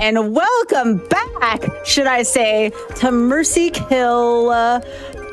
And welcome back, should I say, to Mercy Kill,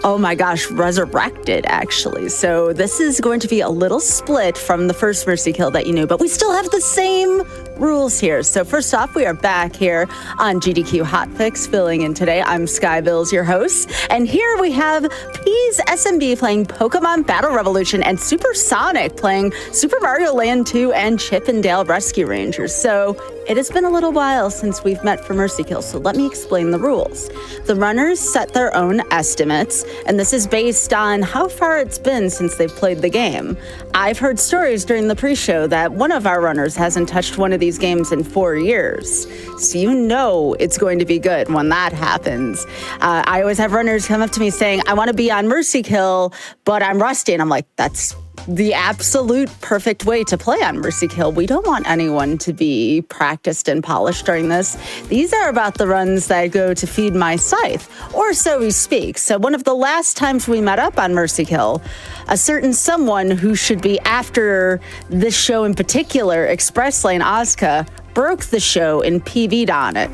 oh my gosh, Resurrected, actually. So this is going to be a little split from the first Mercy Kill that you knew, but we still have the same rules here. So first off, we are back here on GDQ Hotfix, filling in today. I'm Skybills, your host. And here we have Peas SMB playing Pokémon Battle Revolution and Supersonic playing Super Mario Land 2 and Chip and Dale Rescue Rangers. So it has been a little while since we've met for Mercy Kill, so let me explain the rules. The runners set their own estimates, and this is based on how far it's been since they've played the game. I've heard stories during the pre-show that one of our runners hasn't touched one of these games in 4 years. So you know it's going to be good when that happens. I always have runners come up to me saying, I want to be on Mercy Kill, but I'm rusty. And I'm like, that's the absolute perfect way to play on Mercy Kill. We don't want anyone to be practiced and polished during this. These are about the runs that go to feed my scythe, or so we speak. So one of the last times we met up on Mercy Kill, a certain someone who should be after this show in particular, Express Lane Ozka, broke the show and PV'd on it.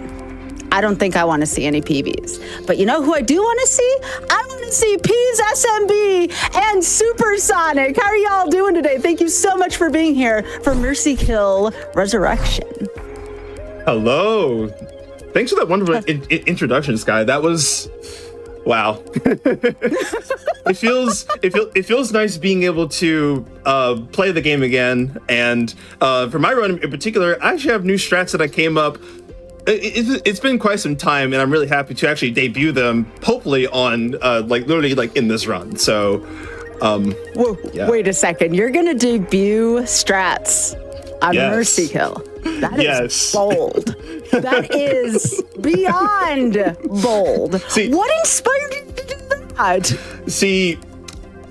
I don't think I want to see any PVs. But you know who I do want to see? I want to see Peas SMB and Supersonic. How are y'all doing today? Thank you so much for being here for Mercy Kill Resurrection. Hello. Thanks for that wonderful introduction, Sky. That was, wow. It feels nice being able to play the game again. And for my run in particular, I actually have new strats that I came up. It's been quite some time, and I'm really happy to actually debut them, hopefully on literally in this run. So, whoa, yeah. Wait a second. You're gonna debut strats on Mercy Kill. That is bold. That is beyond bold. See, what inspired you to do that? See,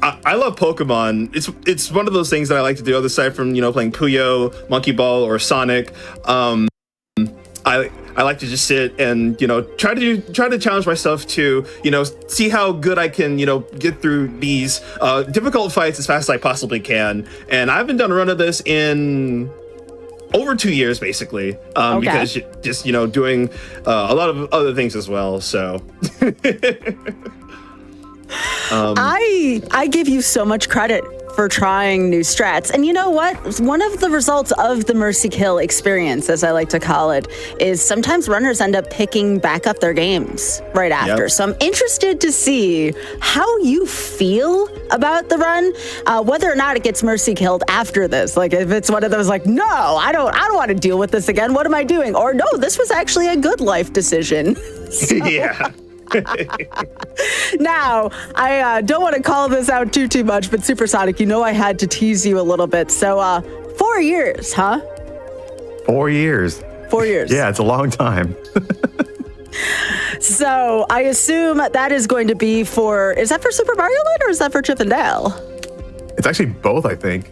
I love Pokemon. It's one of those things that I like to do, aside from playing Puyo, Monkey Ball, or Sonic. I like to just sit and try to challenge myself to see how good I can get through these difficult fights as fast as I possibly can. And I haven't done a run of this in over 2 years, basically, because just doing a lot of other things as well. So. I give you so much credit for trying new strats. And you know what? One of the results of the Mercy Kill experience, as I like to call it, is sometimes runners end up picking back up their games right after. Yep. So I'm interested to see how you feel about the run, whether or not it gets Mercy Killed after this. Like if it's one of those no, I don't want to deal with this again. What am I doing? Or no, this was actually a good life decision. So. Yeah. Now, I don't want to call this out too much, but Supersonic, I had to tease you a little bit. So 4 years, huh? 4 years. 4 years. Yeah, it's a long time. So I assume that is going to be is that for Super Mario Land or is that for Chip and Dale? It's actually both, I think.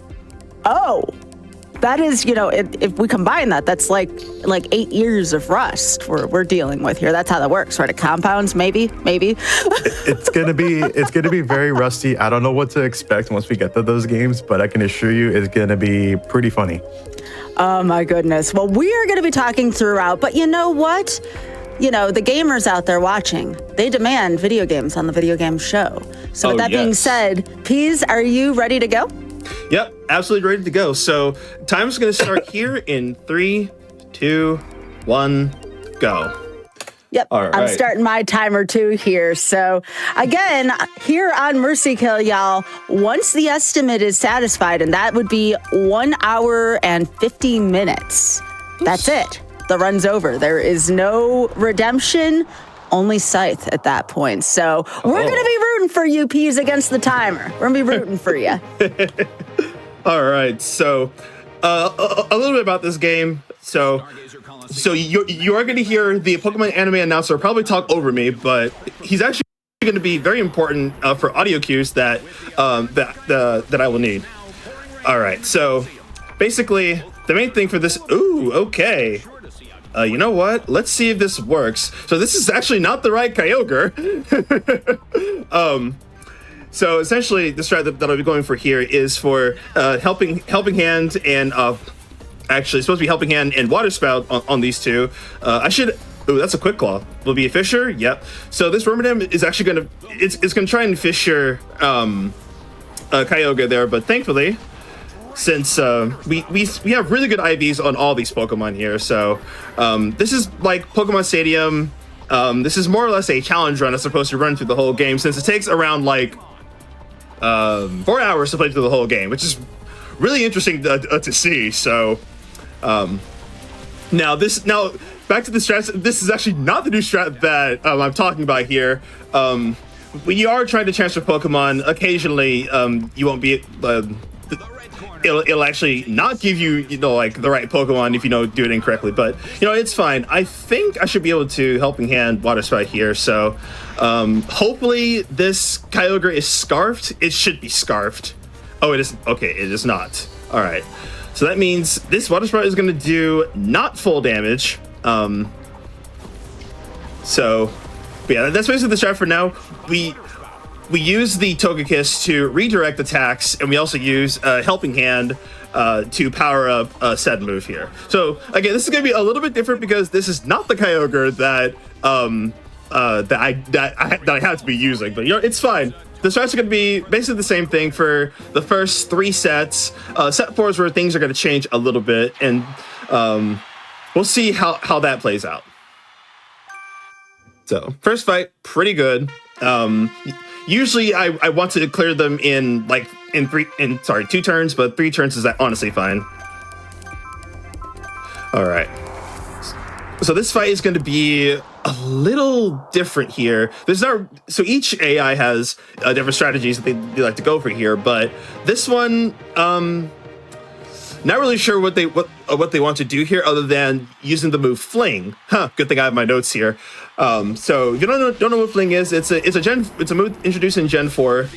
Oh. That is, if we combine that, that's like 8 years of rust we're dealing with here. That's how that works, right? It compounds, maybe. It's gonna be very rusty. I don't know what to expect once we get to those games, but I can assure you it's gonna be pretty funny. Oh my goodness. Well, we are gonna be talking throughout, but you know what? The gamers out there watching, they demand video games on the Video Game Show. So with that being said, Peas, are you ready to go? Yep, absolutely ready to go. So time's going to start here in 3, 2, 1, go. Yep, all right. I'm starting my timer too here. So again, here on Mercy Kill, y'all, once the estimate is satisfied, and that would be 1 hour and 50 minutes, that's it. The run's over. There is no redemption, only scythe at that point. So we're going to be rooting for you, Peas, against the timer. We're going to be rooting for you. All right. So a little bit about this game. So you are going to hear the Pokemon anime announcer probably talk over me, but he's actually going to be very important for audio cues that I will need. All right. So basically, the main thing for this. Ooh, okay. You know what? Let's see if this works. So this is actually not the right Kyogre. So essentially, the strat that I'll be going for here is for helping hand and actually supposed to be helping hand and water spout on these two. I should. Ooh, that's a quick claw. Will be a fisher. Yep. So this Wormadam is actually gonna it's gonna try and fisher Kyogre there, but thankfully, since we have really good IVs on all these Pokemon here, so this is like Pokemon Stadium. This is more or less a challenge run as opposed to run through the whole game, since it takes around like 4 hours to play through the whole game, which is really interesting to see. So now back to the strats. This is actually not the new strat that I'm talking about here. When you are trying to transfer Pokemon, occasionally you won't be. It'll actually not give you, like the right Pokemon if you do it incorrectly. But it's fine. I think I should be able to helping hand water spout here. So hopefully this Kyogre is scarfed. It should be scarfed. Oh, it is. Okay, it is not. All right. So that means this water spout is going to do not full damage. So, but yeah, that's basically the strat for now. We use the Togekiss to redirect attacks, and we also use Helping Hand to power up said move here. So again, this is going to be a little bit different because this is not the Kyogre that I have to be using, but it's fine. The strats are going to be basically the same thing for the first 3 sets. Set 4 is where things are going to change a little bit, and we'll see how that plays out. So first fight, pretty good. Usually I want to clear them in 2 turns, but 3 turns is honestly fine. All right. So this fight is going to be a little different here. So each AI has different strategies that they like to go for here, but this one, not really sure what they want to do here other than using the move Fling. Good thing I have my notes here. So if you don't know what Fling is, it's a move introduced in Gen 4.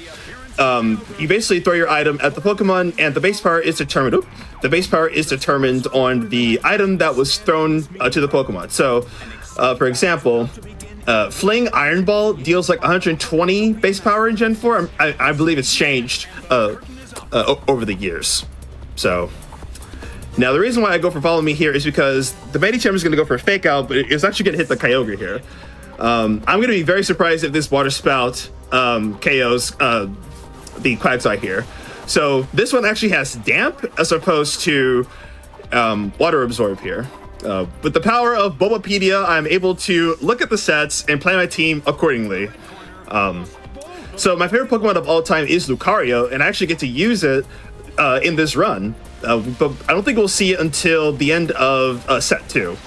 You basically throw your item at the Pokemon, and the base power is determined. The base power is determined on the item that was thrown to the Pokemon. So, for example, Fling Iron Ball deals like 120 base power in Gen 4. I believe it's changed over the years. So. Now, the reason why I go for Follow Me here is because the Medicham is going to go for a Fake Out, but it's actually going to hit the Kyogre here. I'm going to be very surprised if this Water Spout KOs the Quagsire here. So this one actually has Damp as opposed to Water Absorb here. With the power of Bulbapedia, I'm able to look at the sets and plan my team accordingly. So my favorite Pokemon of all time is Lucario, and I actually get to use it in this run. But I don't think we'll see it until the end of set 2.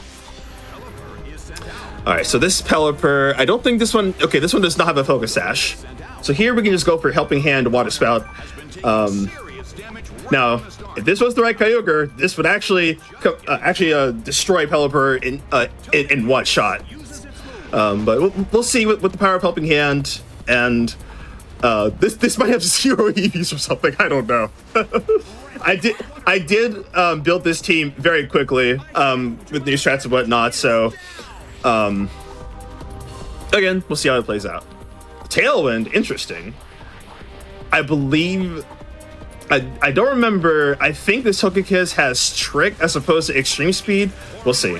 All right, so this Pelipper, I don't think this one. Okay, this one does not have a Focus Sash. So here we can just go for Helping Hand, Water Spout. Now, if this was the right Kyogre, this would actually destroy Pelipper in one shot. But we'll see with the power of Helping Hand, and this might have 0 EVs or something. I don't know. I did build this team very quickly with new strats and whatnot. So again, we'll see how it plays out. Tailwind, interesting. I believe I don't remember. I think this Togekiss has Trick as opposed to Extreme Speed. We'll see.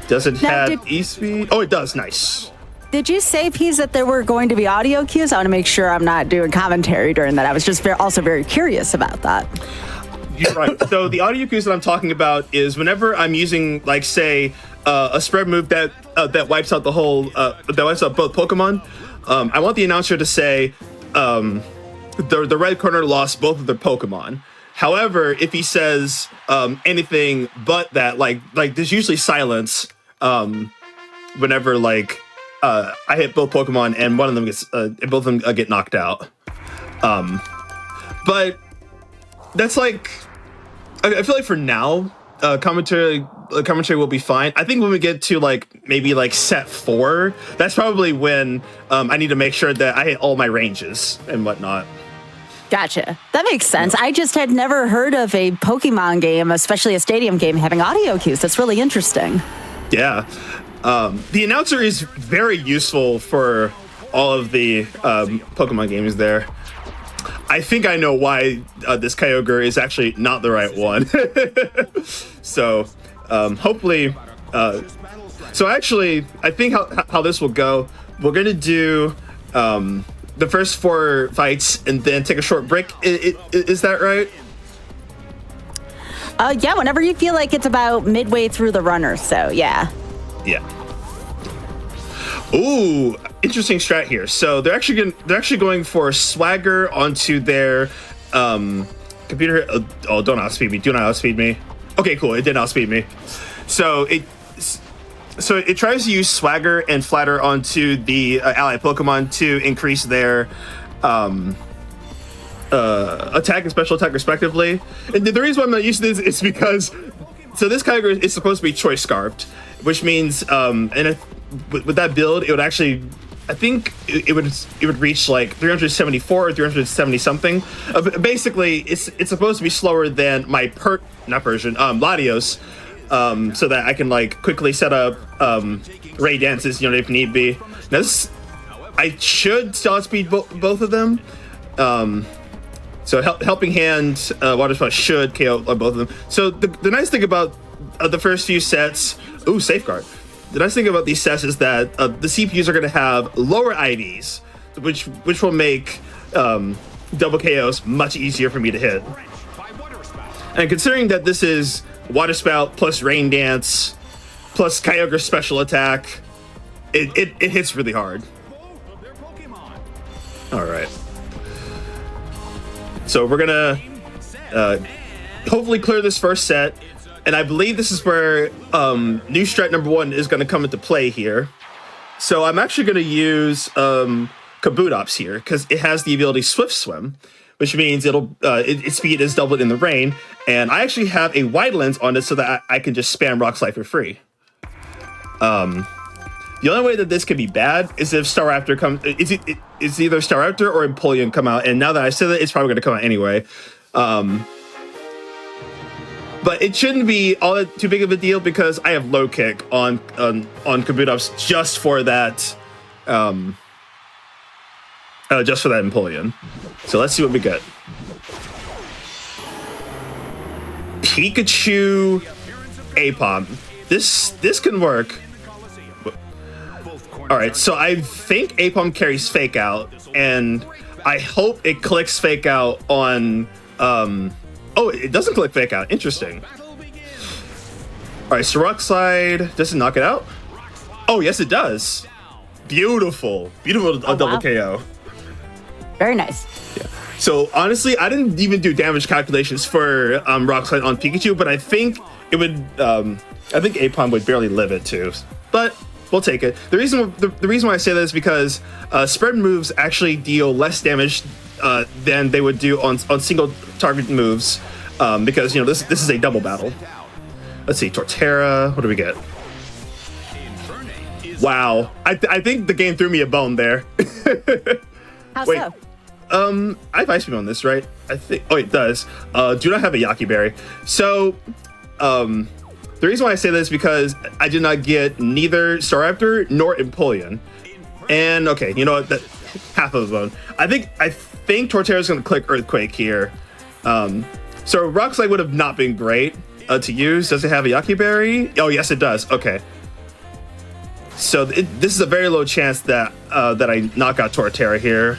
Does it have E-Speed? Oh, it does. Nice. Did you say, Pease, that there were going to be audio cues? I want to make sure I'm not doing commentary during that. I was just also very curious about that. You're right. So the audio cues that I'm talking about is whenever I'm using, like, say, a spread move that wipes out that wipes out both Pokemon, I want the announcer to say the red corner lost both of their Pokemon. However, if he says anything but that, like there's usually silence whenever I hit both Pokemon and one of them gets both of them get knocked out. But that's I feel like for now, commentary will be fine. I think when we get to maybe set 4, that's probably when I need to make sure that I hit all my ranges and whatnot. Gotcha. That makes sense. I just had never heard of a Pokemon game, especially a stadium game, having audio cues. That's really interesting. Yeah. The announcer is very useful for all of the Pokemon games there. I think I know why this Kyogre is actually not the right one. So hopefully, so actually, I think how this will go, we're gonna do the first 4 fights and then take a short break. Is that right? Yeah, whenever you feel like it's about midway through the run or so, yeah. Yeah. Ooh, interesting strat here. So they're actually going for swagger onto their computer. Oh, don't outspeed me. Do not outspeed me. Okay, cool. It did outspeed me. So it tries to use swagger and flatter onto the ally Pokemon to increase their attack and special attack respectively. And the reason why I'm not using this is because this Kyogre is supposed to be choice scarfed, which means with that build, it would actually, I think it would reach like 374 or 370 something. Basically, it's supposed to be slower than my Latios, so that I can like quickly set up Ray dances, if need be. Now I should still outspeed both of them. So Helping Hand, Water Spout should KO both of them. So the nice thing about the first few sets, Safeguard. The nice thing about these sets is that the CPUs are going to have lower IVs, which will make double KOs much easier for me to hit. And considering that this is Water Spout plus Rain Dance plus Kyogre special attack, it hits really hard. All right. So we're gonna hopefully clear this first set. And I believe this is where new strat number 1 is going to come into play here. So I'm actually going to use Kabutops here because it has the ability Swift Swim, which means its speed is doubled in the rain. And I actually have a wide lens on it so that I can just spam Rock Slide for free. The only way that this could be bad is if Staraptor comes. It's either Staraptor or Empoleon come out. And now that I said that, it's probably going to come out anyway. But it shouldn't be all that too big of a deal because I have low kick on Kabutops just for that Empoleon. So let's see what we get. Pikachu Apom. This can work. All right, so I think Apom carries Fake Out, and I hope it clicks Fake Out on oh, it doesn't click Fake Out. Interesting. All right, so Rock Slide, does it knock it out? Oh, yes, it does. Beautiful. Beautiful double KO. Very nice. Yeah. So, honestly, I didn't even do damage calculations for Rock Slide on Pikachu, but I think it would, I think Apom would barely live it too. But we'll take it. The reason why I say that is because spread moves actually deal less damage than they would do on single target moves, because this is a double battle. Let's see, Torterra. What do we get? Wow, I think the game threw me a bone there. How Wait, so? I have Ice Beam on this, right? I think. Oh, it does. Do not have a Yaki Berry. So, the reason why I say this is because I did not get neither Staraptor nor Empoleon. And okay, you know what? That half of a bone. I think Torterra's going to click Earthquake here. So Rock Slide would have not been great to use. Does it have a Yaki Berry? Oh, yes, it does. Okay. So this is a very low chance that I knock out Torterra here.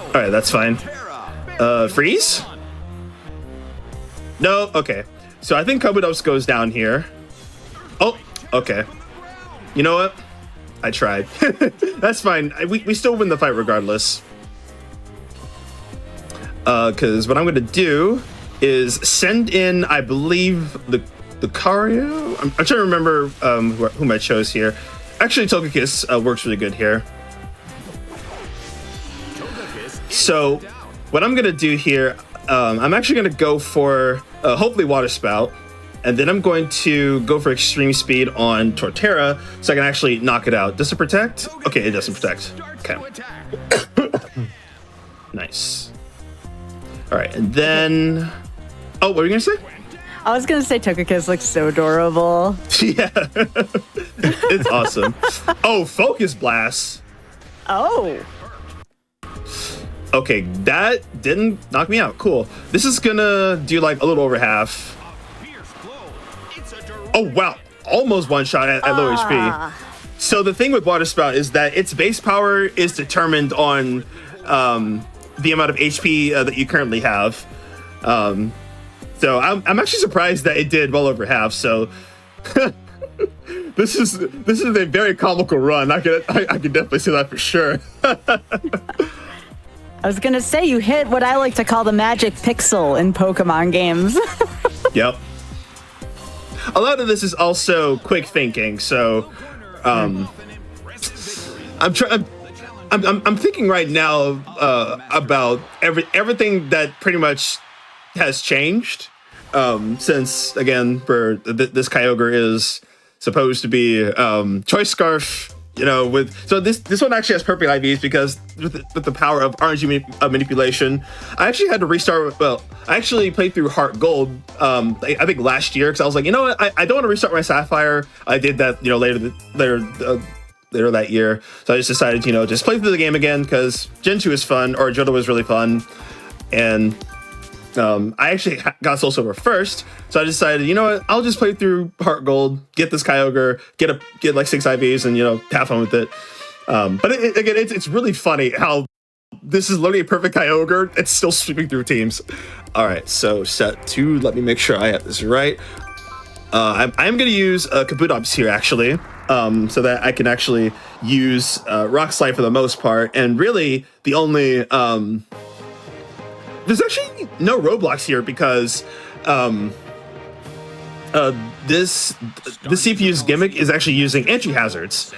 All right, that's fine. Freeze? No, okay. So I think Kabutops goes down here. Oh, okay. You know what? I tried. That's fine. We still win the fight regardless. Because what I'm going to do is send in, I believe, the Lucario? I'm trying to remember whom I chose here. Actually, Togekiss works really good here. So what I'm going to do here, I'm actually going to go for hopefully Water Spout. And then I'm going to go for Extreme Speed on Torterra so I can actually knock it out. Does it protect? Okay, it doesn't protect. Okay. Nice. All right, and then... Oh, what were you going to say? I was going to say Togekiss looks so adorable. Yeah. It's awesome. Oh, Focus Blast. Oh. Okay, that didn't knock me out. Cool. This is gonna do like a little over half. Oh wow, almost one shot at low HP. So the thing with Water Spout is that its base power is determined on the amount of HP that you currently have. So I'm actually surprised that it did well over half. So this is a very comical run. I can definitely say that for sure. I was gonna say you hit what I like to call the magic pixel in Pokemon games. Yep. A lot of this is also quick thinking. So I'm thinking right now about everything that pretty much has changed since, again, for this Kyogre is supposed to be Choice Scarf. You know, so this one actually has perfect IVs because with the power of RNG manipulation, I actually had to restart. Well, I actually played through Heart Gold. I think last year because I was like, you know what, I don't want to restart my Sapphire. I did that, you know, later that year. So I just decided, you know, just play through the game again because Gen 2 is fun, or Johto was really fun, and I actually got Soul Silver first, so I decided, you know what, I'll just play through Heart Gold, get this Kyogre, get like 6 IVs, and, you know, have fun with it. But again, it's really funny how this is literally a perfect Kyogre. It's still sweeping through teams. All right, so set 2. Let me make sure I have this right. I'm going to use Kabutops here, actually, so that I can actually use Rock Slide for the most part, and really the only... There's actually no roadblocks here because the CPU's gimmick is actually using entry hazards.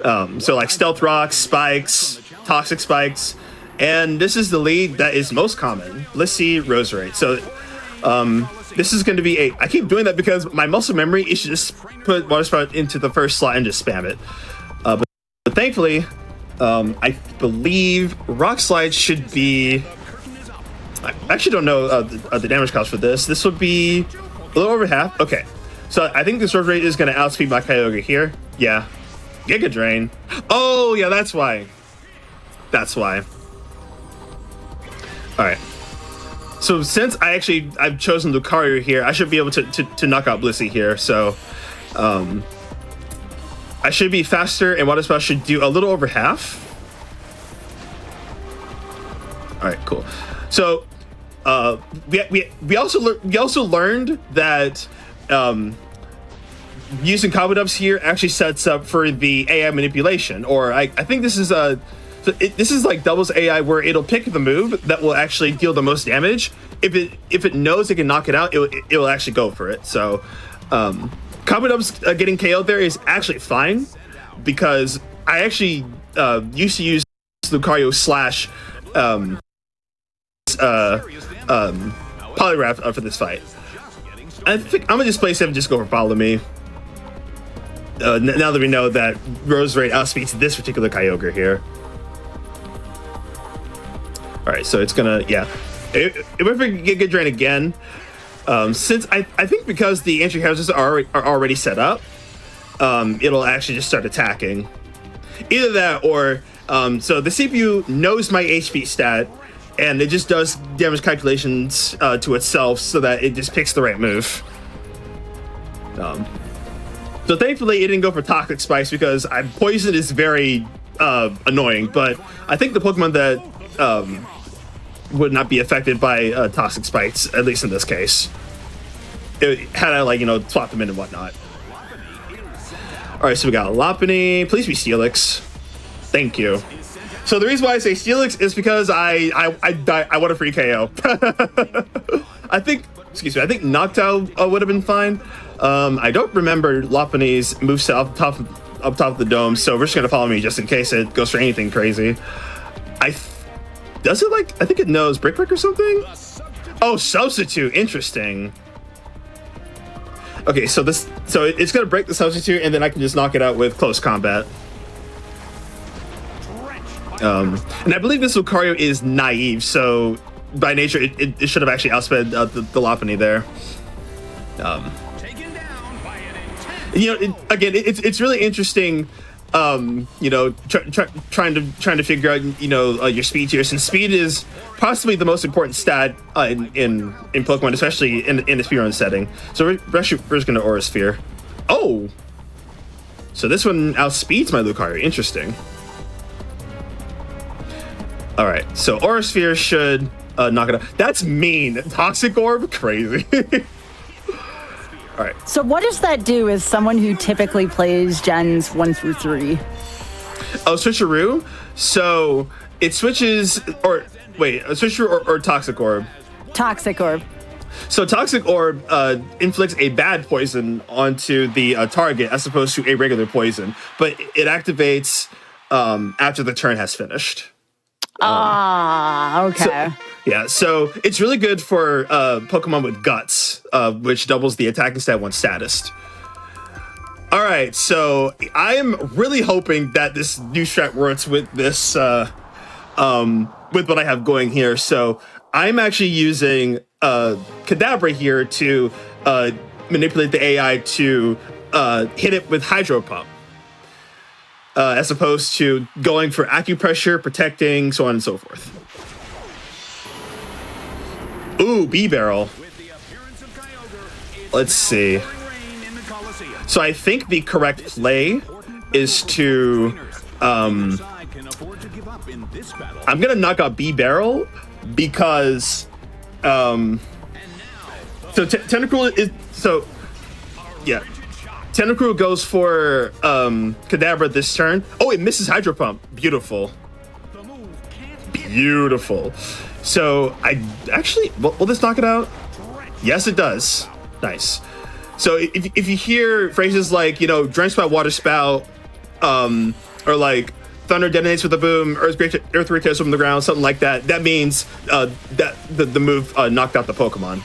So like Stealth Rocks, Spikes, Toxic Spikes, and this is the lead that is most common. Let's see Roserade. So this is going to be I keep doing that because my muscle memory is just put Water Spout into the first slot and just spam it. But thankfully, I believe Rock Slide should be... I actually don't know the damage cost for this. This would be a little over half. Okay, so I think the Surge Rate is going to outspeed my Kyogre here. Yeah, Giga Drain. Oh yeah, that's why. That's why. All right. So since I've chosen Lucario here, I should be able to knock out Blissey here. So I should be faster, and Water Spout should do a little over half. All right, cool. So we also learned that using Kabutops here actually sets up for the AI manipulation, or I think this is this is like doubles AI, where it'll pick the move that will actually deal the most damage. If it knows it can knock it out, it will actually go for it. So Kabutops getting KO'd there is actually fine, because I actually used to use Lucario slash Polygraph for this fight. I think I'm gonna just play 7, just go for Follow Me. Now that we know that Roserade outspeeds this particular Kyogre here. All right, so it's gonna, yeah. If we get Giga Drain again, since I think because the entry hazards are already set up, it'll actually just start attacking. Either that, or so the CPU knows my HP stat, and it just does damage calculations to itself so that it just picks the right move. So thankfully it didn't go for Toxic Spikes, because Poison is very annoying, but I think the Pokemon that would not be affected by Toxic Spikes, at least in this case, had I, like, you know, swap them in and whatnot. All right, so we got Lopunny. Please be Steelix. Thank you. So the reason why I say Steelix is because I want a free KO. I think Noctowl would have been fine. I don't remember Lopunny's moveset up top of the dome, so we're just gonna Follow Me just in case it goes for anything crazy. Does it, like, I think it knows Brick Break or something? Oh, Substitute, interesting. Okay, so it's gonna break the Substitute, and then I can just knock it out with Close Combat. And I believe this Lucario is naive, so by nature it should have actually outsped the Lopunny there. You know, again, it's really interesting trying to figure out, your speed tier, since speed is possibly the most important stat in Pokemon, especially in a speedrun setting. So we're just going to Aura Sphere. Oh, so this one outspeeds my Lucario. Interesting. All right, so Aura Sphere should knock it out. That's mean. Toxic Orb, crazy. All right. So what does that do as someone who typically plays gens 1 through 3? Oh, switcheroo. So it switches, or wait, a switcheroo or Toxic Orb? Toxic Orb. So Toxic Orb inflicts a bad poison onto the target as opposed to a regular poison, but it activates after the turn has finished. Okay. So it's really good for Pokemon with Guts, which doubles the attacking stat 1 status. All right, so I am really hoping that this new strat works with this, with what I have going here. So I'm actually using Kadabra here to manipulate the AI to hit it with Hydro Pump, as opposed to going for acupressure, protecting, so on and so forth. Ooh, B-Barrel. Let's see. So I think the correct play is to... I'm going to knock out B-Barrel because... So Tentacruel is... So, yeah. Tentacruel goes for Kadabra this turn. Oh, it misses Hydro Pump. Beautiful. Beautiful. So I actually, will this knock it out? Yes, it does. Nice. So if you hear phrases like, drenched by water spout, or like thunder detonates with a boom, earth rotates from the ground, something like that, that means that the move knocked out the Pokemon.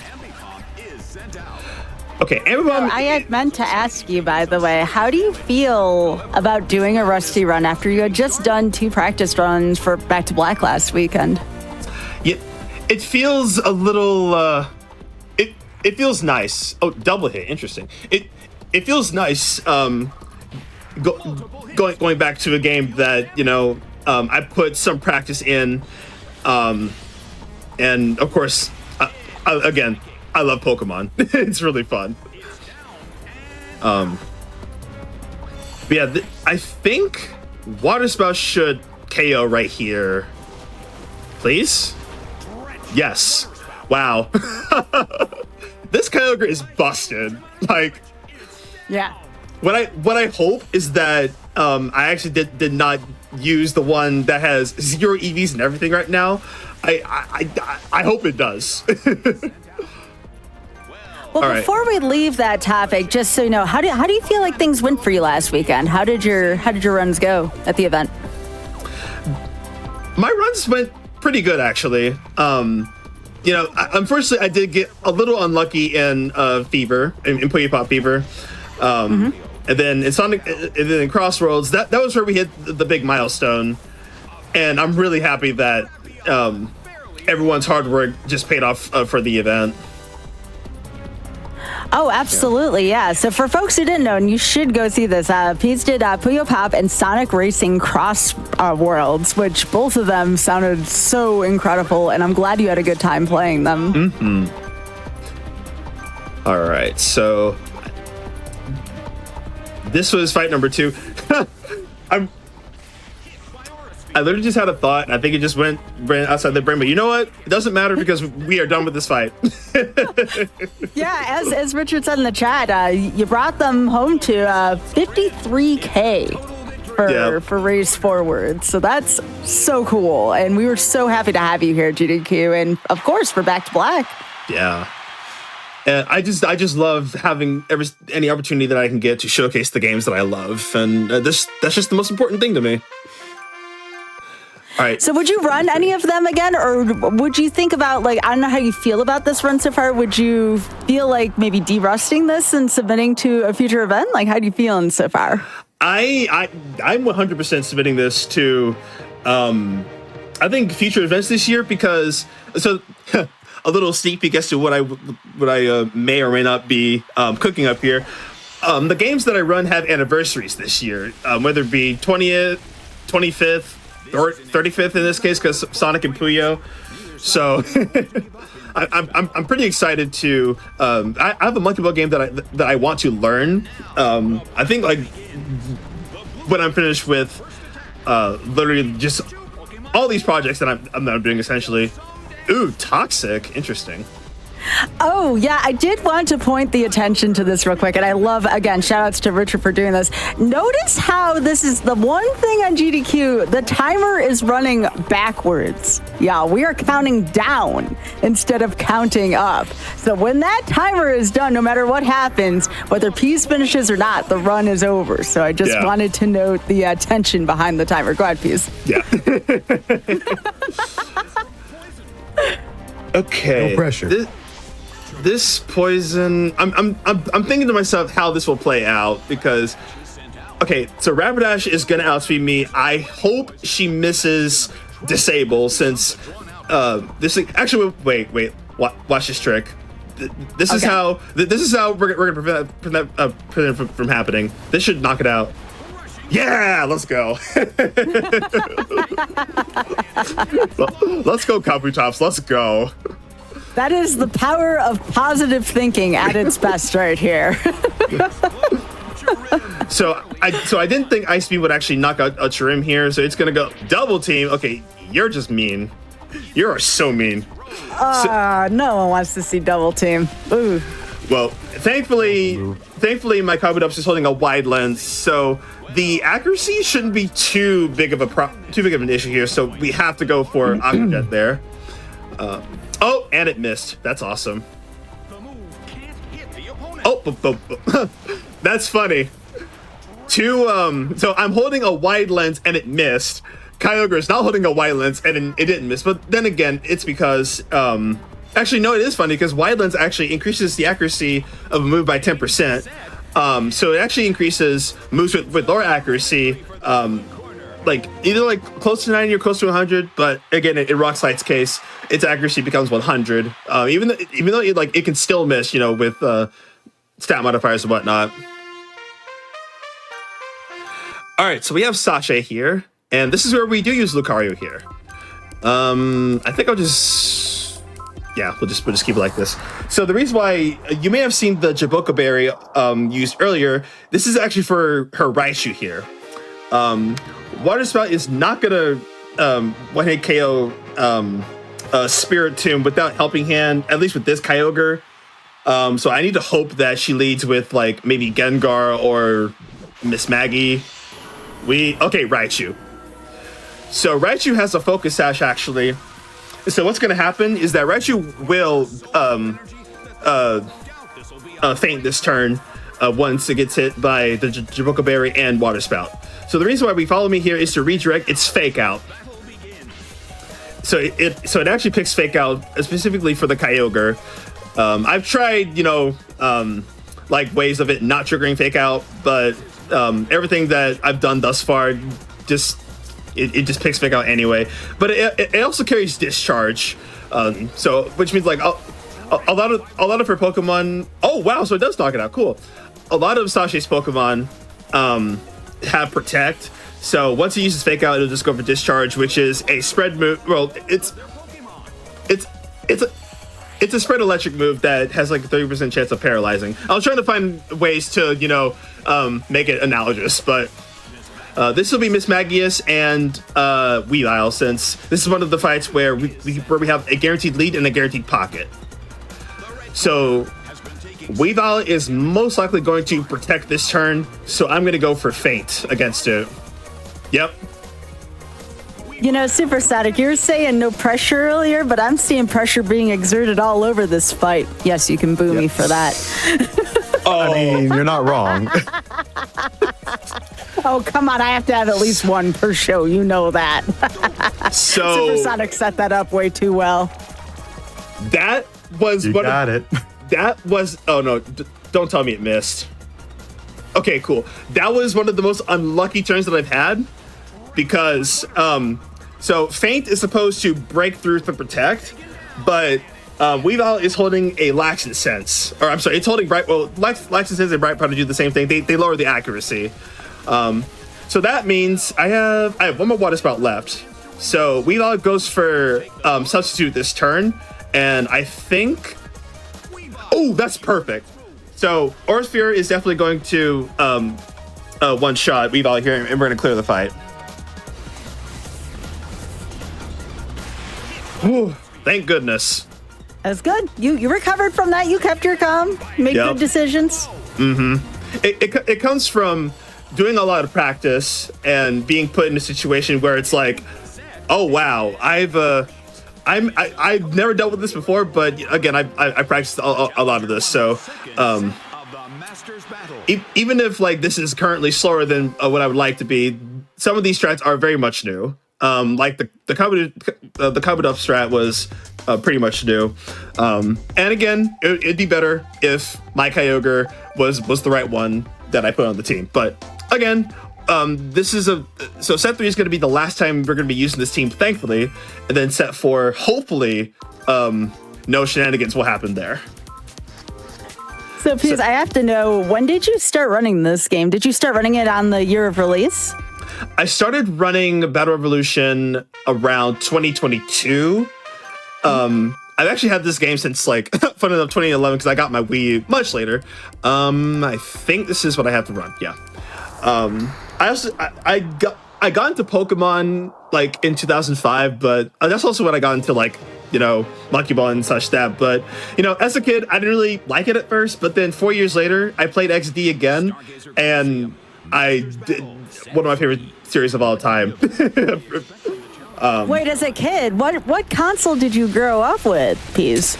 Okay, Ambibomb. I had meant to ask you, by the way, how do you feel about doing a Rusty run after you had just done 2 practice runs for Back to Black last weekend? Yeah, it feels a little. It feels nice. Oh, double hit, interesting. It feels nice. Going back to a game that I put some practice in, and of course, again, I love Pokemon. It's really fun. I think Water Spout should KO right here. Please? Yes. Wow. This Kyogre is busted. Like, yeah. What I hope is that I actually did not use the one that has 0 EVs and everything right now. I hope it does. Well, before we leave that topic, just so you know, how do you feel like things went for you last weekend? How did your runs go at the event? My runs went pretty good, actually. Unfortunately, I did get a little unlucky in Fever, in Pokepop Fever, and then in Sonic, and then in Crossroads. That was where we hit the big milestone, and I'm really happy that everyone's hard work just paid off for the event. Oh, absolutely, yeah. So for folks who didn't know, and you should go see this, Pete's did Puyo Pop and Sonic Racing Cross Worlds, which both of them sounded so incredible, and I'm glad you had a good time playing them. Mm-hmm. All right, so this was fight number 2. I literally just had a thought, and I think it just went outside the brain. But you know what? It doesn't matter because we are done with this fight. Yeah, as Richard said in the chat, you brought them home to $53K for Race Forward. So that's so cool. And we were so happy to have you here, GDQ. And of course, for Back to Black. Yeah. And I just love having any opportunity that I can get to showcase the games that I love. And that's just the most important thing to me. All right. So would you run any of them again, or would you think about, like, I don't know how you feel about this run so far. Would you feel like maybe derusting this and submitting to a future event? Like, how do you feeling so far? I'm 100% submitting this to, I think, future events this year because a little sneak peek as to what I may or may not be cooking up here. the games that I run have anniversaries this year, whether it be 20th, 25th, or 35th in this case, because Sonic and Puyo. So I'm pretty excited to. I have a Monkey Ball game that I want to learn. I think like when I'm finished with literally just all these projects that I'm doing essentially. Ooh, Toxic, interesting. Oh, yeah, I did want to point the attention to this real quick. And I love, again, shout outs to Richard for doing this. Notice how this is the one thing on GDQ, the timer is running backwards. Yeah, we are counting down instead of counting up. So when that timer is done, no matter what happens, whether Peas finishes or not, the run is over. So I just wanted to note the tension behind the timer. Go ahead, Peas. Yeah. Okay. No pressure. This poison, I'm thinking to myself how this will play out because, okay, so Rapidash is gonna outspeed me. I hope she misses Disable since this is, actually wait, watch this trick. This is how we're gonna prevent it from happening. This should knock it out. Yeah, let's go. Let's go, Kabutops. Let's go. That is the power of positive thinking at its best right here. So I didn't think Ice Beam would actually knock out Chirim here, so it's gonna go double team. Okay, you're just mean. You are so mean. No one wants to see double team. Ooh. Well, thankfully my Kabutops is holding a wide lens, so the accuracy shouldn't be too big of an issue here. So we have to go for Aqua Jet there. Oh, and it missed. That's awesome. Oh, that's funny. So I'm holding a wide lens and it missed. Kyogre is not holding a wide lens and it didn't miss. But then again, it's because actually no, it is funny because wide lens actually increases the accuracy of a move by 10%. So it actually increases moves with lower accuracy. Like either like close to 90 or close to 100, but again, in Rock Slide's case, its accuracy becomes 100. Even though it can still miss, with stat modifiers and whatnot. All right, so we have Sasha here, and this is where we do use Lucario here. I think we'll just keep it like this. So the reason why you may have seen the Jaboka Berry used earlier, this is actually for her Raichu here. Water Spout is not gonna one-hit KO Spirit Tomb without Helping Hand, at least with this Kyogre. So I need to hope that she leads with like maybe Gengar or Miss Maggie. Raichu. So Raichu has a Focus Sash actually. So what's gonna happen is that Raichu will faint this turn once it gets hit by the Jaboka Berry and Water Spout. So the reason why we follow me here is to redirect its Fake Out. So it actually picks Fake Out specifically for the Kyogre. I've tried, like ways of it not triggering Fake Out, but everything that I've done thus far just picks Fake Out anyway. But it also carries Discharge, which means like a lot of her Pokemon. Oh wow! So it does knock it out. Cool. A lot of Sasha's Pokemon have Protect. So once he uses Fake Out, it'll just go for Discharge, which is a spread move. Well, it's a spread electric move that has like a 30% chance of paralyzing. I was trying to find ways to, make it analogous, but this will be Miss Magius and Weavile, since this is one of the fights where we have a guaranteed lead and a guaranteed pocket. So Weavile is most likely going to protect this turn, so I'm going to go for Faint against it. Yep. Super Static, you were saying no pressure earlier, but I'm seeing pressure being exerted all over this fight. Yes, you can boo me for that. I mean, you're not wrong. Oh, come on. I have to have at least one per show. You know that. So Super Sonic set that up way too well. That was you got it. That was... Oh, no. Don't tell me it missed. Okay, cool. That was one of the most unlucky turns that I've had. Because, so Faint is supposed to break through to Protect, but Weavile is holding a Laxant Sense, or I'm sorry, it's holding Bright. Well, Laxant Sense and Bright Powder do the same thing. They lower the accuracy. So that means I have one more water spout left. So Weavile goes for substitute this turn, and I think, oh, that's perfect. So Aura Sphere is definitely going to one shot Weavile here, and we're gonna clear the fight. Whew, thank goodness. That's good. You recovered from that. You kept your calm. Made good decisions. It comes from doing a lot of practice and being put in a situation where it's like, oh wow, I've never dealt with this before, but again, I practiced a lot of this, so even if like this is currently slower than what I would like to be, some of these strats are very much new. Like the covered up strat was pretty much new, and again, it'd be better if my Kyogre was the right one that I put on the team. But again, this is so set 3 is going to be the last time we're going to be using this team, thankfully, and then set 4, hopefully, no shenanigans will happen there. So please, I have to know, when did you start running this game? Did you start running it on the year of release? I started running Battle Revolution around 2022. I've actually had this game since like, fun enough, 2011, because I got my Wii U much later. I think this is what I have to run. Yeah. I got into Pokemon like in 2005, but that's also when I got into like, you know, Monkey Ball and such that. But, you know, as a kid, I didn't really like it at first, but then 4 years later, I played XD again, and I did one of my favorite series of all time. Wait, as a kid, what console did you grow up with, Peas?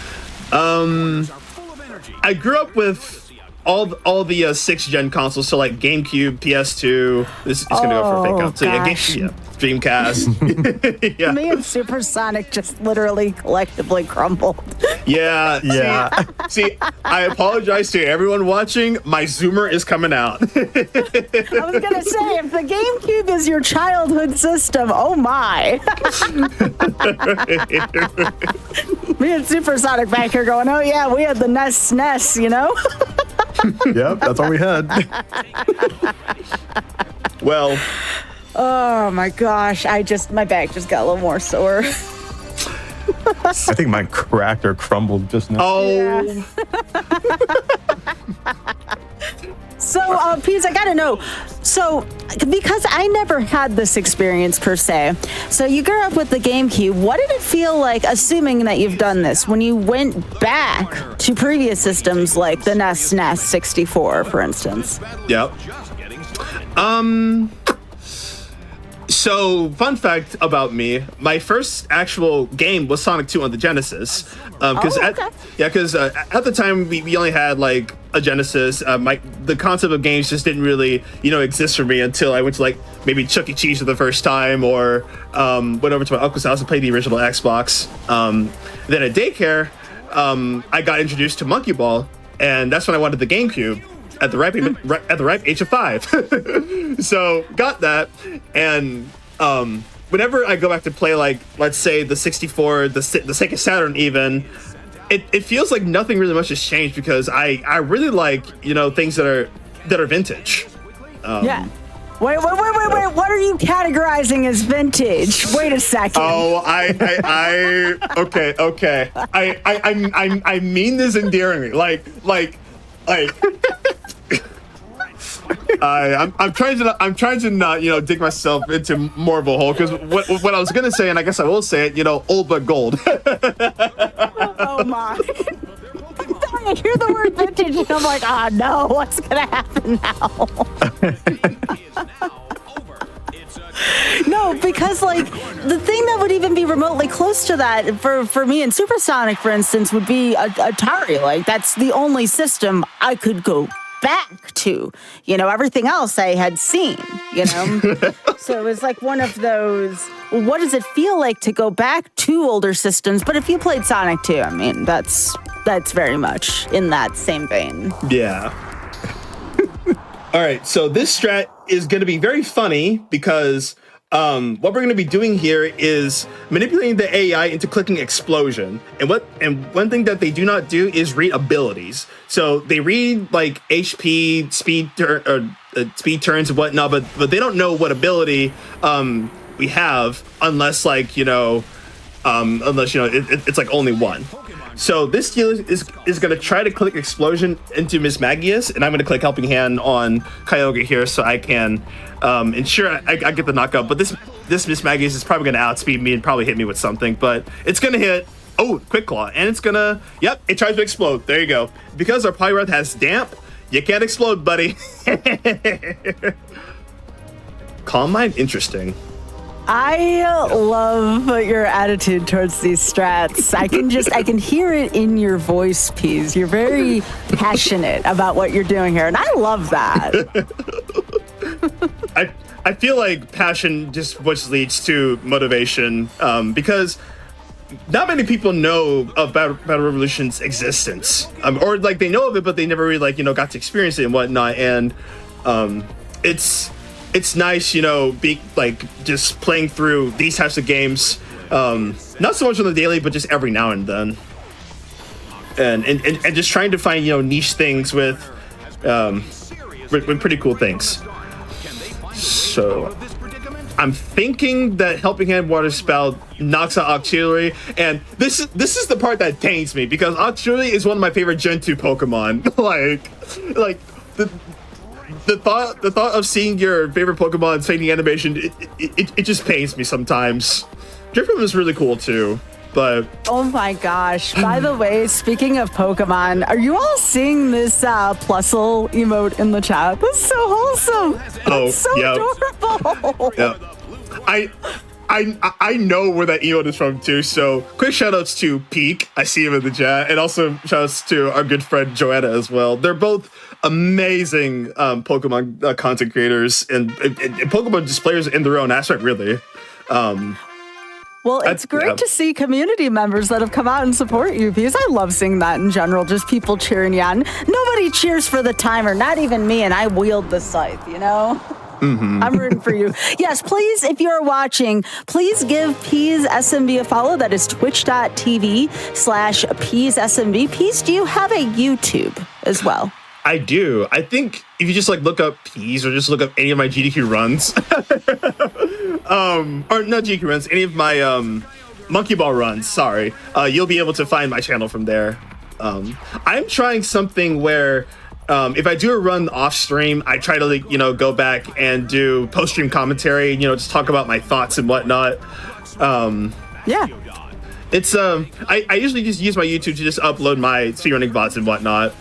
I grew up with all the 6th gen consoles, so like GameCube, PS2. This is gonna go for a fake out. So yeah, Dreamcast. Yeah. Me and Supersonic just literally collectively crumbled. Yeah. See, I apologize to everyone watching. My Zoomer is coming out. I was gonna say, if the GameCube is your childhood system, oh my. Me and Supersonic back here going, oh yeah, we had the NES, you know? Yep, that's all we had. Well. Oh my gosh, my back just got a little more sore. I think mine cracked or crumbled just now. Oh. Yeah. So, Peas, I gotta know. So, because I never had this experience per se, so you grew up with the GameCube. What did it feel like, assuming that you've done this, when you went back to previous systems like the NES 64, for instance? Yep. So, fun fact about me, my first actual game was Sonic 2 on the Genesis. Because at the time, we only had, like, a Genesis. The concept of games just didn't really, exist for me until I went to, like, maybe Chuck E. Cheese for the first time, or went over to my uncle's house and played the original Xbox. Then at daycare, I got introduced to Monkey Ball, and that's when I wanted the GameCube. At the ripe age of 5. So got that, and whenever I go back to play, like, let's say the 64, the Sega Saturn even, it feels like nothing really much has changed, because I really like, things that are vintage. Yeah. Wait, what are you categorizing as vintage? Wait a second. Oh, okay. I mean this endearingly. Like I'm trying to not, dig myself into more of a hole, because what I was gonna say, and I guess I will say it, old but gold. Oh my. I hear the word vintage and I'm like, no, what's gonna happen now? No, because like the thing that would even be remotely close to that for me and Supersonic, for instance, would be Atari. Like, that's the only system I could go back to. Everything else I had seen, So it was like one of those, what does it feel like to go back to older systems? But if you played Sonic 2, I mean, that's very much in that same vein. Yeah. All right, so this strat is going to be very funny, because what we're going to be doing here is manipulating the AI into clicking explosion. And one thing that they do not do is read abilities. So they read like HP, speed turns and whatnot, but they don't know what ability we have unless it's like only one. So this deal is going to try to click explosion into Miss Magius, and I'm going to click helping hand on Kyogre here so I can ensure I get the knockout. But this Miss Magius is probably going to outspeed me and probably hit me with something, but it's going to hit. Oh, Quick Claw, and it's going to, yep, it tries to explode. There you go. Because our Poliwrath has damp, you can't explode, buddy. Calm Mind, interesting. I love your attitude towards these strats. I can hear it in your voice, Peas. You're very passionate about what you're doing here, and I love that. I feel like passion just which leads to motivation, because not many people know of Battle Revolution's existence, or like they know of it, but they never really got to experience it and whatnot. And it's nice, be just playing through these types of games, not so much on the daily, but just every now and then, and just trying to find niche things with pretty cool things. So I'm thinking that Helping Hand Water Spout knocks out Auxiliary, and this is the part that pains me because Auxiliary is one of my favorite Gen 2 Pokemon. The thought of seeing your favorite Pokemon's fading animation, it just pains me sometimes. Drifloon is really cool too, but oh my gosh! By the way, speaking of Pokemon, are you all seeing this Plusle emote in the chat? That's so wholesome. That's so adorable. Yeah, I know where that emote is from too. So quick shout outs to Peak. I see him in the chat, and also shout outs to our good friend Joanna as well. They're both amazing Pokemon content creators and Pokemon just players in their own aspect, really. Well, it's great to see community members that have come out and support you, because I love seeing that in general, just people cheering you on. Nobody cheers for the timer, not even me, and I wield the scythe, Mm-hmm. I'm rooting for you. Yes, please, if you're watching, please give Peas SMB a follow. That is twitch.tv/PeasSMB. Peas, do you have a YouTube as well? I do. I think if you just look up Peas or just look up any of my GDQ runs, or not GDQ runs, any of my Monkey Ball runs, sorry, you'll be able to find my channel from there. I'm trying something where if I do a run off stream, I try to go back and do post stream commentary, just talk about my thoughts and whatnot. Yeah. It's I usually just use my YouTube to just upload my speedrunning VODs and whatnot.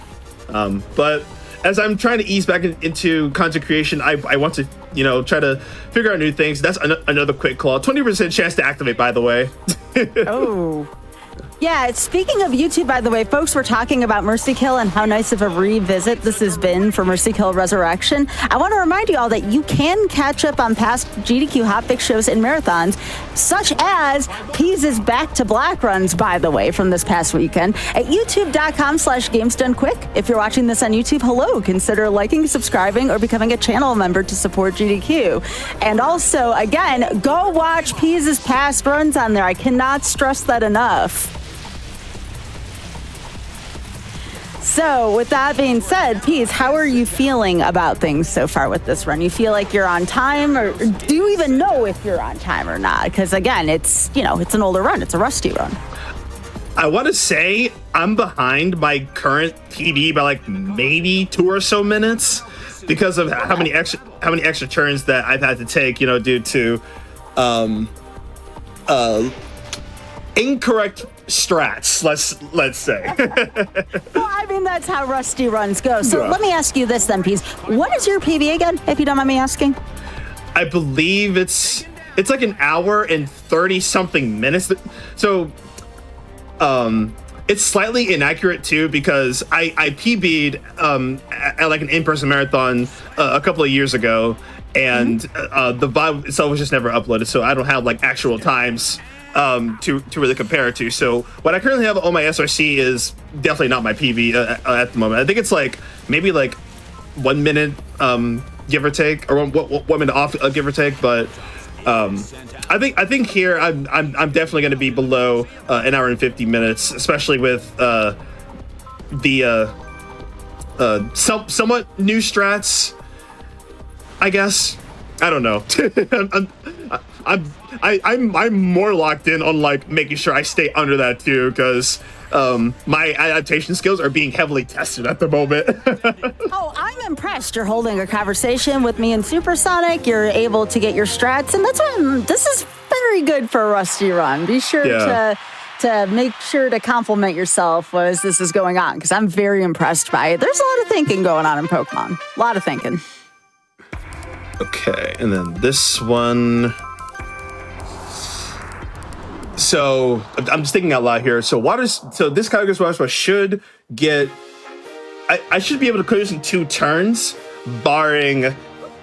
But as I'm trying to ease back into content creation, I want to, try to figure out new things. That's another Quick Claw. 20% chance to activate, by the way. Oh. Yeah, speaking of YouTube, by the way, folks, we're talking about Mercy Kill and how nice of a revisit this has been for Mercy Kill Resurrection. I want to remind you all that you can catch up on past GDQ Hotfix shows and marathons, such as Peas' Back to Black runs, by the way, from this past weekend, at youtube.com/GamesDoneQuick. If you're watching this on YouTube, hello, consider liking, subscribing, or becoming a channel member to support GDQ. And also, again, go watch Peas' past runs on there. I cannot stress that enough. So with that being said, Peas, how are you feeling about things so far with this run? You feel like you're on time, or do you even know if you're on time or not? Because again, it's an older run. It's a rusty run. I want to say I'm behind my current PB by maybe 2 or so minutes because of how many extra turns that I've had to take, due to incorrect strats, let's say. Well, I mean, that's how rusty runs go. So Let me ask you this then, Peas. What is your PB again, if you don't mind me asking? I believe it's like an hour and 30 something minutes. So it's slightly inaccurate too, because I PB'd at an in-person marathon a couple of years ago, and the VOD itself was just never uploaded, so I don't have actual times to really compare it to. So what I currently have on my SRC is definitely not my PB at the moment. I think it's maybe 1 minute give or take, or 1 minute off give or take, but I think here I'm definitely going to be below an hour and 50 minutes, especially with the somewhat new strats. I guess I don't know. I'm more locked in on like making sure I stay under that too, because my adaptation skills are being heavily tested at the moment. Oh, I'm impressed. You're holding a conversation with me in Supersonic. You're able to get your strats, and that's why this is very good for a Rusty run. Be sure to make sure to compliment yourself as this is going on, because I'm very impressed by it. There's a lot of thinking going on in Pokemon. A lot of thinking. Okay, and then this one. So I'm just thinking out loud here. So this Kyogre's Water Splash should get. I should be able to clear this in 2 turns, barring.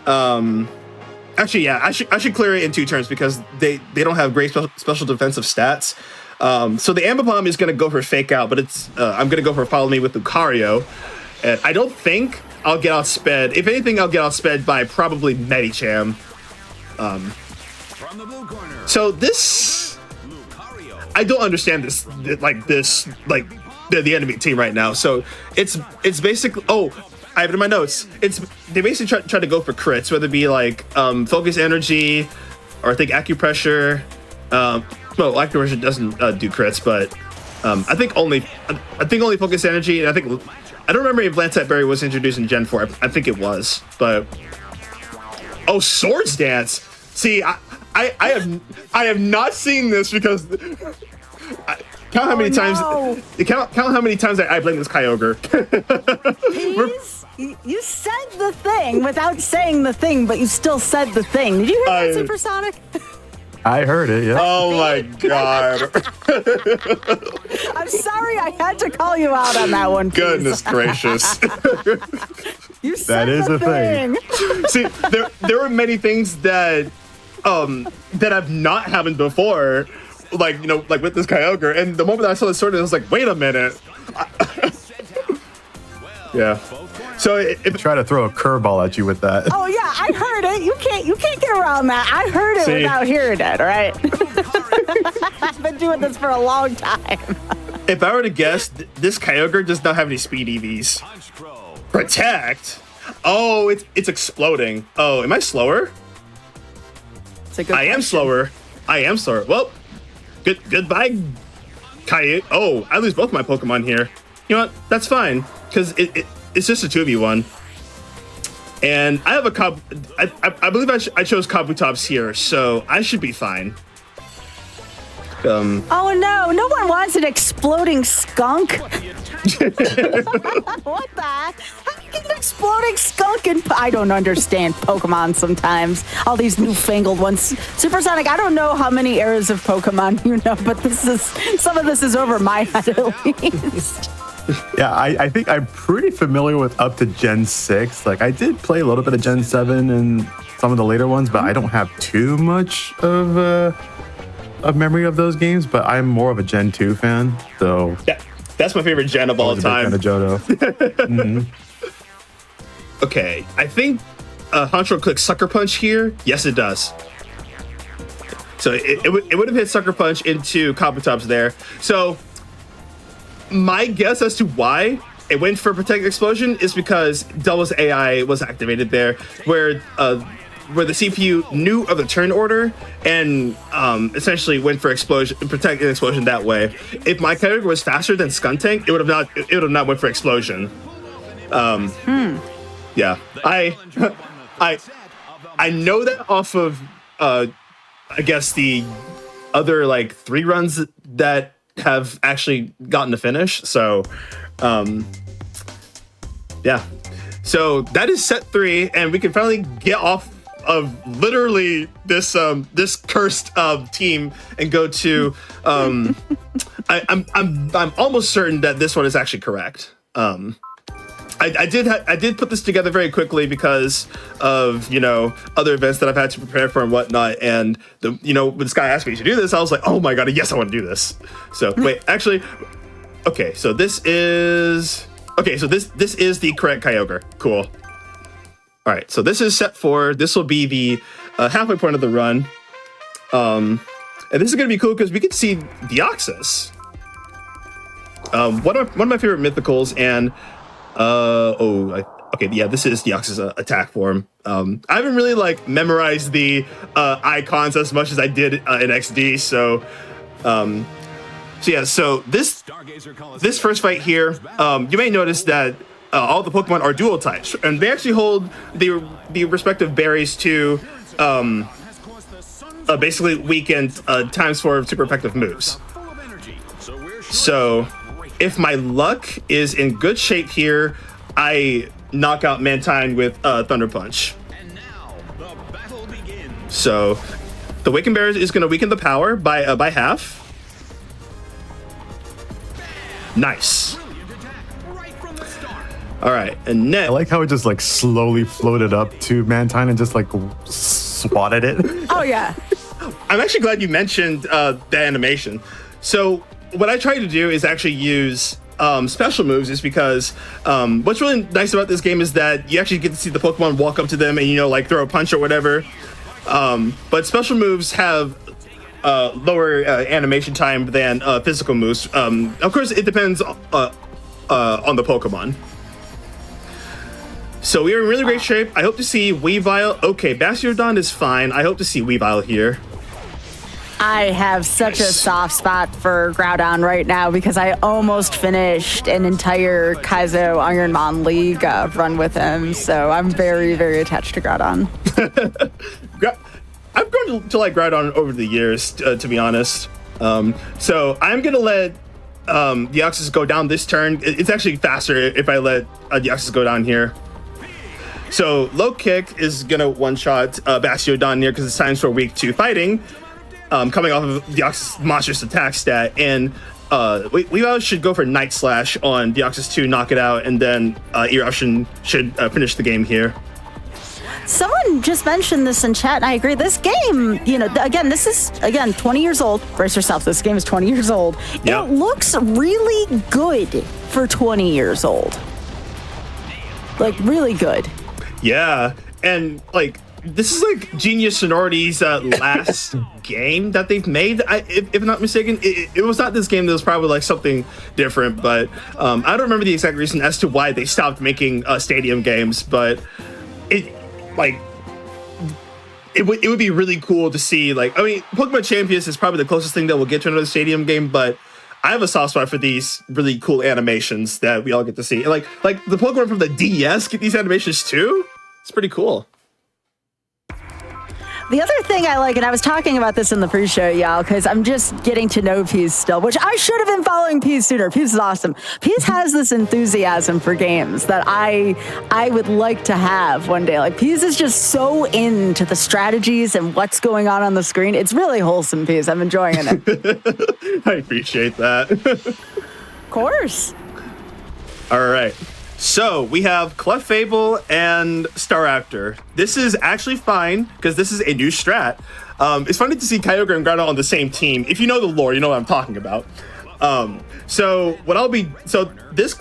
Actually, yeah, I should clear it in 2 turns because they don't have great special defensive stats. So the Ambipom is going to go for Fake Out, but I'm going to go for Follow Me with Lucario, and I don't think I'll get outsped. If anything, I'll get outsped by probably Medicham. From the blue corner. So this. I don't understand this, the enemy team right now. So it's basically, I have it in my notes. They basically try to go for crits, whether it be like focus energy, or I think acupressure. Well, acupressure doesn't do crits, but I think only focus energy. And I don't remember if Lancet Berry was introduced in Gen 4. I think it was, but Swords Dance. See, I have not seen this because count how many times I blame this Kyogre. You said the thing without saying the thing, but you still said the thing. Did you hear that, Supersonic? I heard it, yeah. Oh my god. I'm sorry I had to call you out on that one, please. Goodness gracious. You said that is the a thing. See, there were many things that have not happened before, like with this Kyogre, and the moment I saw the sword, I was like, wait a minute. Yeah. So try to throw a curveball at you with that. Oh yeah, I heard it. You can't get around that. I heard it without hearing it. All right. I've been doing this for a long time. If I were to guess, this Kyogre does not have any speed EVs. Protect. Oh, it's exploding. Oh, am I slower? I am slower. Well, goodbye, Kyogre. Oh, I lose both my Pokemon here. You know what? That's fine, because it's just a 2v1. And I have I believe I chose Kabutops here, so I should be fine. Oh no one wants an exploding skunk. What the? How do you get an exploding skunk? I don't understand Pokemon sometimes. All these newfangled ones. Supersonic, I don't know how many eras of Pokemon you know, but some of this is over my head at least. Yeah, I think I'm pretty familiar with up to Gen 6. Like, I did play a little bit of Gen 7 and some of the later ones, but I don't have too much of a memory of those games. But I'm more of a Gen 2 fan, so yeah, that's my favorite Gen of all time. Fan of Johto. Mm-hmm. Okay, I think Honchro clicks Sucker Punch here. Yes, it does. So it would have hit Sucker Punch into Kabutops there. So my guess as to why it went for Protect Explosion is because Doubles AI was activated there, where the CPU knew of the turn order and essentially went for Explosion, Protect and Explosion that way. If my Kyogre was faster than Skuntank, it would have not went for Explosion. Yeah, I know that off of I guess the other like 3 runs that have actually gotten to finish. So yeah, so that is set 3, and we can finally get off of literally this cursed team and go to I'm almost certain that this one is actually correct. I did put this together very quickly because of, other events that I've had to prepare for and whatnot. And when this guy asked me to do this, I was like, oh my God, yes, I want to do this. So wait, actually, okay. So this is the correct Kyogre. Cool. All right. So this is set 4. This will be the halfway point of the run. And this is going to be cool because we get to see Deoxys. One of my favorite mythicals, and this is Deoxys' attack form. I haven't really like memorized the icons as much as I did in XD, so this first fight here, you may notice that all the Pokemon are dual types, and they actually hold the respective berries to basically weakened times 4 super effective moves. So if my luck is in good shape here, I knock out Mantine with Thunder Punch. So the Waken Berries is going to weaken the power by half. Nice. All right, and next. I like how it just like slowly floated up to Mantine and just like swatted it. Oh yeah. I'm actually glad you mentioned the animation. So what I try to do is actually use special moves, is because what's really nice about this game is that you actually get to see the Pokemon walk up to them and, you know, like throw a punch or whatever. But special moves have lower animation time than physical moves. Of course, it depends on the Pokemon. So we are in really great shape. I hope to see Weavile. Okay, Bastiodon is fine. I hope to see Weavile here. I have such a soft spot for Groudon right now because I almost finished an entire Kaizo Ironmon League run with him. So I'm very, very attached to Groudon. I've grown to like Groudon over the years, to be honest. So I'm going to let Deoxys go down this turn. It's actually faster if I let Deoxys go down here. So low kick is going to one-shot Bastiodon here because it's times for weak 2 fighting. Coming off of Deoxys' monstrous attack stat, and we should go for Night Slash on Deoxys to knock it out, and then Eruption should finish the game here. Someone just mentioned this in chat, and I agree. This game, you know, this is 20 years old. Brace yourself, this game is 20 years old. Yep. It looks really good for 20 years old. Like, really good. Yeah, and like, this is like Genius Sonority's last game that they've made. If I'm not mistaken, it was not this game. That was probably like something different, but I don't remember the exact reason as to why they stopped making stadium games. But it would be really cool to see. Like, I mean, Pokemon Champions is probably the closest thing that we'll get to another stadium game, but I have a soft spot for these really cool animations that we all get to see. And like the Pokemon from the DS get these animations too. It's pretty cool. The other thing I like, and I was talking about this in the pre-show, y'all, because I'm just getting to know Pease still, which I should have been following Pease sooner. Pease is awesome. Pease has this enthusiasm for games that I would like to have one day. Like, Pease is just so into the strategies and what's going on the screen. It's really wholesome, Pease. I'm enjoying it. I appreciate that. Of course. All right. So we have Clefable and Staraptor. This is actually fine because this is a new strat. It's funny to see Kyogre and Groudon on the same team. If you know the lore, you know what I'm talking about. So this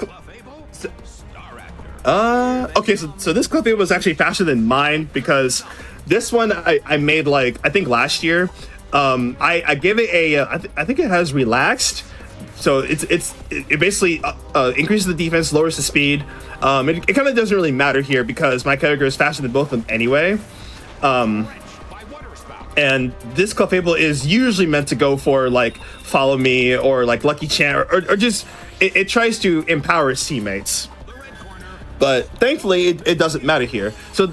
Clefable was actually faster than mine because this one I made like I think last year. I gave it I think it has relaxed. So it basically increases the defense, lowers the speed. It kind of doesn't really matter here because my Kyogre is faster than both of them anyway. And this Clefable is usually meant to go for like Follow Me or like Lucky Charm or just it tries to empower its teammates. But thankfully it doesn't matter here. So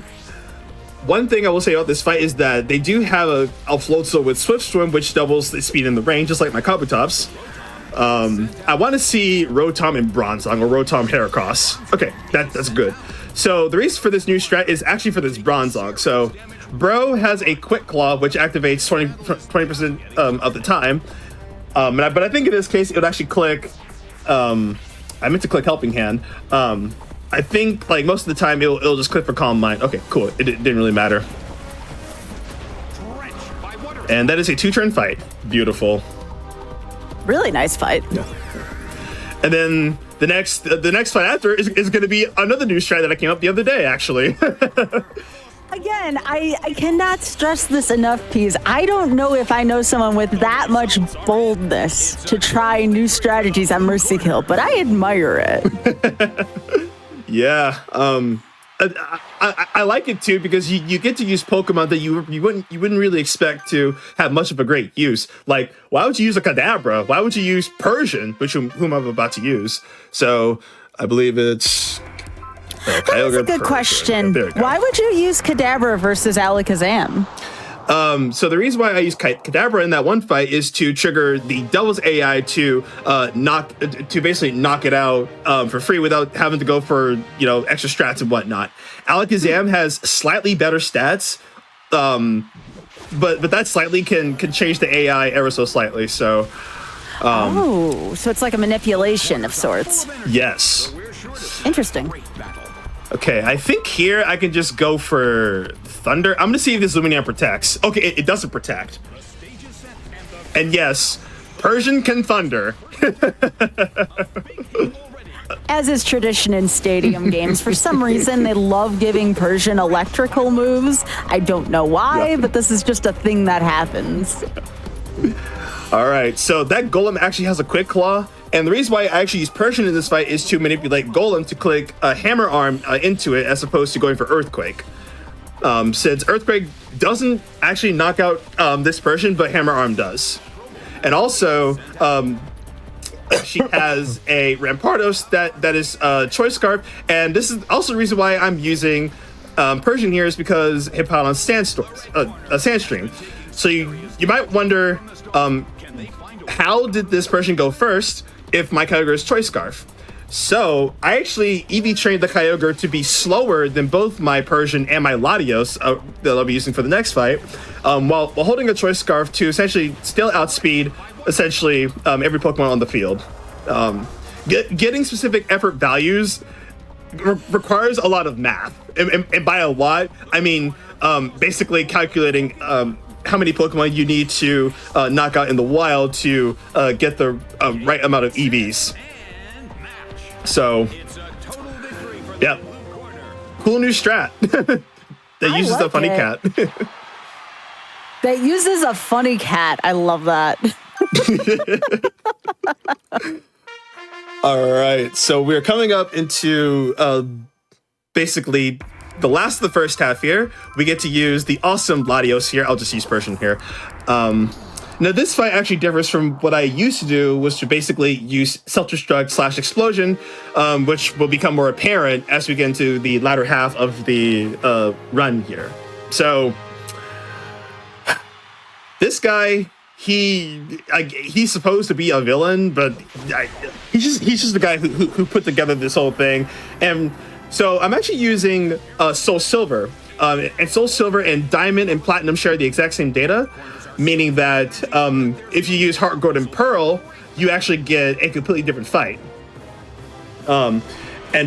one thing I will say about this fight is that they do have a Floatzel with Swift Swim, which doubles the speed and the range, just like my Kabutops. I want to see Rotom and Bronzong or Rotom Heracross. Okay, that's good. So the reason for this new strat is actually for this Bronzong. So Bro has a Quick Claw, which activates 20% of the time. But I think in this case, it would actually click... I meant to click Helping Hand. I think like most of the time, it'll just click for Calm Mind. Okay, cool. It didn't really matter. And that is a 2-turn fight. Beautiful. Really nice fight. Yeah. And then the next fight after is going to be another new strat that I came up the other day, actually. Again, I cannot stress this enough, Peas. I don't know if I know someone with that much boldness to try new strategies on Mercy Kill, but I admire it. Yeah, I like it too because you get to use Pokemon that you wouldn't really expect to have much of a great use. Like, why would you use a Kadabra? Why would you use Persian, which whom I'm about to use? So I believe it's. That's a good question. Why would you use Kadabra versus Alakazam? So the reason why I use Kadabra in that one fight is to trigger the Devil's AI to basically knock it out for free without having to go for extra strats and whatnot. Alakazam has slightly better stats, but that slightly can change the AI ever so slightly. So. So it's like a manipulation of sorts. Yes. Interesting. Okay, I think here I can just go for Thunder. I'm gonna see if this Lumineon protects. Okay, it doesn't protect. And yes, Persian can Thunder. As is tradition in stadium games, for some reason they love giving Persian electrical moves. I don't know why, but this is just a thing that happens. All right, so that Golem actually has a Quick Claw. And the reason why I actually use Persian in this fight is to manipulate Golem to click a Hammer Arm into it as opposed to going for Earthquake. Since Earthquake doesn't actually knock out this Persian, but Hammer Arm does. And also, she has a Rampardos that is Choice Scarf. And this is also the reason why I'm using Persian here is because Hippowdon's Sandstream. So you might wonder, how did this Persian go first if my Kyogre is Choice Scarf? So I actually EV trained the Kyogre to be slower than both my Persian and my Latios that I'll be using for the next fight, while holding a Choice Scarf to essentially still outspeed essentially every Pokemon on the field. Getting specific effort values requires a lot of math, and by a lot, I mean basically calculating how many Pokemon you need to knock out in the wild to get the right amount of EVs. So, yeah, cool new strat that uses the funny cat. That uses a funny cat. I love that. All right, so we're coming up into basically the last of the first half here. We get to use the awesome Latios here. I'll just use Persian here. Now this fight actually differs from what I used to do, was to basically use Self-Destruct / Explosion, which will become more apparent as we get into the latter half of the run here. So this guy, he's supposed to be a villain, but he's just the guy who put together this whole thing. And so I'm actually using Soul Silver, and Soul Silver and Diamond and Platinum share the exact same data, meaning that if you use Heart Gold and Pearl, you actually get a completely different fight. And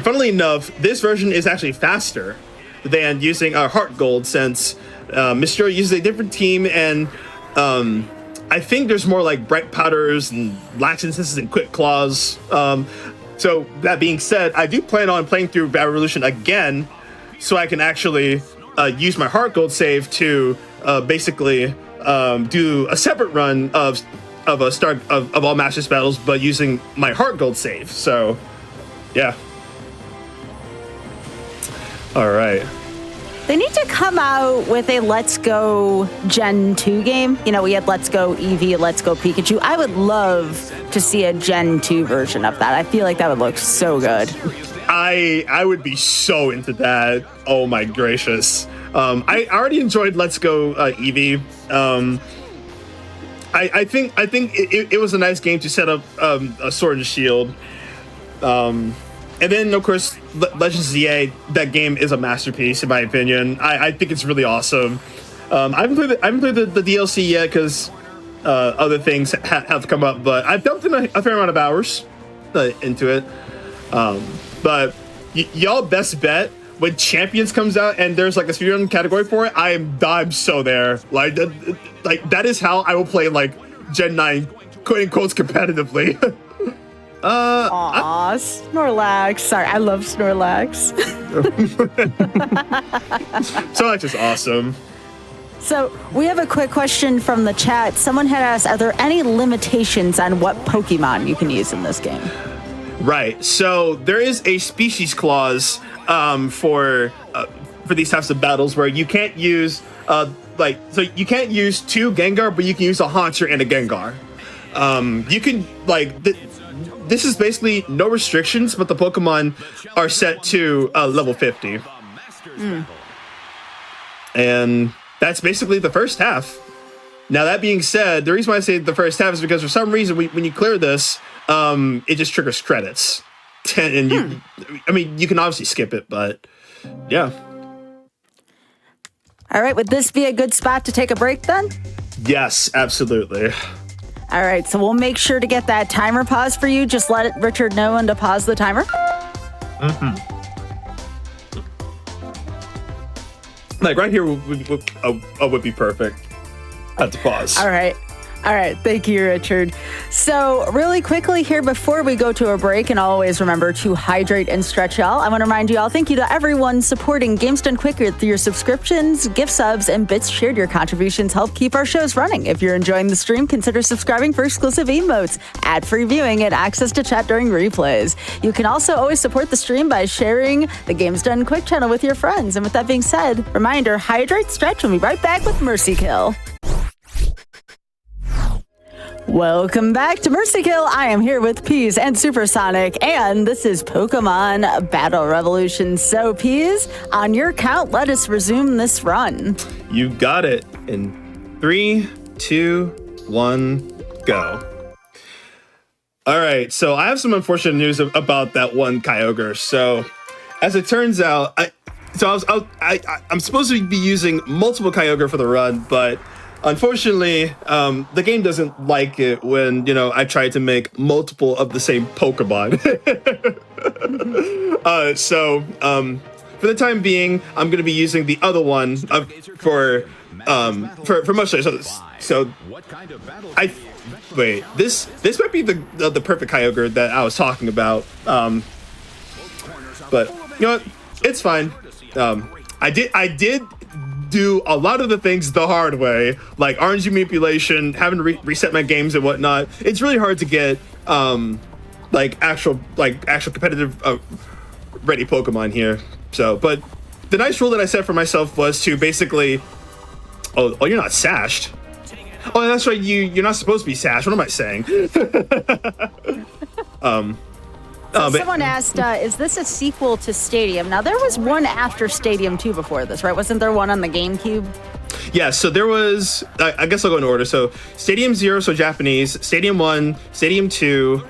funnily enough, this version is actually faster than using Heart Gold, since Mysterio uses a different team, and I think there's more like Bright Powders and Lax Instances and Quick Claws. So that being said, I do plan on playing through Battle Revolution again, so I can actually use my Heart Gold save to basically do a separate run of all Masters battles, but using my Heart Gold save. So, yeah. All right. They need to come out with a Let's Go Gen 2 game. You know, we had Let's Go Eevee, Let's Go Pikachu. I would love to see a Gen 2 version of that. I feel like that would look so good. I would be so into that. Oh my gracious. I already enjoyed Let's Go Eevee. I think it was a nice game to set up a Sword and Shield. And then, of course, Legends of ZA, that game is a masterpiece, in my opinion. I think it's really awesome. I haven't played the DLC yet because other things have come up, but I've dumped in a fair amount of hours into it. But y'all best bet when Champions comes out and there's like a speedrun category for it, I'm so there. Like that is how I will play like Gen 9 quote unquote competitively. Aw, Snorlax. Sorry, I love Snorlax. Snorlax is awesome. So we have a quick question from the chat. Someone had asked, are there any limitations on what Pokemon you can use in this game? Right. So there is a species clause for these types of battles where you can't use you can't use 2 Gengar, but you can use a Haunter and a Gengar. You can this is basically no restrictions, but the Pokemon are set to level 50. And that's basically the first half. Now, that being said, the reason why I say the first half is because for some reason, when you clear this, it just triggers credits. And you can obviously skip it, but yeah. All right, would this be a good spot to take a break then? Yes, absolutely. All right, so we'll make sure to get that timer pause for you. Just let Richard know when to pause the timer. Like right here would be perfect. I have to pause. All right. Thank you, Richard. So really quickly here before we go to a break, and always remember to hydrate and stretch, y'all. I want to remind you all, thank you to everyone supporting Games Done Quicker through your subscriptions, gift subs, and bits shared. Your contributions help keep our shows running. If you're enjoying the stream, consider subscribing for exclusive emotes, ad-free viewing, and access to chat during replays. You can also always support the stream by sharing the Games Done Quick channel with your friends. And with that being said, reminder, hydrate, stretch. We'll be right back with Mercy Kill. Welcome back to Mercy Kill. I am here with Peas and Supersonic, and this is Pokemon Battle Revolution. So, Peas, on your count, let us resume this run. You got it. In 3, 2, 1, go. All right, so I have some unfortunate news about that one Kyogre. So, as it turns out, I'm supposed to be using multiple Kyogre for the run, but unfortunately, the game doesn't like it when, I try to make multiple of the same Pokemon. So for the time being, I'm going to be using the other one for most of it. So this might be the perfect Kyogre that I was talking about. But you know what? It's fine. I did do a lot of the things the hard way, like RNG manipulation, having to reset my games and whatnot. It's really hard to get actual competitive ready Pokemon here. So, but the nice rule that I set for myself was to basically, oh, you're not sashed. Oh, that's right. You're not supposed to be sashed. What am I saying? Someone asked, is this a sequel to Stadium? Now, there was one after Stadium 2 before this, right? Wasn't there one on the GameCube? Yeah, so there was, I guess I'll go in order. So Stadium 0, so Japanese, Stadium 1, Stadium 2,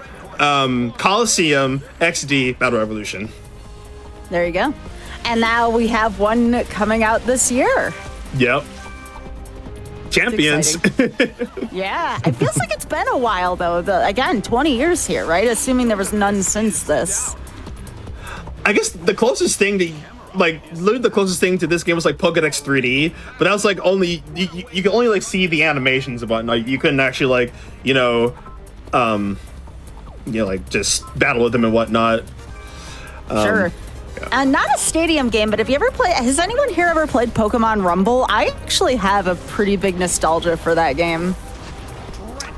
Coliseum, XD, Battle Revolution. There you go. And now we have one coming out this year. Yep. Champions. Yeah, it feels like it's been a while though. Again, 20 years here, right? Assuming there was none since this. I guess the closest thing to, literally the closest thing to this game was Pokédex 3D, but that was only you can only see the animations and whatnot. You couldn't actually just battle with them and whatnot. Sure. And not a Stadium game, but has anyone here ever played Pokemon Rumble? I actually have a pretty big nostalgia for that game.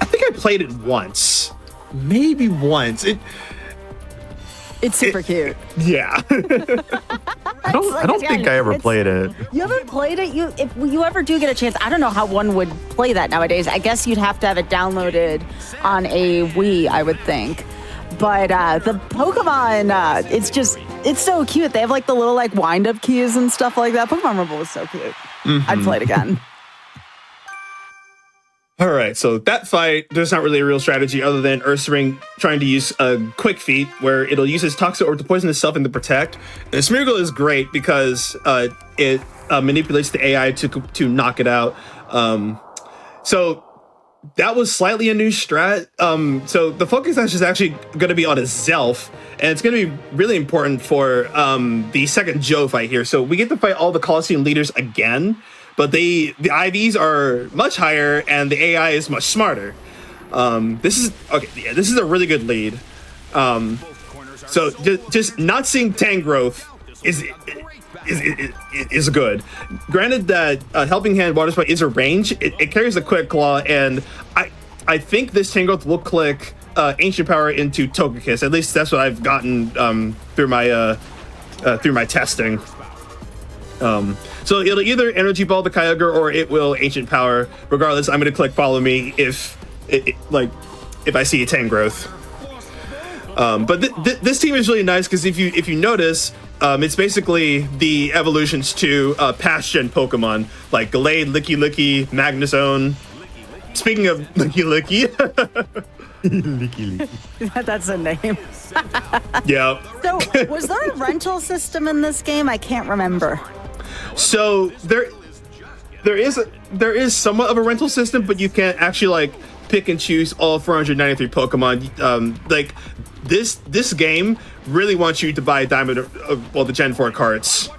I think I played it once. Maybe once. It's super cute. Yeah. I don't think I ever played it. You haven't played it? If you ever do get a chance, I don't know how one would play that nowadays. I guess you'd have to have it downloaded on a Wii, I would think. But the Pokemon, it's so cute. They have the little wind-up keys and stuff like that. Pokemon Rumble was so cute. Mm-hmm. I'd play it again. All right, so that fight, there's not really a real strategy other than Ursaring trying to use a quick feat where it'll use his Toxic Orb to poison itself and to protect. And Smeargle is great because it manipulates the AI to knock it out. So that was slightly a new strat. So the focus is actually going to be on itself, and it's going to be really important for the second Joe fight here. So we get to fight all the Coliseum leaders again, but the IVs are much higher and the AI is much smarter. This is a really good lead. So just not seeing tank growth is good. Granted that Helping Hand Water Sprite is a range, it carries a Quick Claw, and I think this tank growth will click Ancient Power into Togekiss. At least that's what I've gotten through my testing. So it'll either Energy Ball the Kyogre or it will Ancient Power. Regardless, I'm going to click Follow Me if I see a tank growth. But this team is really nice because if you notice, it's basically the evolutions to past gen Pokemon like Gallade, Licky Licky, Magnezone. Speaking of Licky Licky, Licky Licky. That's a name. Yeah. So, was there a rental system in this game? I can't remember. So there is somewhat of a rental system, but you can't actually like pick and choose all 493 Pokemon. Like this game really wants you to buy Diamond, the Gen 4 carts.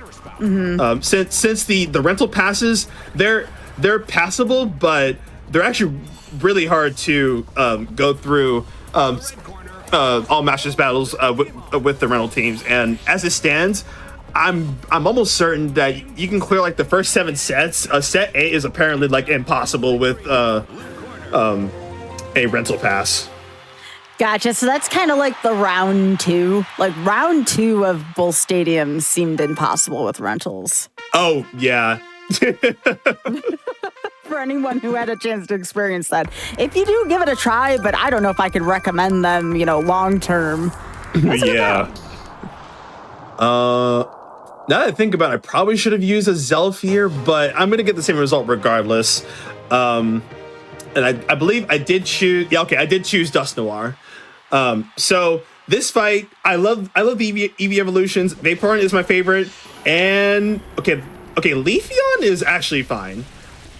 Mm-hmm. Since the rental passes, they're passable, but they're actually really hard to go through all Masters battles with the rental teams. And as it stands, I'm almost certain that you can clear like the first 7 sets. Set 8 is apparently like impossible with a rental pass. Gotcha. So that's kind of like the round 2. Like round 2 of both stadiums seemed impossible with rentals. Oh yeah. For anyone who had a chance to experience that, if you do, give it a try. But I don't know if I could recommend them, long term. Yeah. Now that I think about it, I probably should have used a Zelfir, but I'm gonna get the same result regardless. And I believe I did choose. Yeah, okay, I did choose Dust Noir. So this fight, I love the EV evolutions. Vaporeon is my favorite, and okay, Leafeon is actually fine.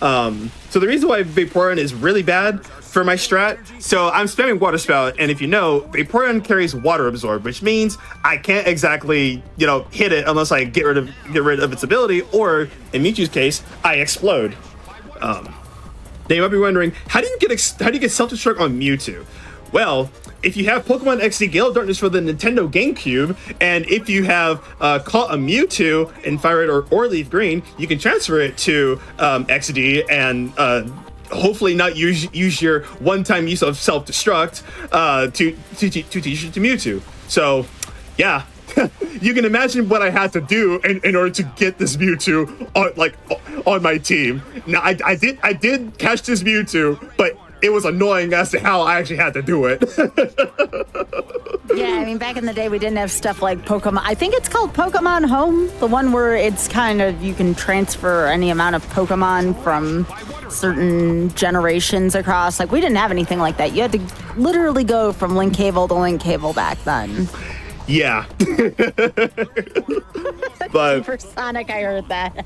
So the reason why Vaporeon is really bad for my strat, so I'm spamming Water Spout, and if you know, Vaporeon carries Water Absorb, which means I can't exactly, hit it unless I get rid of its ability, or in Mewtwo's case, I explode. Now you might be wondering, how do you get self-destruct on Mewtwo? Well, if you have Pokemon XD Gale Darkness for the Nintendo GameCube, and if you have caught a Mewtwo in Fire Red or Leaf Green, you can transfer it to XD and hopefully not use your one-time use of self-destruct to teach it to Mewtwo. So, yeah. You can imagine what I had to do in order to get this Mewtwo on my team. Now I did catch this Mewtwo, but it was annoying as to how I actually had to do it. Yeah, I mean, back in the day, we didn't have stuff like Pokemon. I think it's called Pokemon Home, the one where it's kind of, you can transfer any amount of Pokemon from certain generations across. Like, we didn't have anything like that. You had to literally go from Link Cable to Link Cable back then. Yeah. But for Sonic, I heard that.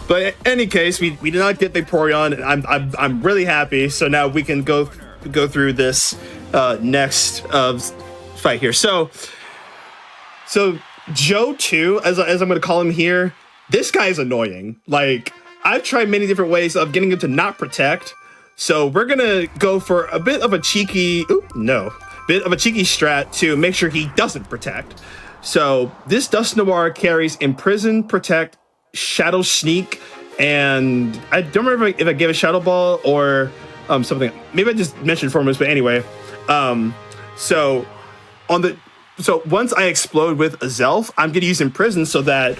But in any case, we did not get Vaporeon. I'm really happy. So now we can go through this next fight here. So Joe 2, as I'm going to call him here, this guy is annoying. Like, I've tried many different ways of getting him to not protect. So we're gonna go for a bit of a cheeky strat to make sure he doesn't protect. So this Dust Noir carries Imprison, Protect, Shadow Sneak, and I don't remember if I gave a Shadow Ball or something. Maybe I just mentioned Formless, but anyway. So once I explode with a Zelf, I'm gonna use Imprison so that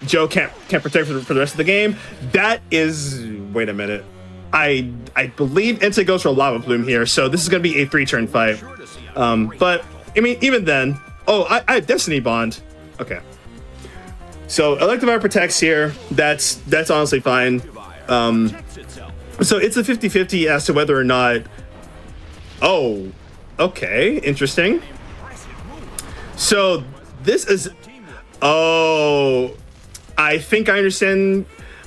Joe can't protect for the rest of the game. That is, wait a minute. I believe Entei goes for a Lava Plume here, so this is going to be a 3-turn fight. But, I mean, even then... Oh, I have Destiny Bond. Okay. So, Electivire protects here. That's honestly fine. So, it's a 50-50 as to whether or not... Oh, okay. Interesting. So, this is... Oh, I think I understand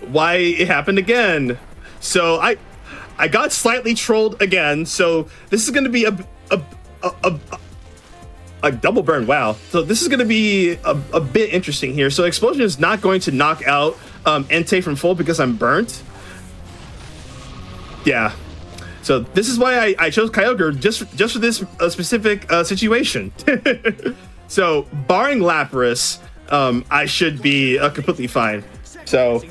why it happened again. So I got slightly trolled again. So this is going to be a double burn. Wow. So this is going to be a bit interesting here. So Explosion is not going to knock out Entei from full because I'm burnt. Yeah. So this is why I chose Kyogre just for this specific situation. So barring Lapras, I should be completely fine. So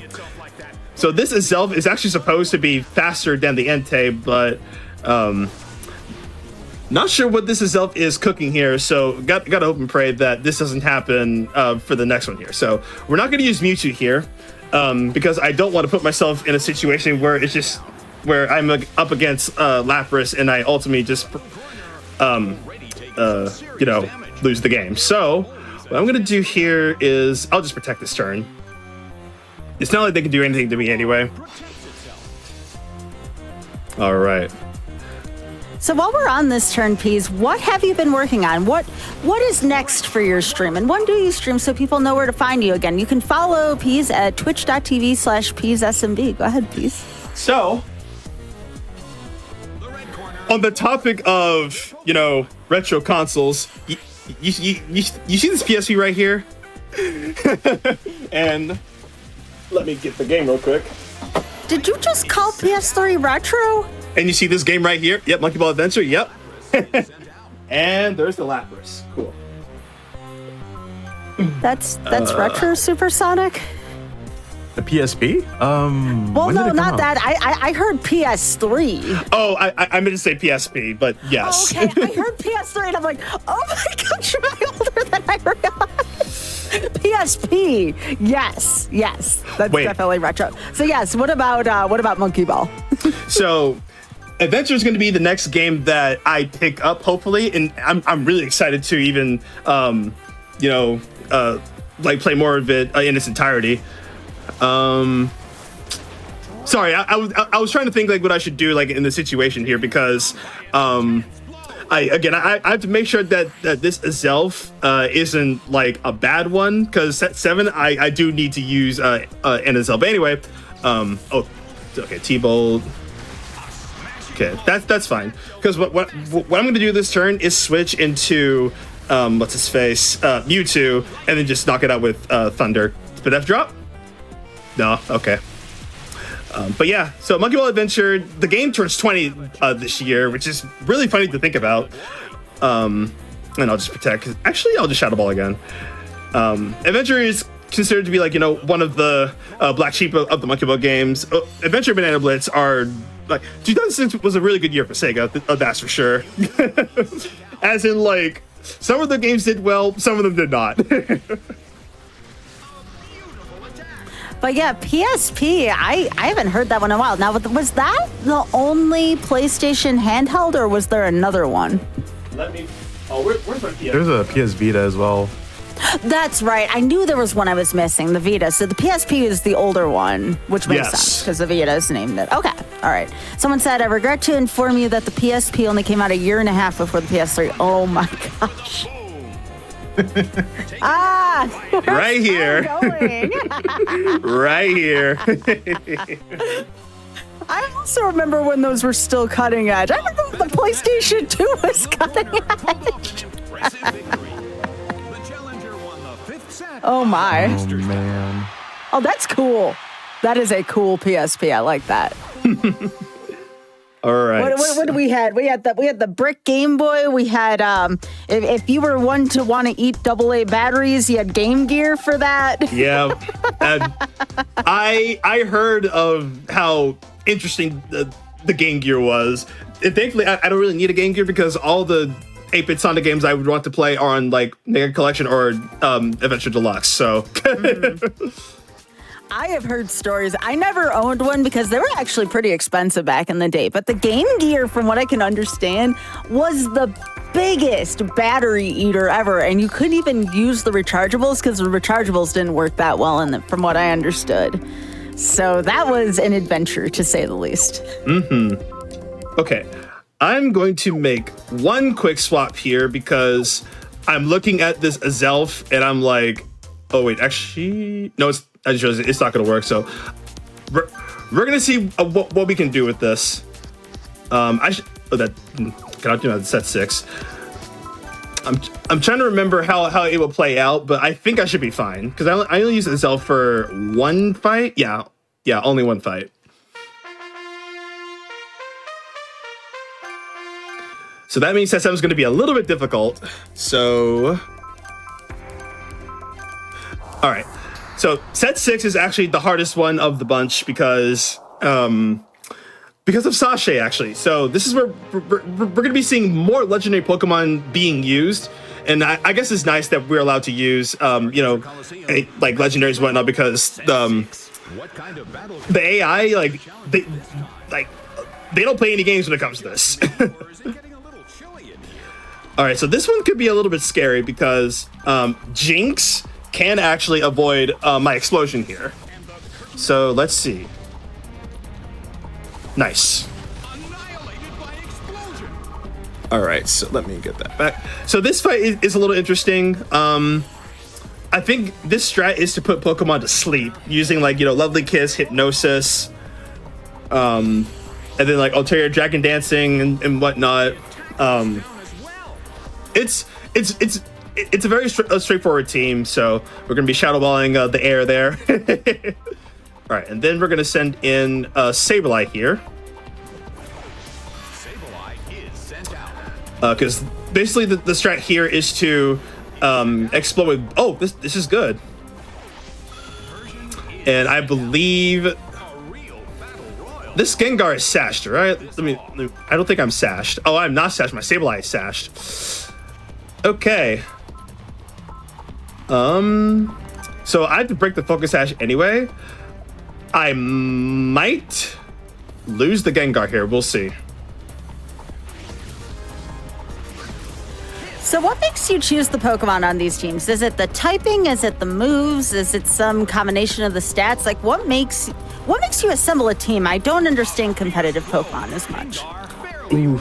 this itself is actually supposed to be faster than the Entei, but not sure what this itself is cooking here. So got to hope and pray that this doesn't happen for the next one here. So we're not going to use Mewtwo here because I don't want to put myself in a situation where it's just where I'm up against Lapras and I ultimately just lose the game. So what I'm gonna do here is I'll just protect this turn. It's not like they can do anything to me anyway. All right. So while we're on this turn, Peas, what have you been working on? What is next for your stream? And when do you stream so people know where to find you again? You can follow Peas at twitch.tv/PeasSMB. Go ahead, Peas. So on the topic of, retro consoles, you see this PSP right here? And let me get the game real quick. Did you just call PS3 retro? And you see this game right here? Yep, Monkey Ball Adventure, yep. And there's the Lapras. Cool. That's retro Supersonic? The PSP? Well, no, not that. I heard PS3. Oh, I meant to say PSP, but yes. Oh, okay, I heard PS3 and I'm like, oh my gosh, am I older than I realized? PSP. Yes. That's definitely retro. So yes, what about Monkey Ball? So Adventure is going to be the next game that I pick up, hopefully, and I'm really excited to even play more of it in its entirety. Sorry, I was trying to think like what I should do like in the situation here because I have to make sure that this itself isn't like a bad one because set 7 I do need to use an itself. But anyway, okay, T-Bolt. Okay, that's fine because what I'm going to do this turn is switch into what's his face Mewtwo and then just knock it out with Thunder. Spit F drop. No, okay. But yeah, so Monkey Ball Adventure, the game turns 20 this year, which is really funny to think about. And I'll just protect. Actually, I'll just Shadow Ball again. Adventure is considered to be like, one of the black sheep of the Monkey Ball games. Adventure and Banana Blitz are like, 2006 was a really good year for Sega, that's for sure. As in like, some of the games did well, some of them did not. But yeah, PSP, I haven't heard that one in a while. Now, was that the only PlayStation handheld, or was there another one? Where's my PSP? There's a PS Vita as well. That's right. I knew there was one I was missing, the Vita. So the PSP is the older one, which makes sense because the Vita is named it. Okay. All right. Someone said, I regret to inform you that the PSP only came out a year and a half before the PS3. Oh my gosh. Right here. Right here. I also remember when those were still cutting edge. I remember when the PlayStation 2 was cutting edge. Oh my. Oh man. Oh, that's cool. That is a cool PSP. I like that. All right. What do we had? We had the brick Game Boy. We had if you were one to want to eat AA batteries, you had Game Gear for that. Yeah. I heard of how interesting the Game Gear was. And thankfully, I don't really need a Game Gear because all the 8-bit Sonic games I would want to play are on like Mega Collection or Adventure Deluxe. So. I have heard stories. I never owned one because they were actually pretty expensive back in the day. But the Game Gear, from what I can understand, was the biggest battery eater ever. And you couldn't even use the rechargeables because the rechargeables didn't work that well, from what I understood. So that was an adventure, to say the least. Mm-hmm. Okay. I'm going to make one quick swap here because I'm looking at this Azelf and I'm like, oh, wait, actually, no, I just realized it's not going to work. So we're going to see what we can do with this. Can I do that set 6? I'm trying to remember how it will play out, but I think I should be fine because I only use Azelf for one fight. Yeah, only one fight. So that means set 7 is going to be a little bit difficult. So, all right. So set 6 is actually the hardest one of the bunch because of Sashay, actually. So this is where we're going to be seeing more legendary Pokemon being used. And I guess it's nice that we're allowed to use, like legendaries and whatnot, because the AI, they don't play any games when it comes to this. All right, so this one could be a little bit scary because Jinx can actually avoid my explosion here. So let's see. Nice. All right, so let me get that back. So this fight is a little interesting. I think this strat is to put Pokemon to sleep using Lovely Kiss, Hypnosis, and then Ulterior Dragon Dancing and whatnot. It's a very straightforward team, so we're gonna be shadow balling the air there. All right, and then we're gonna send in Sableye here. Because basically the strat here is to explode with, oh, this is good. And I believe this Gengar is sashed, right? I don't think I'm sashed. Oh, I'm not sashed. My Sableye is sashed. Okay. So I have to break the focus sash anyway. I might lose the Gengar here. We'll see. So what makes you choose the Pokemon on these teams? Is it the typing? Is it the moves? Is it some combination of the stats? Like, what makes you assemble a team? I don't understand competitive Pokemon as much. Ooh.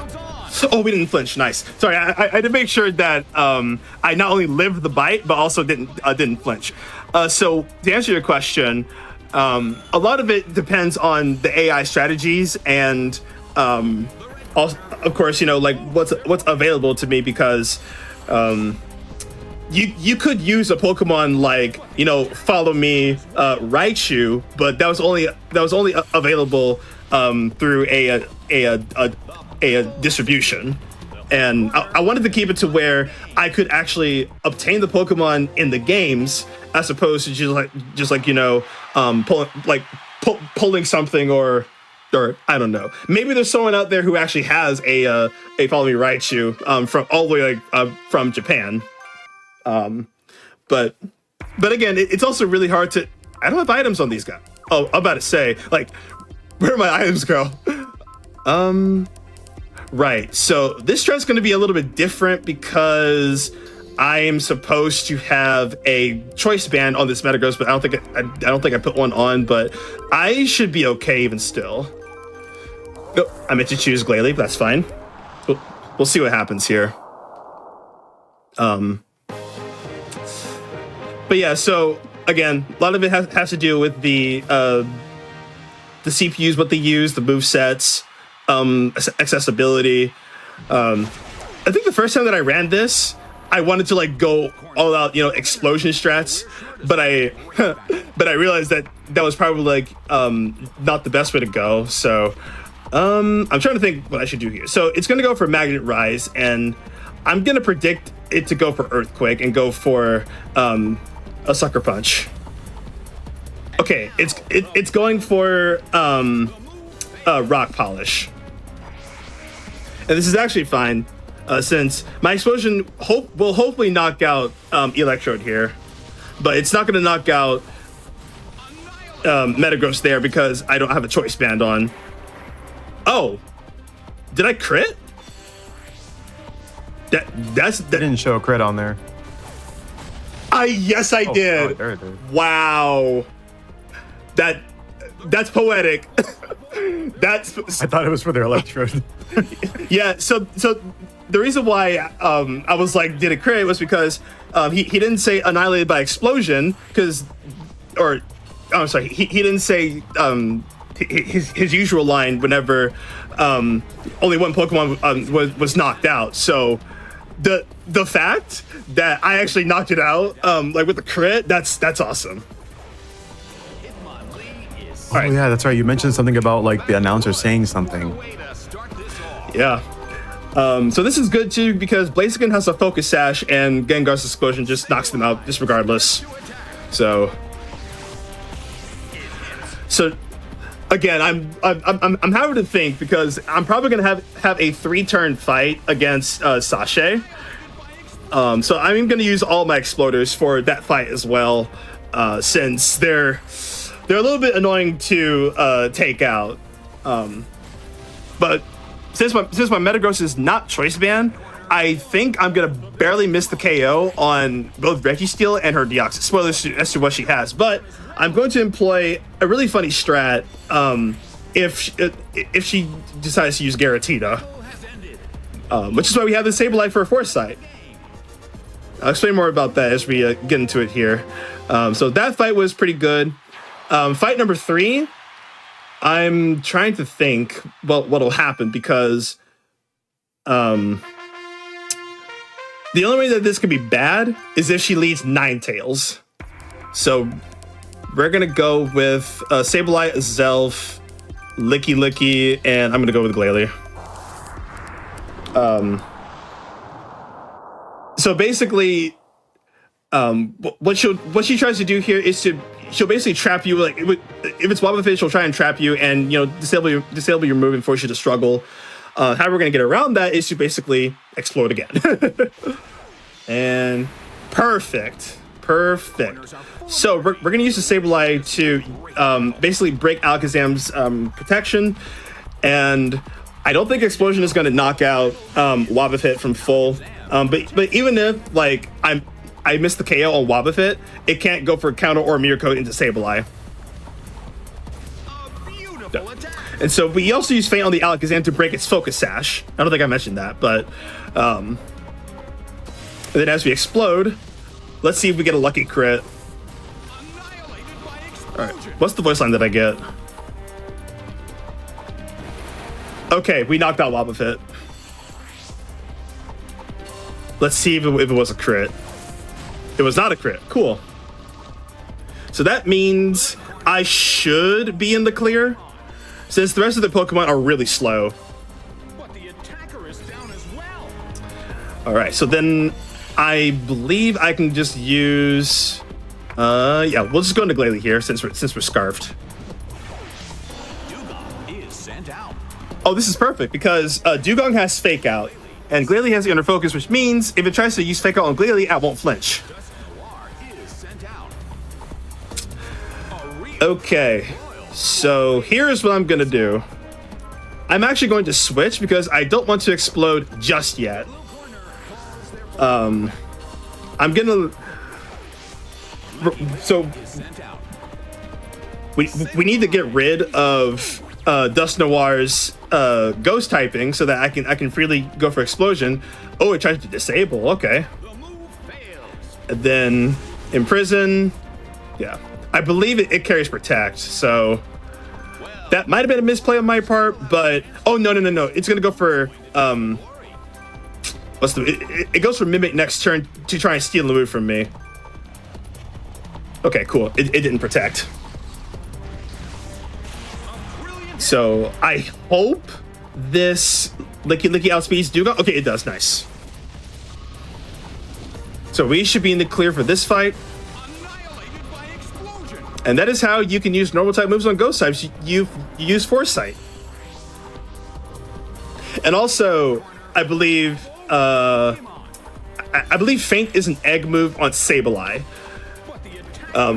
Oh, we didn't flinch. Nice. Sorry, I had to make sure that I not only lived the bite, but also didn't flinch. So to answer your question, a lot of it depends on the AI strategies and also, of course, what's available to me, because you could use a Pokemon like Follow Me, Raichu, but that was only available through a distribution, and I wanted to keep it to where I could actually obtain the Pokemon in the games, as opposed to pulling something or I don't know. Maybe there's someone out there who actually has a Follow Me Raichu from all the way from Japan. But again, it's also really hard to. I don't have items on these guys. Oh, I'm about to say, where do my items go? Right. So this strat's going to be a little bit different because I am supposed to have a choice band on this Metagross, but I don't think I put one on. But I should be okay even still. Oh, I meant to choose Glalie, but that's fine. We'll see what happens here. But yeah, so again, a lot of it has to do with the CPUs, what they use, the move sets, accessibility. I think the first time that I ran this, I wanted to go all out, explosion strats, but I realized that was probably not the best way to go. So I'm trying to think what I should do here. So it's going to go for Magnet Rise, and I'm going to predict it to go for Earthquake and go for a Sucker Punch. Okay, it's going for Rock Polish, and this is actually fine. Since my explosion will hopefully knock out Electrode here, but it's not going to knock out Metagross there because I don't have a choice band on. Oh, did I crit? That didn't show a crit on there. Yes, I did. Oh, there it is. Wow, that's poetic. I thought it was for their Electrode. Yeah, so the reason why I was like, did it crit, was because he didn't say annihilated by explosion, he didn't say his usual line whenever only one Pokemon was knocked out. So the fact that I actually knocked it out with a crit, that's awesome. Oh, right. Yeah, that's right. You mentioned something about the announcer saying something. Yeah. So this is good too because Blaziken has a focus sash and Gengar's explosion just knocks them out just regardless. So again, I'm having to think because I'm probably gonna have a 3-turn fight against Sashay. So I'm gonna use all my exploders for that fight as well, since they're a little bit annoying to take out. But since my Metagross is not choice band, I think I'm gonna barely miss the KO on both Registeel and her Deoxys. Spoilers as to what she has, but I'm going to employ a really funny strat if she decides to use Garatina, which is why we have the Sableye for a Foresight. I'll explain more about that as we get into it here. So that fight was pretty good. Fight number 3. I'm trying to think what'll happen because the only way that this could be bad is if she leads Ninetales. So we're gonna go with Sableye, Zelf, Licky, and I'm gonna go with Glalie. So basically, what she tries to do here is she'll basically trap you. Like if it's Wobbuffet, she'll try and trap you and disable your move and force you to struggle. How we're gonna get around that is to basically explode again. And perfect. So we're gonna use the Sableye to basically break Alakazam's protection, and I don't think Explosion is gonna knock out Wobbuffet from full. But even if like I missed the KO on Wobbuffet, it can't go for counter or mirror coat into Sableye. And so we also use Feint on the Alakazam to break its focus sash. I don't think I mentioned that, but and then as we explode, let's see if we get a lucky crit. All right, what's the voice line that I get? Okay, we knocked out Wobbuffet. Let's see if it was a crit. It was not a crit. Cool. So that means I should be in the clear, since the rest of the Pokemon are really slow. But the attacker is down as well. All right, so then I believe I can just use. Yeah, we'll just go into Glalie here since we're scarfed. Dugong is sent out. Oh, this is perfect because Dugong has Fake Out, and Glalie has the Inner Focus, which means if it tries to use Fake Out on Glalie, I won't flinch. Is sent out. Okay, so here's what I'm gonna do. I'm actually going to switch because I don't want to explode just yet. I'm gonna. So we need to get rid of Dust Noir's ghost typing so that I can freely go for explosion. Oh, it tries to disable. Okay. And then imprison. Yeah, I believe it carries protect. So that might have been a misplay on my part, but oh no. It's gonna go for it goes for Mimic next turn to try and steal the move from me. Okay, cool. It didn't protect. So I hope this Licky outspeeds Dugong. Okay, it does. Nice. So we should be in the clear for this fight. And that is how you can use normal type moves on ghost types. You use Foresight. And also, I believe Feint is an egg move on Sableye.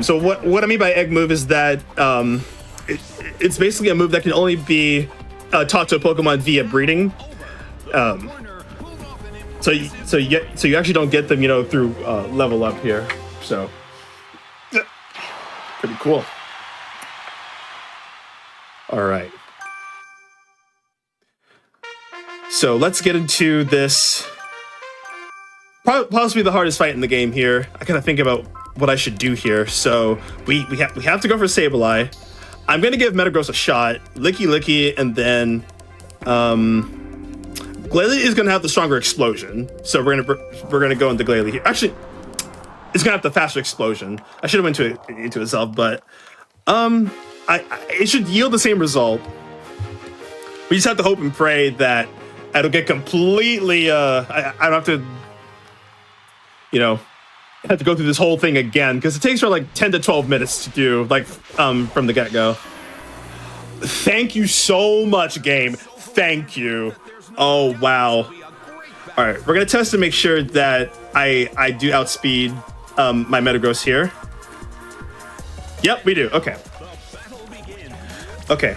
So what I mean by egg move is that it's basically a move that can only be taught to a Pokemon via breeding. So you actually don't get them, through level up here. So pretty cool. All right. So let's get into this. Possibly the hardest fight in the game here. I gotta think about what I should do here. So we have to go for Sableye. I'm gonna give Metagross a shot. Licky, and then Glalie is gonna have the stronger explosion. So we're gonna go into Glalie here. Actually, it's gonna have the faster explosion. I should have went into itself, but it should yield the same result. We just have to hope and pray that it'll get completely. I don't have to, have to go through this whole thing again because it takes her like 10 to 12 minutes to do, like, from the get-go. Thank you so much, game. Thank you. Oh wow. All right, we're gonna test to make sure that I do outspeed my Metagross here. Yep, we do. Okay. Okay.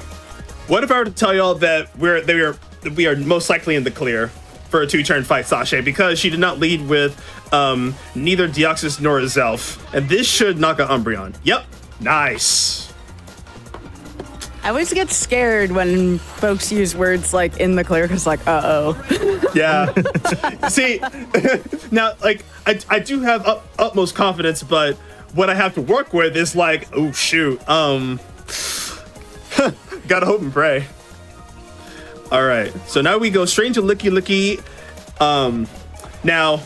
What if I were to tell y'all that we are most likely in the clear for a 2-turn fight, Sasha, because she did not lead with neither Deoxys nor Zelf, and this should knock out Umbreon. Yep. Nice. I always get scared when folks use words like in the clear because, like, uh-oh. Yeah. See, now, like, I do have utmost confidence, but what I have to work with is like, oh, shoot. Gotta hope and pray. All right. So now we go straight into Licky Licky. Now,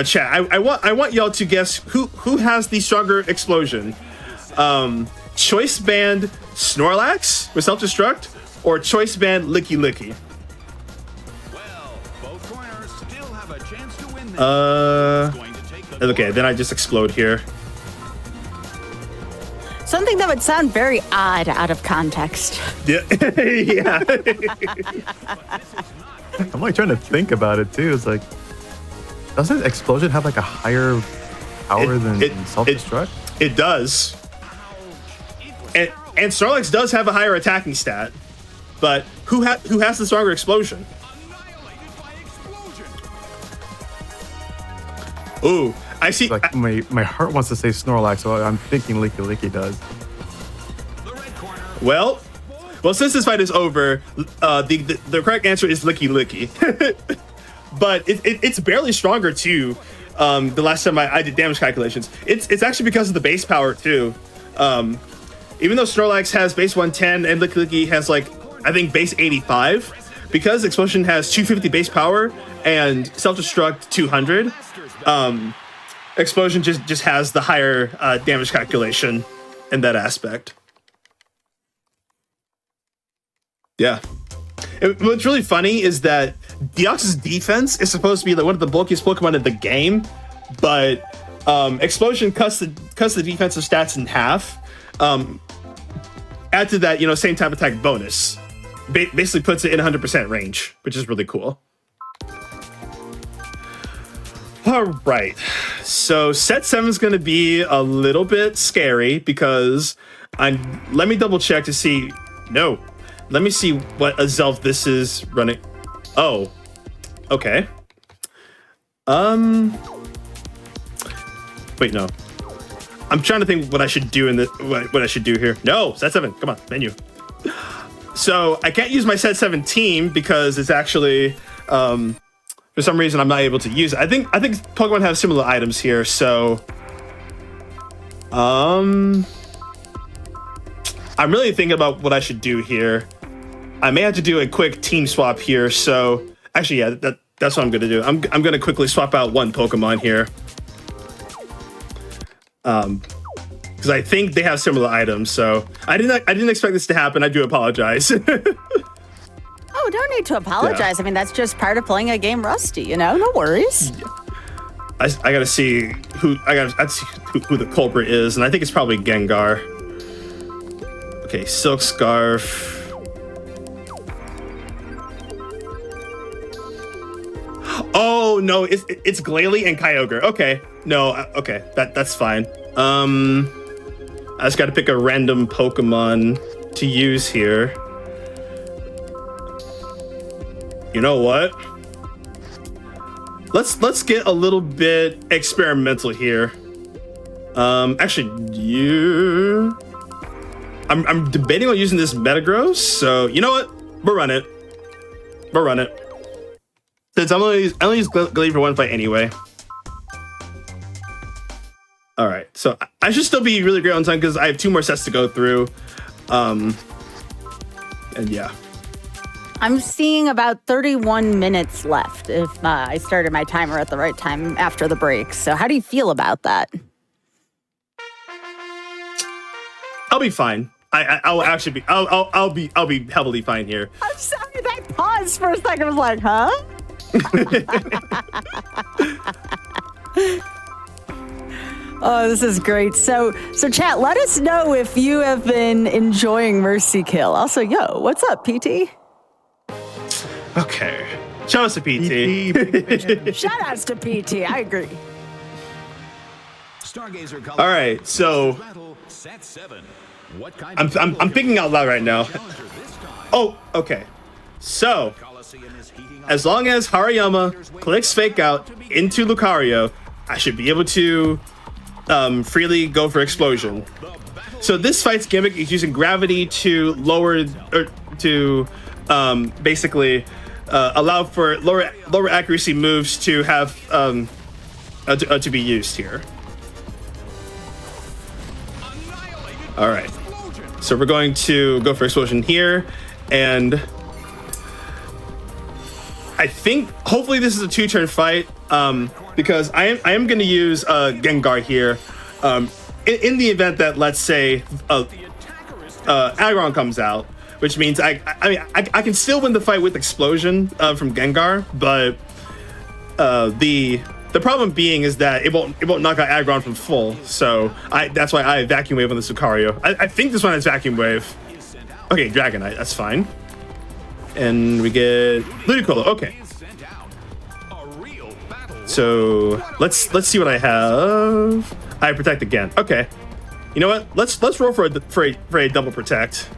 chat, I want y'all to guess who has the stronger explosion. Choice Band Snorlax with self-destruct or Choice Band Licky Licky? Well, both corners still have a chance to win this. Okay, then I just explode here. Something that would sound very odd out of context. Yeah. Yeah. I'm like trying to think about it too. It's like, doesn't Explosion have like a higher power than self-destruct? It does. And Snorlax does have a higher attacking stat, but who has the stronger explosion? Ooh, I see. Like my heart wants to say Snorlax, so I'm thinking Licky Licky does. Well, since this fight is over, the correct answer is Licky Licky. But it's barely stronger too. The last time I did damage calculations, it's actually because of the base power too. Even though Snorlax has base 110 and Licky Licky has like, I think base 85, because Explosion has 250 base power and self-destruct 200, Explosion just has the higher damage calculation in that aspect. Yeah. What's really funny is that Deoxys' defense is supposed to be like one of the bulkiest Pokemon in the game, but Explosion cuts the defensive stats in half. Add to that, same type attack bonus. Basically puts it in 100% range, which is really cool. All right, so set 7 is going to be a little bit scary because let me double check to see. No, let me see what a Zelf this is running. Oh, okay. Wait, no. I'm trying to think what I should do what I should do here. No, set 7. Come on, menu. So I can't use my set 7 team because it's actually for some reason I'm not able to use it. I think Pokemon have similar items here. So I'm really thinking about what I should do here. I may have to do a quick team swap here. So actually, yeah, that's what I'm gonna do. I'm gonna quickly swap out one Pokemon here. Because I think they have similar items, so I didn't expect this to happen. I do apologize. Oh, don't need to apologize. Yeah. I mean, that's just part of playing a game rusty, no worries. Yeah. I gotta see who the culprit is, and I think it's probably Gengar. Okay, Silk Scarf. Oh no, it's Glalie and Kyogre. Okay, no, okay, that's fine. I just gotta pick a random Pokemon to use here. You know what? Let's get a little bit experimental here. Actually, I'm debating on using this Metagross, so you know what? We'll run it. Since I'm only use Glalie for one fight anyway. All right, so I should still be really great on time because I have 2 more sets to go through. And yeah. I'm seeing about 31 minutes left if I started my timer at the right time after the break. So how do you feel about that? I'll be fine. I'll actually be. I'll be heavily fine here. I'm sorry, that paused for a second. I was like, huh? Oh, this is great. So chat, let us know if you have been enjoying Mercy Kill. Also, yo, what's up, PT? Okay. Shout out to PT. Shout outs to PT. I agree. Stargazer All right, so battle set 7. What kind I'm thinking out loud right now. challenger this time? Oh, okay. So Coliseum is heating up. as long as Hariyama clicks fake out into Lucario, I should be able to freely go for explosion. So this fight's gimmick is using gravity to lower or to basically allow for lower accuracy moves to have to be used here. All right, so we're going to go for explosion here, and I think hopefully this is a 2-turn fight because I am going to use Gengar here in the event that, let's say, Aggron comes out, which means I can still win the fight with explosion from Gengar, but the problem being is that it won't knock out Aggron from full, so that's why I Vacuum Wave on the Lucario. I think this one has Vacuum Wave. Okay, Dragonite, that's fine. And we get Ludicolo. Okay. So let's see what I have. I protect again. Okay. You know what? Let's roll for a double protect.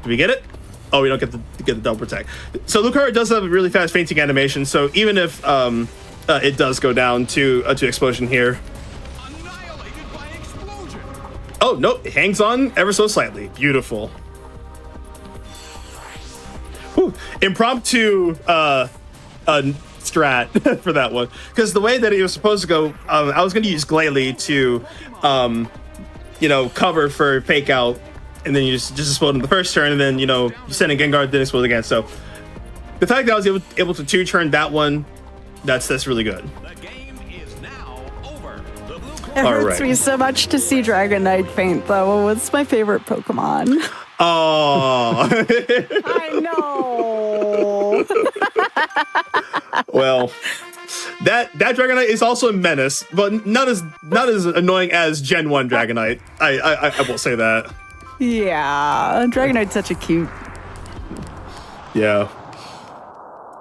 Do we get it? Oh, we don't get the double protect. So Lucario does have a really fast fainting animation. So even if it does go down to explosion here. Oh no! It hangs on ever so slightly. Beautiful. Whew. Impromptu strat for that one, because the way that it was supposed to go, I was going to use Glalie to cover for fake out, and then you just explode in the first turn, and then you send in Gengar, then explode again. So the fact that I was able to 2-turn that one, that's really good. The game is now over. The blue It All hurts right. me so much to see Dragonite faint, though. What's my favorite Pokemon? Oh. I know. Well, that Dragonite is also a menace, but not as annoying as Gen 1 Dragonite. I will say that. Yeah, Dragonite's such a cute. Yeah.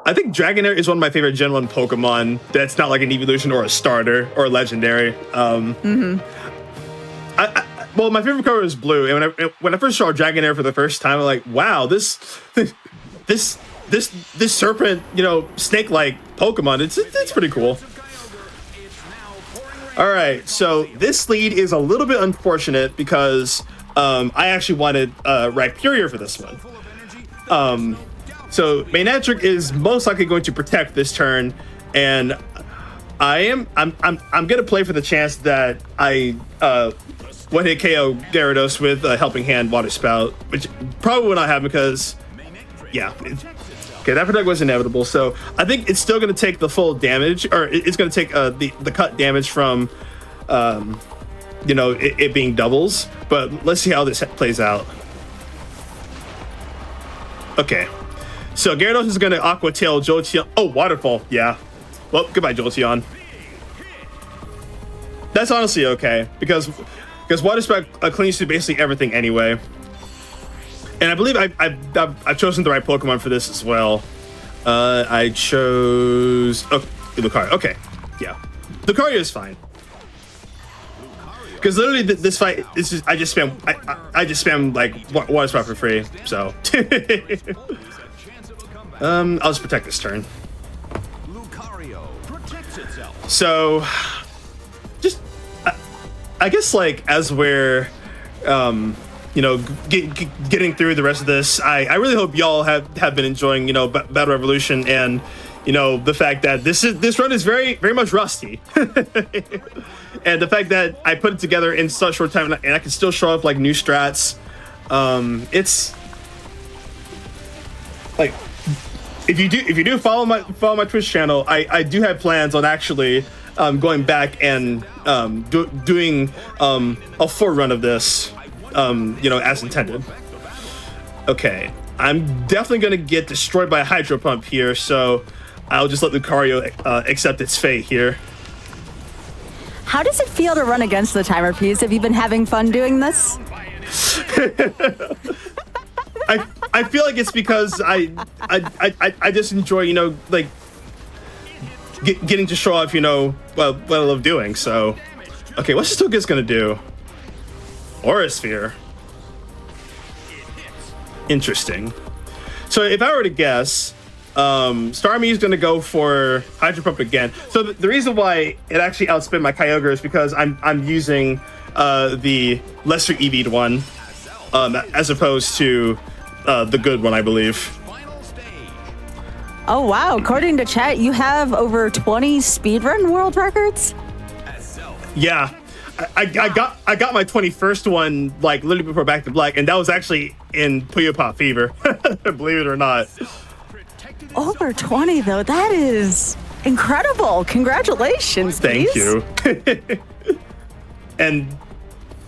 I think Dragonair is one of my favorite Gen 1 Pokemon that's not like an evolution or a starter or a legendary. Well, my favorite color is blue, and when I first saw Dragonair for the first time, I'm like, wow, this serpent, snake-like Pokemon, it's pretty cool. All right, so this lead is a little bit unfortunate because I actually wanted Rhyperior for this one. So Manectric is most likely going to protect this turn, and I'm gonna play for the chance that I one-hit KO Gyarados with a Helping Hand Water Spout, which probably will not happen because, yeah. Okay, that protect was inevitable, so I think it's still going to take the full damage, or it's going to take the cut damage from, it being doubles. But let's see how this plays out. Okay, so Gyarados is going to Aqua Tail Jolteon. Oh, Waterfall, yeah. Well, goodbye, Jolteon. That's honestly okay because Water Spout clings to basically everything anyway. And I believe I've chosen the right Pokemon for this as well. I chose Lucario. Okay, yeah, Lucario is fine. Because literally this fight, I just spam like Water Spout for free. So I'll just protect this turn. Lucario protects itself. So just I guess like as we're getting through the rest of this, I really hope y'all have been enjoying, Battle Revolution, and, the fact that this run is very, very much rusty. And the fact that I put it together in such short time and I can still show up like new strats. It's like, if you do follow my Twitch channel, I do have plans on actually going back and doing a full run of this, as intended. Okay, I'm definitely going to get destroyed by a Hydro Pump here, so I'll just let Lucario accept its fate here. How does it feel to run against the timer, Peas? Have you been having fun doing this? I feel like it's because I just enjoy, you know, like getting to show off, you know, what I love doing. So, okay, what's this Togekiss gonna do? Aura Sphere. Interesting. So if I were to guess, Starmie is gonna go for Hydro Pump again. So the reason why it actually outspin my Kyogre is because I'm using the lesser EV'd one as opposed to the good one, I believe. Oh, wow. According to chat, you have over 20 speedrun world records? Yeah. I got my 21st one like literally before Back to Black, and that was actually in Puyo Pop Fever, believe it or not. Over 20, though. That is incredible. Congratulations. Thank Peas. you. And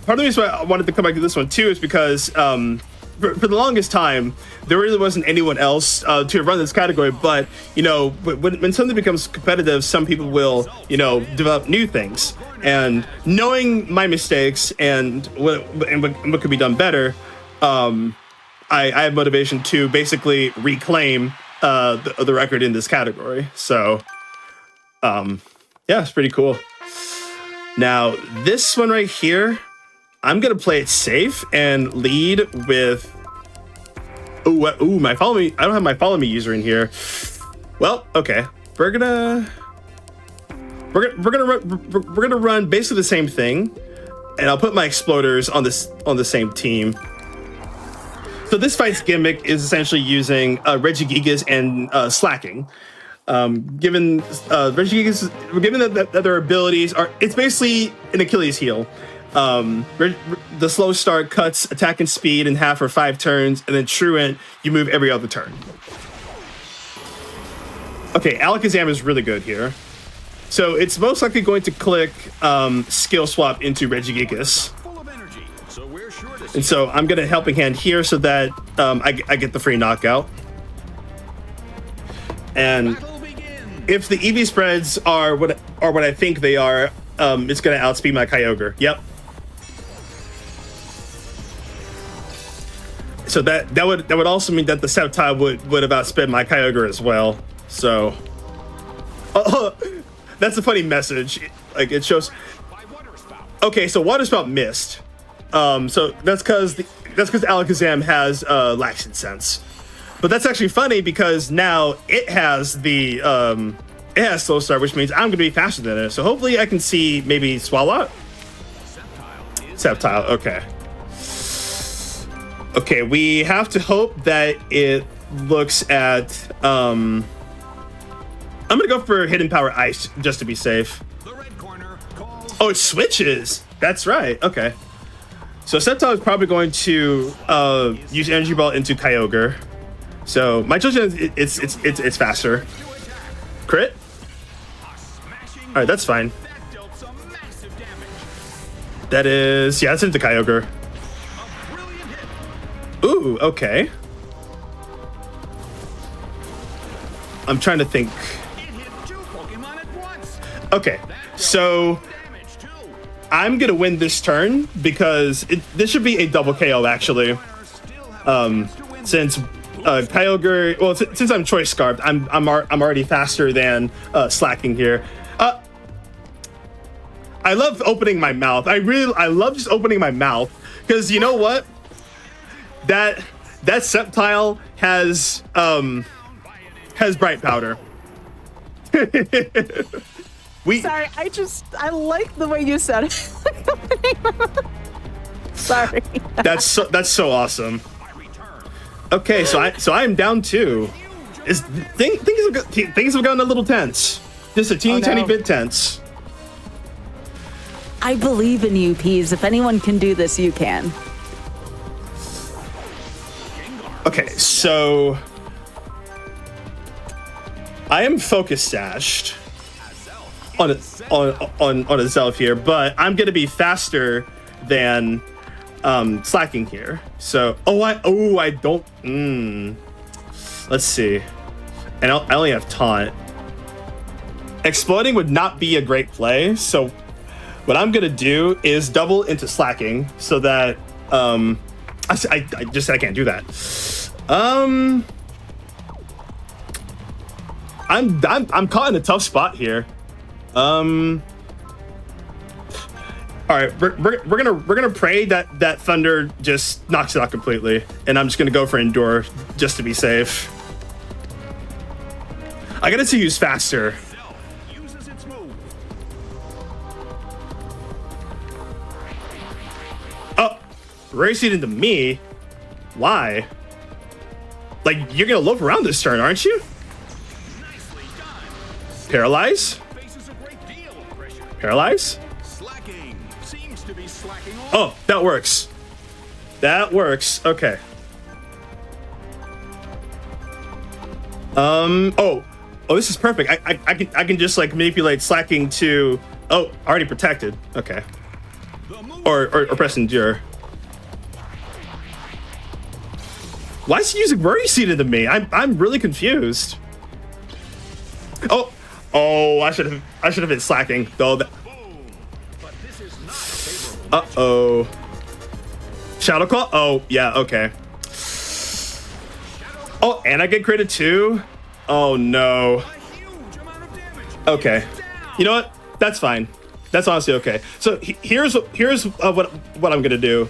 part of the reason why I wanted to come back to this one too is because for the longest time, there really wasn't anyone else to run this category. But, you know, when something becomes competitive, some people will, you know, develop new things. And knowing my mistakes and what could be done better, I have motivation to basically reclaim the record in this category. So, yeah, it's pretty cool. Now, this one right here, I'm gonna play it safe and lead with. Ooh, my follow me. I don't have my follow me user in here. Well, okay, we're gonna run basically the same thing, and I'll put my exploders on the same team. So this fight's gimmick is essentially using Regigigas and slacking. Given Regigigas, given that their abilities are, it's basically an Achilles heel. The slow start cuts attack and speed in half for 5 turns, and then Truant, you move every other turn. Okay, Alakazam is really good here. So it's most likely going to click skill swap into Regigigas. And so I'm going to Helping Hand here so that I get the free knockout. And if the EV spreads are what I think they are, it's going to outspeed my Kyogre. Yep. So that would also mean that the Sceptile would have outsped my Kyogre as well. So that's a funny message. Like it shows. Okay, so Water Spout missed. So that's because Alakazam has Laxant Sense. But that's actually funny because now it has the it has Slow Start, which means I'm gonna be faster than it. So hopefully I can see maybe Swallow. Sceptile, okay. Okay, we have to hope that it looks at I'm gonna go for Hidden Power Ice just to be safe. Oh, it switches. That's right. Okay. So Sceptile is probably going to use Energy Ball into Kyogre. So my judgment, it's faster. Crit. All right, that's fine. That is, yeah, that's into Kyogre. Ooh, okay. I'm trying to think. Okay, so I'm gonna win this turn because this should be a double KO actually. Since Kyogre, well, since I'm Choice Scarfed, I'm already faster than slacking here. I love opening my mouth. I love just opening my mouth because you know what? That Sceptile has Bright Powder. Sorry, I like the way you said it. Sorry. That's so awesome. Okay, so I am down 2. Things have gotten a little tense. Just a tiny bit tense. I believe in you, Peas. If anyone can do this, you can. Okay, so I am focus sashed on a Zelf here, but I'm gonna be faster than slacking here. So I don't. Let's see. And I only have taunt. Exploding would not be a great play. So what I'm gonna do is double into slacking so that I just said I can't do that. I'm caught in a tough spot here. All right, we're gonna pray that Thunder just knocks it out completely, and I'm just gonna go for Endure just to be safe. I gotta see who's faster. Oh, racing into me? Why? Like, you're gonna loaf around this turn, aren't you? Paralyze? Paralyze? Oh, that works. That works. Okay. Oh, this is perfect. I can just like manipulate slacking to. Oh, already protected. Okay. Or press endure. Why is he using Worry Seed into me? I'm really confused. Oh, I should have been slacking though. Uh-oh. Shadow Claw? Oh, yeah, okay. Oh, and I get critted too? Oh, no. Okay. You know what? That's fine. That's honestly okay. So here's what I'm gonna do.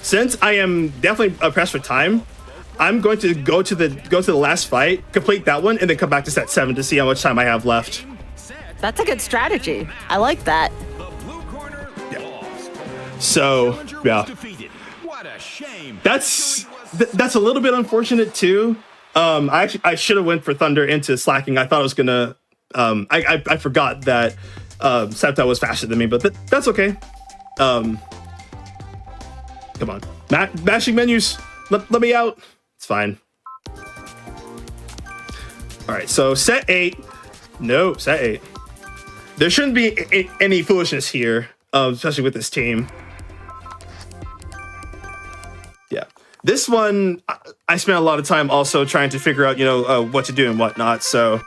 Since I am definitely pressed for time, I'm going to go to the last fight, complete that one, and then come back to set 7 to see how much time I have left. That's a good strategy. I like that. So yeah, that's a little bit unfortunate too. I should have went for Thunder into slacking. I thought I was gonna. I forgot that Septa was faster than me, but that's okay. Come on, mashing menus. Let me out. It's fine. All right, so set 8. No, set 8. There shouldn't be any foolishness here, especially with this team. Yeah, this one I spent a lot of time also trying to figure out, what to do and whatnot. So,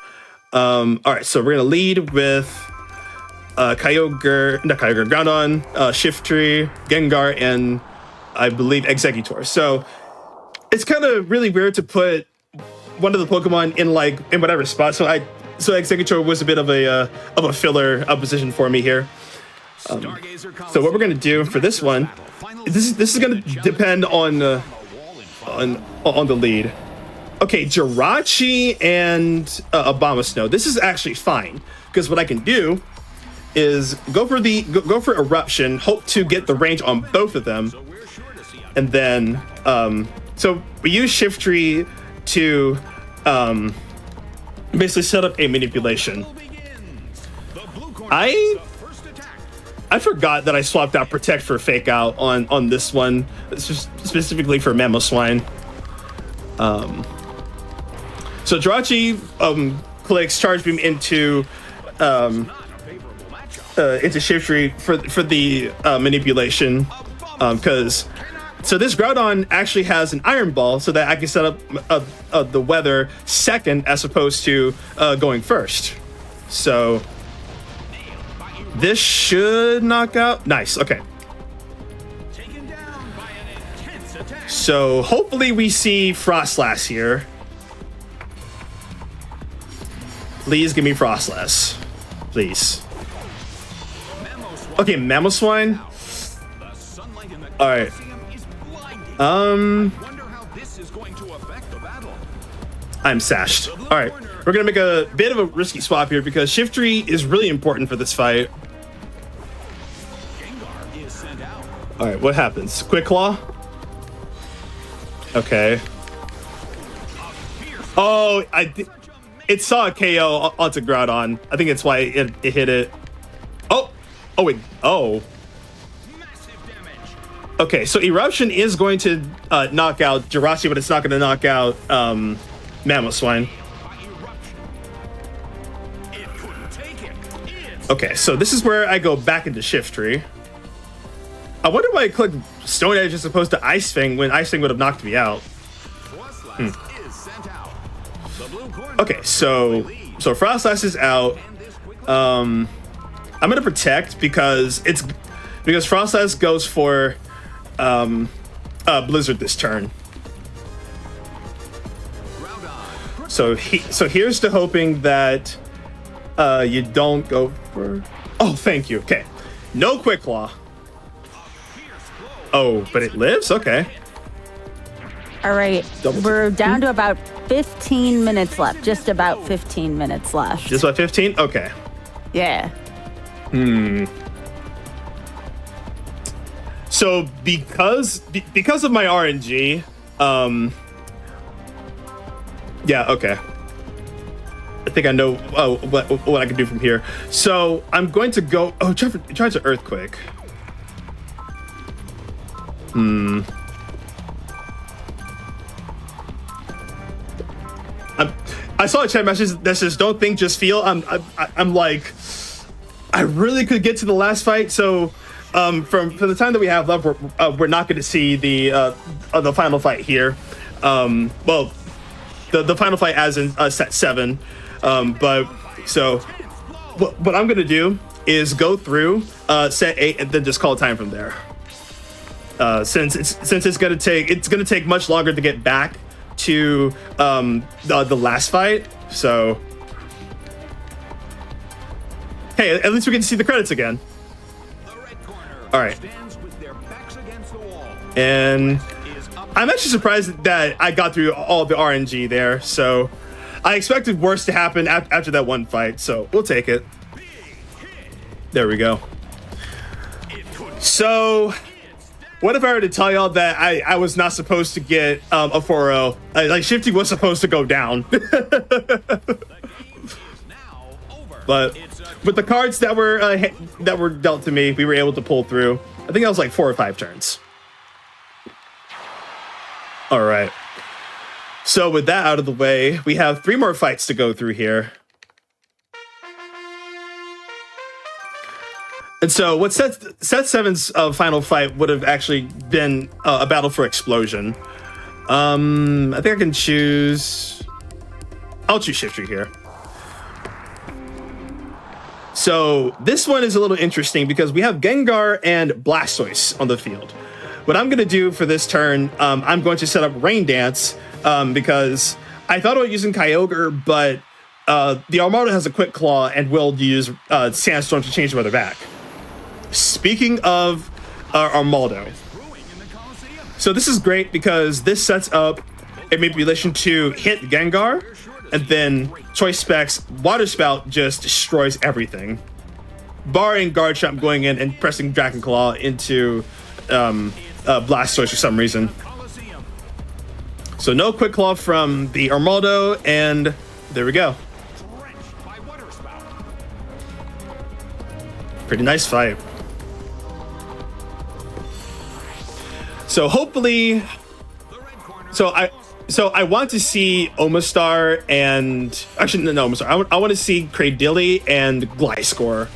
all right, so we're gonna lead with Kyogre, Groudon, Shiftry, Gengar, and I believe Exeggutor. So it's kind of really weird to put one of the Pokemon in whatever spot. So Exeggutor was a bit of a filler position for me here. So what we're gonna do for this one, this is gonna depend on the lead. Okay, Jirachi and Abomasnow. This is actually fine because what I can do is go for Eruption, hope to get the range on both of them, and then so we use Shiftry to basically set up a manipulation. I forgot that I swapped out Protect for Fake Out on this one, specifically for Mamoswine. So Jirachi clicks Charge Beam into Shiftry for the manipulation, because so this Groudon actually has an Iron Ball, so that I can set up the weather second as opposed to going first. So this should knock out. Nice. Okay. So hopefully we see Frostlass here. Please give me Frostlass. Please. Okay, Mamoswine. All right. I'm sashed. All right, we're gonna make a bit of a risky swap here because Shiftry is really important for this fight. All right, what happens? Quick Claw. Okay. Oh, it saw a KO onto Groudon. I think it's why it hit it. Oh wait. Oh. Okay, so Eruption is going to knock out Jirachi, but it's not going to knock out Mamoswine. Okay, so this is where I go back into Shiftry. I wonder why I clicked Stone Edge as opposed to Ice Fang when Ice Fang would have knocked me out. Okay, so Frostlass is out. I'm gonna protect because Frostlass goes for Blizzard this turn. So here's to hoping that you don't go for. Oh, thank you. Okay, no Quick Claw. Oh, but it lives? Okay. All right, we're down to about 15 minutes left. Just about 15 minutes left. Just about 15? Okay. Yeah. So because of my RNG, yeah, okay. I think I know what I can do from here. So I'm going to go. Oh, try to Earthquake. I saw a chat message that says, "Don't think, just feel." I'm like, I really could get to the last fight. So, for the time that we have left, we're not going to see the final fight here. Well, the final fight as in set 7. But so what I'm going to do is go through set 8 and then just call time from there. Since it's going to take much longer to get back to the last fight. So hey, at least we get to see the credits again. All right. And I'm actually surprised that I got through all the RNG there. So I expected worse to happen after that one fight. So we'll take it. There we go. So what if I were to tell y'all that I was not supposed to get a 4-0? Like Shifty was supposed to go down. But with the cards that were dealt to me, we were able to pull through. I think that was like 4 or 5 turns. All right. So with that out of the way, we have 3 more fights to go through here. And so what set 7's final fight would have actually been a battle for Explosion. I think I can choose. I'll choose Shifty here. So this one is a little interesting because we have Gengar and Blastoise on the field. What I'm going to do for this turn, I'm going to set up Rain Dance because I thought about using Kyogre, but the Armada has a Quick Claw and will use Sandstorm to change the weather back. Speaking of Armaldo, so this is great because this sets up a manipulation to hit Gengar, and then Choice Specs Water Spout just destroys everything, barring Garchomp going in and pressing Dragon Claw into Blastoise for some reason. So no Quick Claw from the Armaldo, and there we go. Pretty nice fight. So hopefully, so I want to see Omastar and actually no Omastar. I want to see Cradily and Gliscor.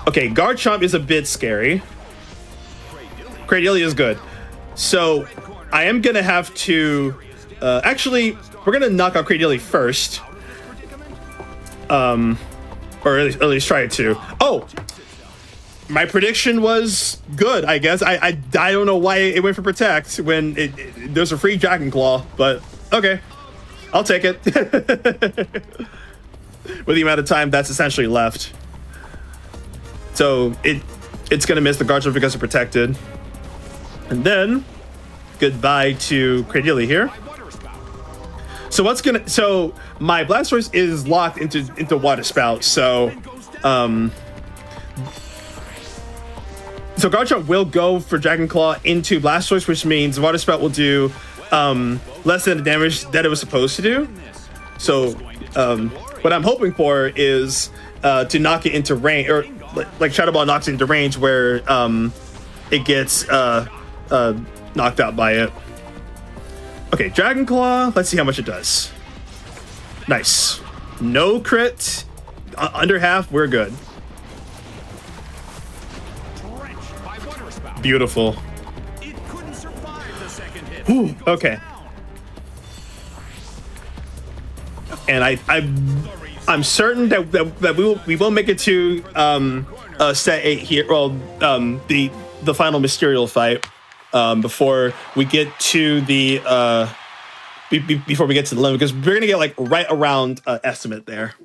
Okay, Garchomp is a bit scary. Cradily is good. So I am gonna have to actually we're gonna knock out Cradily first. Or at least try to. Oh, my prediction was good, I guess. I don't know why it went for Protect when there's a free Dragon Claw, but okay, I'll take it. With the amount of time that's essentially left. So it's gonna miss the Garchomp because it's protected. And then goodbye to Cradily here. So my Blastoise is locked into Water Spout, so Garchomp will go for Dragon Claw into Blastoise, which means Water Spout will do less than the damage that it was supposed to do. So what I'm hoping for is to knock it into range, or like Shadow Ball knocks it into range where it gets knocked out by it. Okay, Dragon Claw. Let's see how much it does. Nice. No crit under half, we're good. Drenched by water spout. Beautiful. It couldn't survive the second hit. Whew, okay. And I'm certain that we will make it to set 8 here. Well, the final Mysterial fight before we get to the before we get to the limit, because we're gonna get like right around estimate there.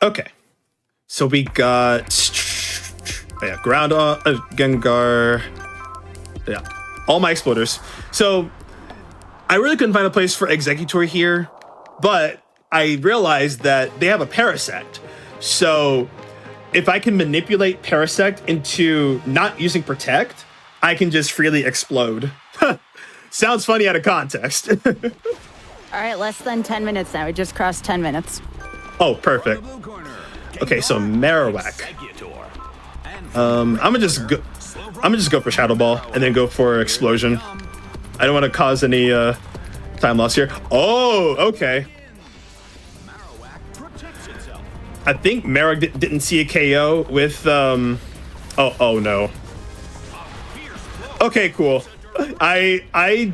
Okay, so we got ground Gengar, all my exploders. So I really couldn't find a place for Executor here, but I realized that they have a Parasect. So if I can manipulate Parasect into not using Protect, I can just freely explode. Sounds funny out of context. All right, less than 10 minutes now. We just crossed 10 minutes. Oh, perfect. Okay, so Marowak. I'm gonna just go for Shadow Ball and then go for Explosion. I don't want to cause any time loss here. Oh, okay. I think Marowak didn't see a KO with oh no. Okay, cool. I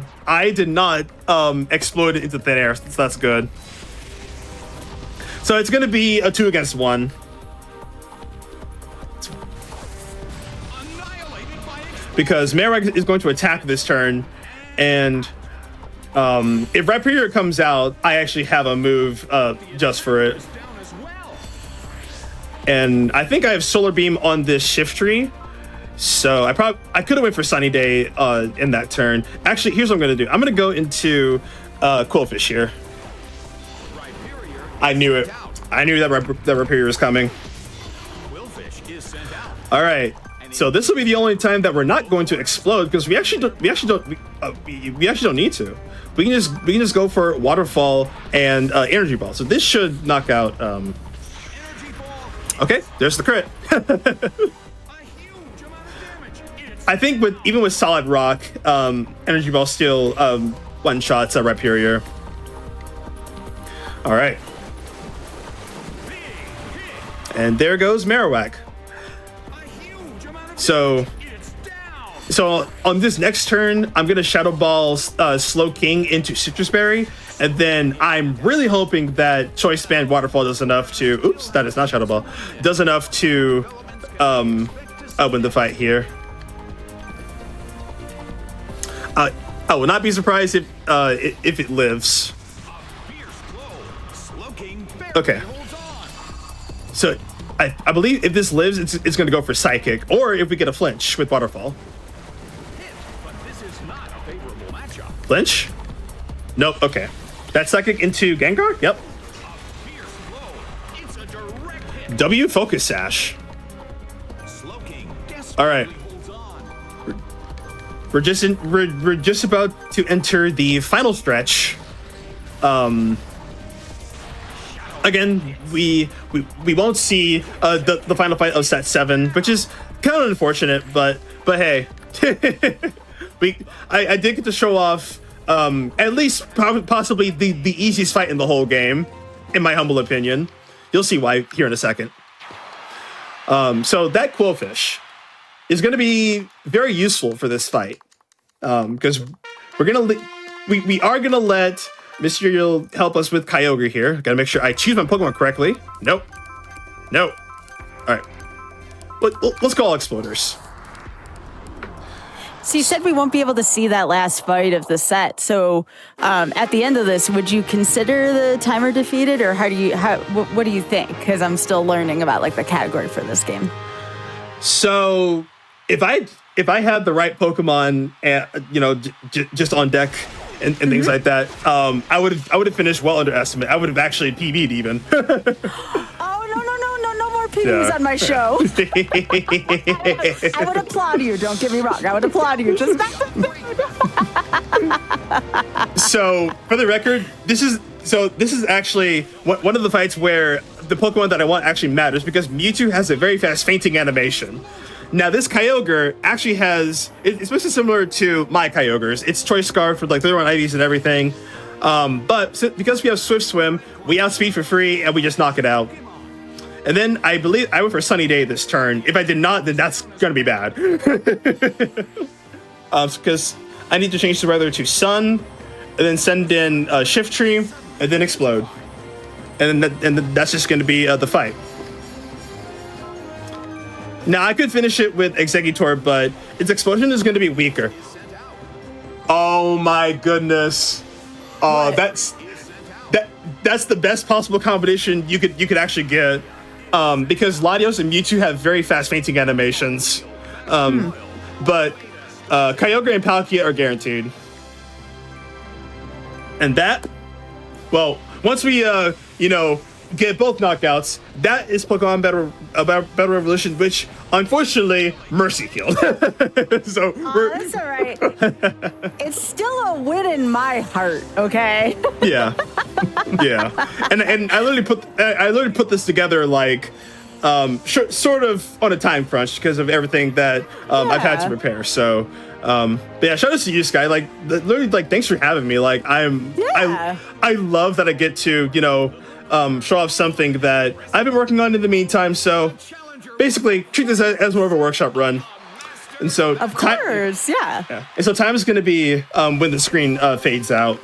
did not explode into thin air. So that's good. So it's gonna be a 2 against 1. Because Marowak is going to attack this turn, and if Rhyperior comes out, I actually have a move just for it. And I think I have Solar Beam on this Shiftry, so I could have went for Sunny Day in that turn. Actually, here's what I'm gonna do. I'm gonna go into Quillfish here. I knew it. I knew that Rhyperior was coming. All right. So this will be the only time that we're not going to explode, because we actually don't need to. We can just go for Waterfall and Energy Ball. So this should knock out. Okay, there's the crit. I think even with Solid Rock, Energy Ball still one shots at Rhyperior. All right, and there goes Marowak. So on this next turn, I'm gonna Shadow Ball Slow King into Citrus Berry, and then I'm really hoping that Choice Band Waterfall does enough to. Oops, that is not Shadow Ball. Does enough to win the fight here. I will not be surprised if it lives. Okay. So I believe if this lives, it's going to go for Psychic, or if we get a flinch with Waterfall. Flinch? Nope. Okay. That's Psychic into Gengar? Yep. W Focus Sash. All right. We're just about to enter the final stretch. Again, we won't see the final fight of set 7, which is kind of unfortunate, but hey, I did get to show off at least possibly the easiest fight in the whole game, in my humble opinion. You'll see why here in a second. So that Quillfish is going to be very useful for this fight, because we are gonna let Mysterio help us with Kyogre here. Gotta make sure I choose my Pokemon correctly. Nope. All right. Let's go all Exploders. So you said we won't be able to see that last fight of the set. So at the end of this, would you consider the timer defeated, or what do you think? Because I'm still learning about like the category for this game. So if I had the right Pokemon, just on deck and things like that, I would have finished well under estimate. I would have actually PB'd even. No more PBs on my show. I would applaud you. Don't get me wrong. I would applaud you. Just not the food. So for the record, this is actually one of the fights where the Pokemon that I want actually matters, because Mewtwo has a very fast fainting animation. Now this Kyogre actually has, it's supposed to be similar to my Kyogres. It's Choice Scarf with like 31 IVs and everything. Because we have Swift Swim, we outspeed for free and we just knock it out. And then I believe I went for Sunny Day this turn. If I did not, then that's gonna be bad. Because I need to change the weather to Sun, and then send in Shift Tree, and then Explode. And then that's just gonna be the fight. Now I could finish it with Executor, but its explosion is gonna be weaker. Oh my goodness. Oh, that's the best possible combination you could actually get. Because Latios and Mewtwo have very fast fainting animations. But Kyogre and Palkia are guaranteed. And that, well, once we get both knockouts, that is Pokemon Battle Revolution, which unfortunately Mercy killed. So that's all right. It's still a win in my heart, okay? Yeah. And I literally put this together like sort of on a time crunch because of everything that I've had to prepare. So but yeah, shout out to you, Sky. Like literally, like thanks for having me. Like I love that I get to show off something that I've been working on in the meantime. So basically, treat this as more of a workshop run. And so, of course, yeah. And so, time is going to be when the screen fades out.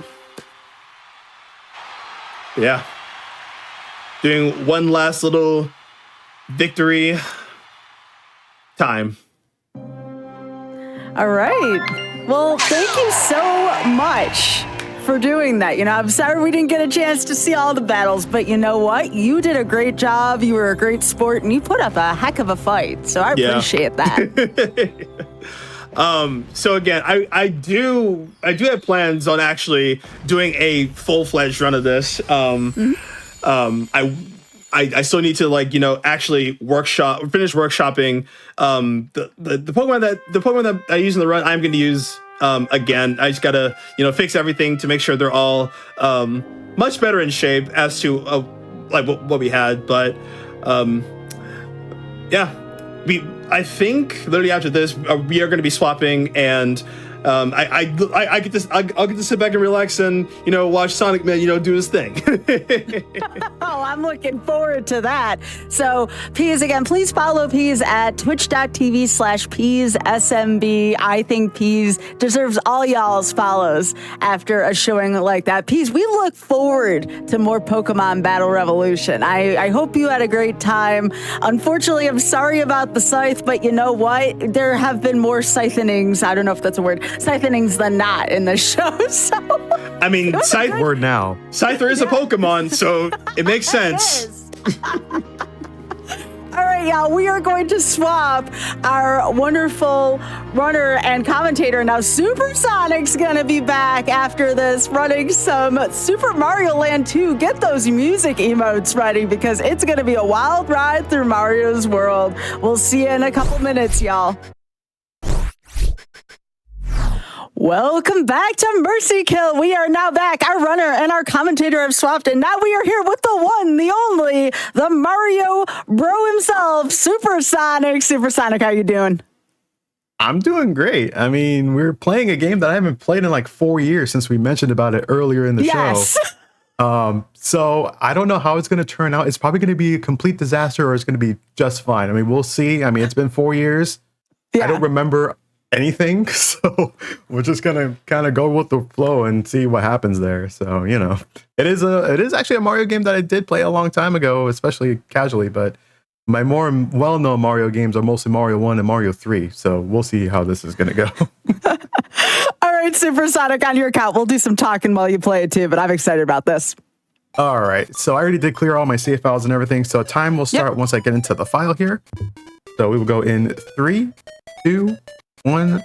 Yeah. Doing one last little victory time. All right. Well, thank you so much for doing that. I'm sorry we didn't get a chance to see all the battles, but you know what? You did a great job. You were a great sport, and you put up a heck of a fight. So I appreciate that. So again, I do have plans on actually doing a full-fledged run of this. I still need to actually finish workshopping the Pokemon that I use in the run. I'm going to use again. I just gotta fix everything to make sure they're all much better in shape as to like what we had. But yeah, I think literally after this we are going to be swapping, and I'll get to sit back and relax and watch Sonic Man do his thing. Oh, I'm looking forward to that. So Peas, again, please follow Peas at twitch.tv/PeasSMB. I think Peas deserves all y'all's follows after a showing like that. Peas, we look forward to more Pokemon Battle Revolution. I hope you had a great time. Unfortunately, I'm sorry about the Scythe, but you know what? There have been more Scythenings. I don't know if that's a word. Scythenings than not in the show. So I mean, word now. Scyther is a Pokemon, so it makes sense. All right, y'all, we are going to swap our wonderful runner and commentator. Now, Supersonic's going to be back after this, running some Super Mario Land 2. Get those music emotes ready because it's going to be a wild ride through Mario's world. We'll see you in a couple minutes, y'all. Welcome back to Mercy Kill. We are now back. Our runner and our commentator have swapped, and now we are here with the one, the only, the Mario bro himself, Supersonic. Supersonic, how you doing? I'm doing great. I mean, we're playing a game that I haven't played in like 4 years since we mentioned about it earlier in the show. So I don't know how it's going to turn out. It's probably going to be a complete disaster, or it's going to be just fine. I mean, we'll see. I mean, it's been 4 years. Yeah. I don't remember anything, so we're just gonna kind of go with the flow and see what happens there. So it is actually a Mario game that I did play a long time ago, especially casually, but my more well-known Mario games are mostly Mario 1 and Mario 3, so we'll see how this is gonna go. All right, Supersonic, on your account, we'll do some talking while you play it too, but I'm excited about this. All right, so I already did clear all my save files and everything, so time will start once I get into the file here. So we will go in 3, 2, 1,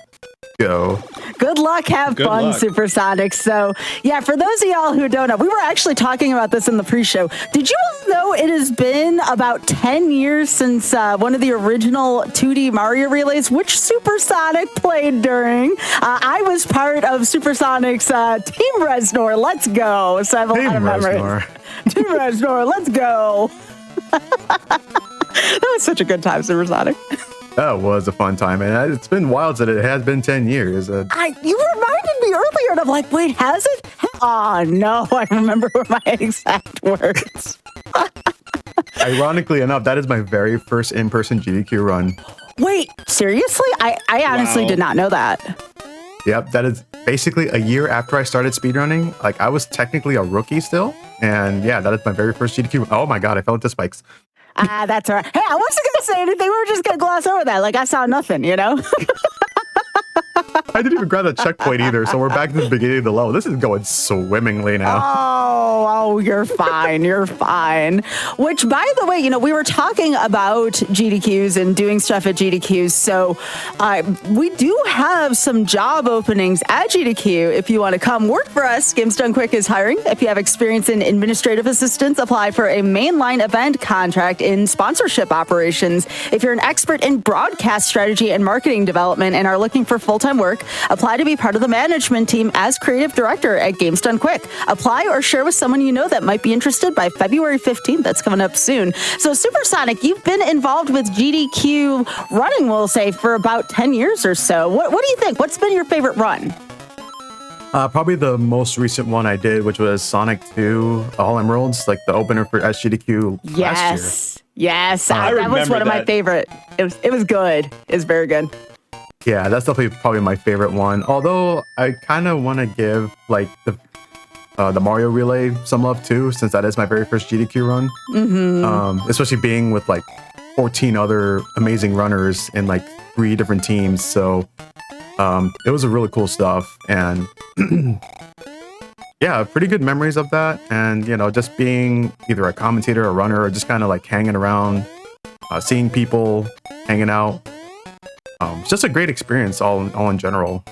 go. Good luck. Have fun, Supersonic. So, yeah, for those of y'all who don't know, we were actually talking about this in the pre-show. Did you all know it has been about 10 years since one of the original 2D Mario relays, which Supersonic played during? I was part of Supersonic's Team Reznor. Let's go. So I have a lot of memories. Team Reznor. Let's go. That was such a good time, Supersonic. That was a fun time, and it's been wild that it has been 10 years. You reminded me earlier, and I'm like, wait, has it? Oh, no, I remember my exact words. Ironically enough, that is my very first in-person GDQ run. Wait, seriously? I honestly Wow. did not know that. Yep, that is basically a year after I started speedrunning. Like, I was technically a rookie still. And yeah, that is my very first GDQ. Oh my God, I fell into spikes. That's all right. Hey, I wasn't going to say anything. We were just going to gloss over that. Like, I saw nothing, you know? I didn't even grab that checkpoint either. So we're back to the beginning of the level. This is going swimmingly now. Oh, you're fine. You're fine. Which, by the way, you know, we were talking about GDQs and doing stuff at GDQs. So we do have some job openings at GDQ. If you want to come work for us, Games Done Quick is hiring. If you have experience in administrative assistance, apply for a mainline event contract in sponsorship operations. If you're an expert in broadcast strategy and marketing development and are looking for full-time work, apply to be part of the management team as creative director at Games Done Quick. Apply or share with someone you know that might be interested by February 15th. That's coming up soon. So Supersonic, you've been involved with GDQ running, we'll say, for about 10 years or so. What do you think? What's been your favorite run? Probably the most recent one I did, which was Sonic 2 All Emeralds, like the opener for SGDQ last year. Yes. I That was remember one of my that. favorite. It was good. It was very good. Yeah, that's definitely probably my favorite one. Although I kind of want to give like the Mario Relay some love too, since that is my very first GDQ run. Especially being with like 14 other amazing runners in like 3 different teams. So it was a really cool stuff, and yeah, pretty good memories of that. And you know, just being either a commentator, a runner, or just kind of like hanging around, seeing people, hanging out. It's just a great experience all in general.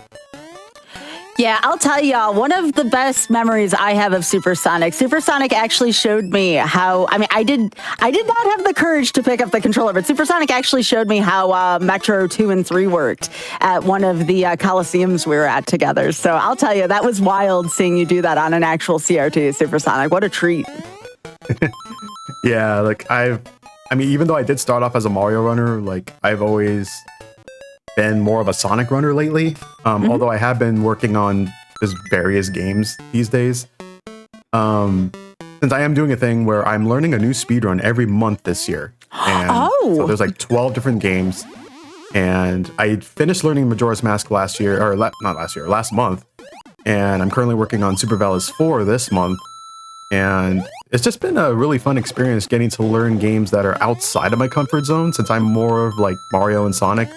Yeah, I'll tell y'all, one of the best memories I have of Supersonic. Supersonic actually showed me how, I did not have the courage to pick up the controller, but Supersonic actually showed me how Metro 2 and 3 worked at one of the Coliseums we were at together. So I'll tell you, that was wild seeing you do that on an actual CRT, Supersonic. What a treat. Yeah, like even though I did start off as a Mario runner, like I've always been more of a Sonic runner lately. Although I have been working on just various games these days. Since I am doing a thing where I'm learning a new speedrun every month this year. And so there's like 12 different games. And I finished learning Majora's Mask last month. And I'm currently working on Super Valis 4 this month. And it's just been a really fun experience getting to learn games that are outside of my comfort zone, since I'm more of like Mario and Sonic.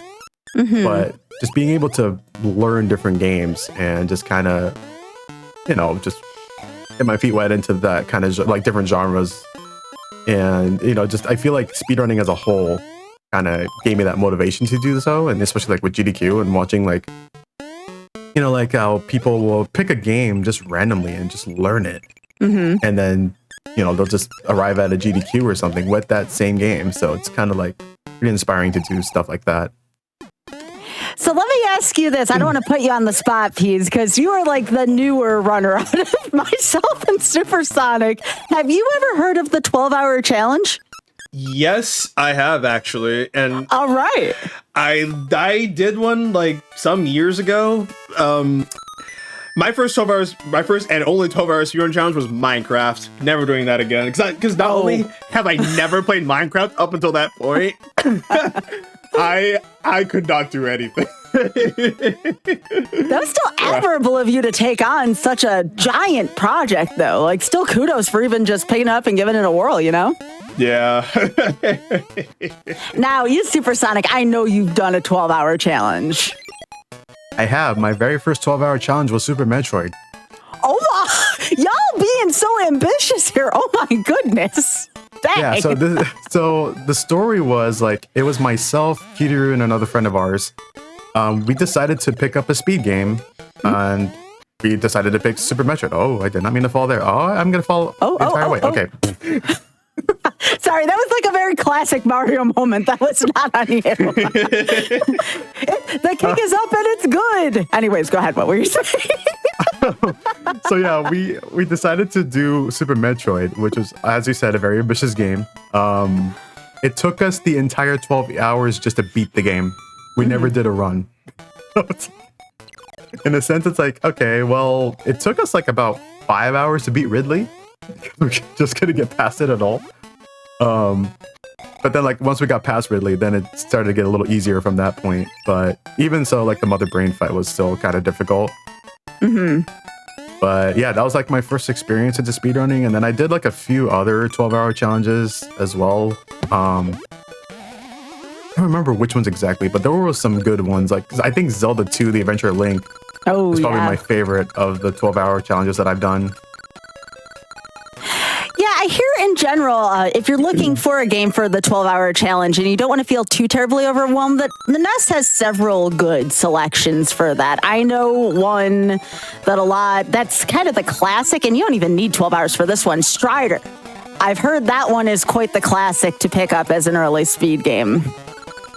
But just being able to learn different games and just kind of, you know, just get my feet wet into that kind of like different genres. And, you know, just I feel like speedrunning as a whole kind of gave me that motivation to do so. And especially like with GDQ and watching like, you know, like how people will pick a game just randomly and just learn it. And then, you know, they'll just arrive at a GDQ or something with that same game. So it's kind of like pretty inspiring to do stuff like that. So let me ask you this. I don't want to put you on the spot, Pease, because you are like the newer runner out of myself and Supersonic. Have you ever heard of the 12-hour challenge? Yes, I have actually, and All right. I did one like some years ago. My first and only 12-hour speedrun challenge was Minecraft. Never doing that again, because not only have I never played Minecraft up until that point, I could not do anything. That was still admirable of you to take on such a giant project, though. Like, still kudos for even just picking it up and giving it a whirl, you know? Yeah. Now, you Supersonic, I know you've done a 12-hour challenge. I have. My very first 12-hour challenge was Super Metroid. Oh, my. Y'all being so ambitious here. Oh, my goodness. Dang. Yeah, so the story was like, it was myself, Kiru, and another friend of ours. We decided to pick up a speed game, and we decided to pick Super Metroid. Oh, I did not mean to fall there. Oh, I'm going to fall the entire way. Okay. Sorry, that was like a very classic Mario moment. That was not on you. The kick is up and it's good. Anyways, go ahead. What were you saying? So yeah, we decided to do Super Metroid, which was, as you said, a very ambitious game. It took us the entire 12 hours just to beat the game. We never did a run. in a sense, it's like, okay, well, it took us like about 5 hours to beat Ridley. We just couldn't get past it at all. But then, like, once we got past Ridley, then it started to get a little easier from that point. But even so, like, the Mother Brain fight was still kind of difficult. But yeah, that was like my first experience into speedrunning. And then I did like a few other 12-hour challenges as well. I don't remember which ones exactly, but there were some good ones. Like, 'cause I think Zelda 2, The Adventure of Link, is probably my favorite of the 12-hour challenges that I've done. Yeah, I hear in general, if you're looking for a game for the 12-hour challenge and you don't want to feel too terribly overwhelmed, that the Nest has several good selections for that. I know one that's kind of the classic, and you don't even need 12 hours for this one, Strider. I've heard that one is quite the classic to pick up as an early speed game.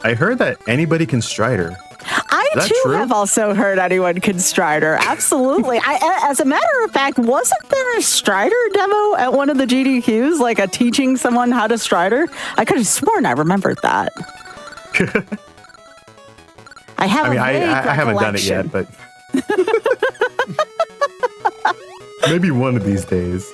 I heard that anybody can Strider. I too have also heard anyone can Strider. Absolutely. As a matter of fact, wasn't there a Strider demo at one of the GDQs, like a teaching someone how to Strider? I could have sworn I remembered that. I haven't done it yet, but maybe one of these days.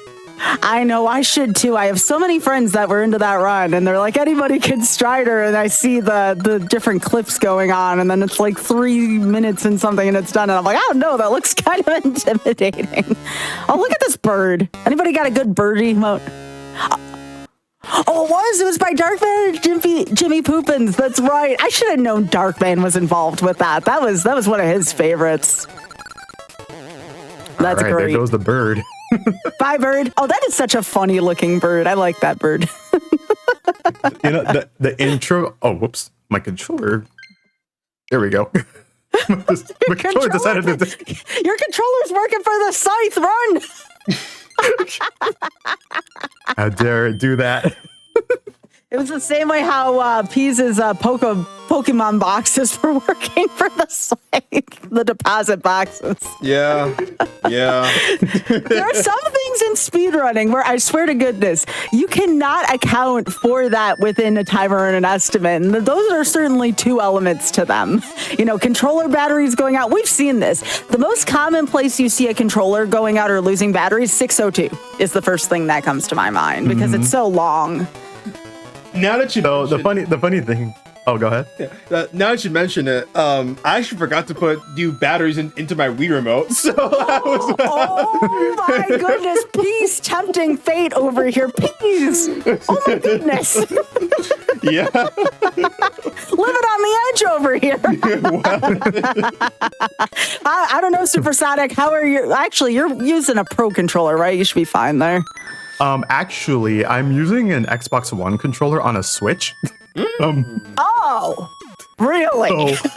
I know, I should too. I have so many friends that were into that run, and they're like, anybody can Strider, and I see the different clips going on, and then it's like 3 minutes and something, and it's done, and I'm like, I don't know, that looks kind of intimidating. Oh, look at this bird. Anybody got a good bird emote? Oh, it was by Darkman and Jimmy Poopins. That's right. I should have known Darkman was involved with that. That was one of his favorites. That's great. There goes the bird. Bye, bird. Oh, that is such a funny looking bird. I like that bird. You know, the intro. Oh, whoops. My controller. There we go. My controller decided to. Your controller's working for the scythe. Run. How dare it do that? It was the same way how Pease's Pokemon boxes were working for the scythe, the deposit boxes. Yeah. There are some things in speedrunning where I swear to goodness, you cannot account for that within a timer and an estimate. And those are certainly two elements to them. You know, controller batteries going out. We've seen this. The most common place you see a controller going out or losing batteries, 602 is the first thing that comes to my mind because it's so long. Now that you the funny thing. Oh, go ahead. Yeah. Now that you mention it, I actually forgot to put new batteries into my Wii remote. So I was. Oh my goodness! Peace tempting fate over here. Peace. Oh my goodness. Yeah. Living on the edge over here. I don't know, Supersonic. How are you? Actually, you're using a Pro controller, right? You should be fine there. Actually, I'm using an Xbox One controller on a Switch. Oh, really? So,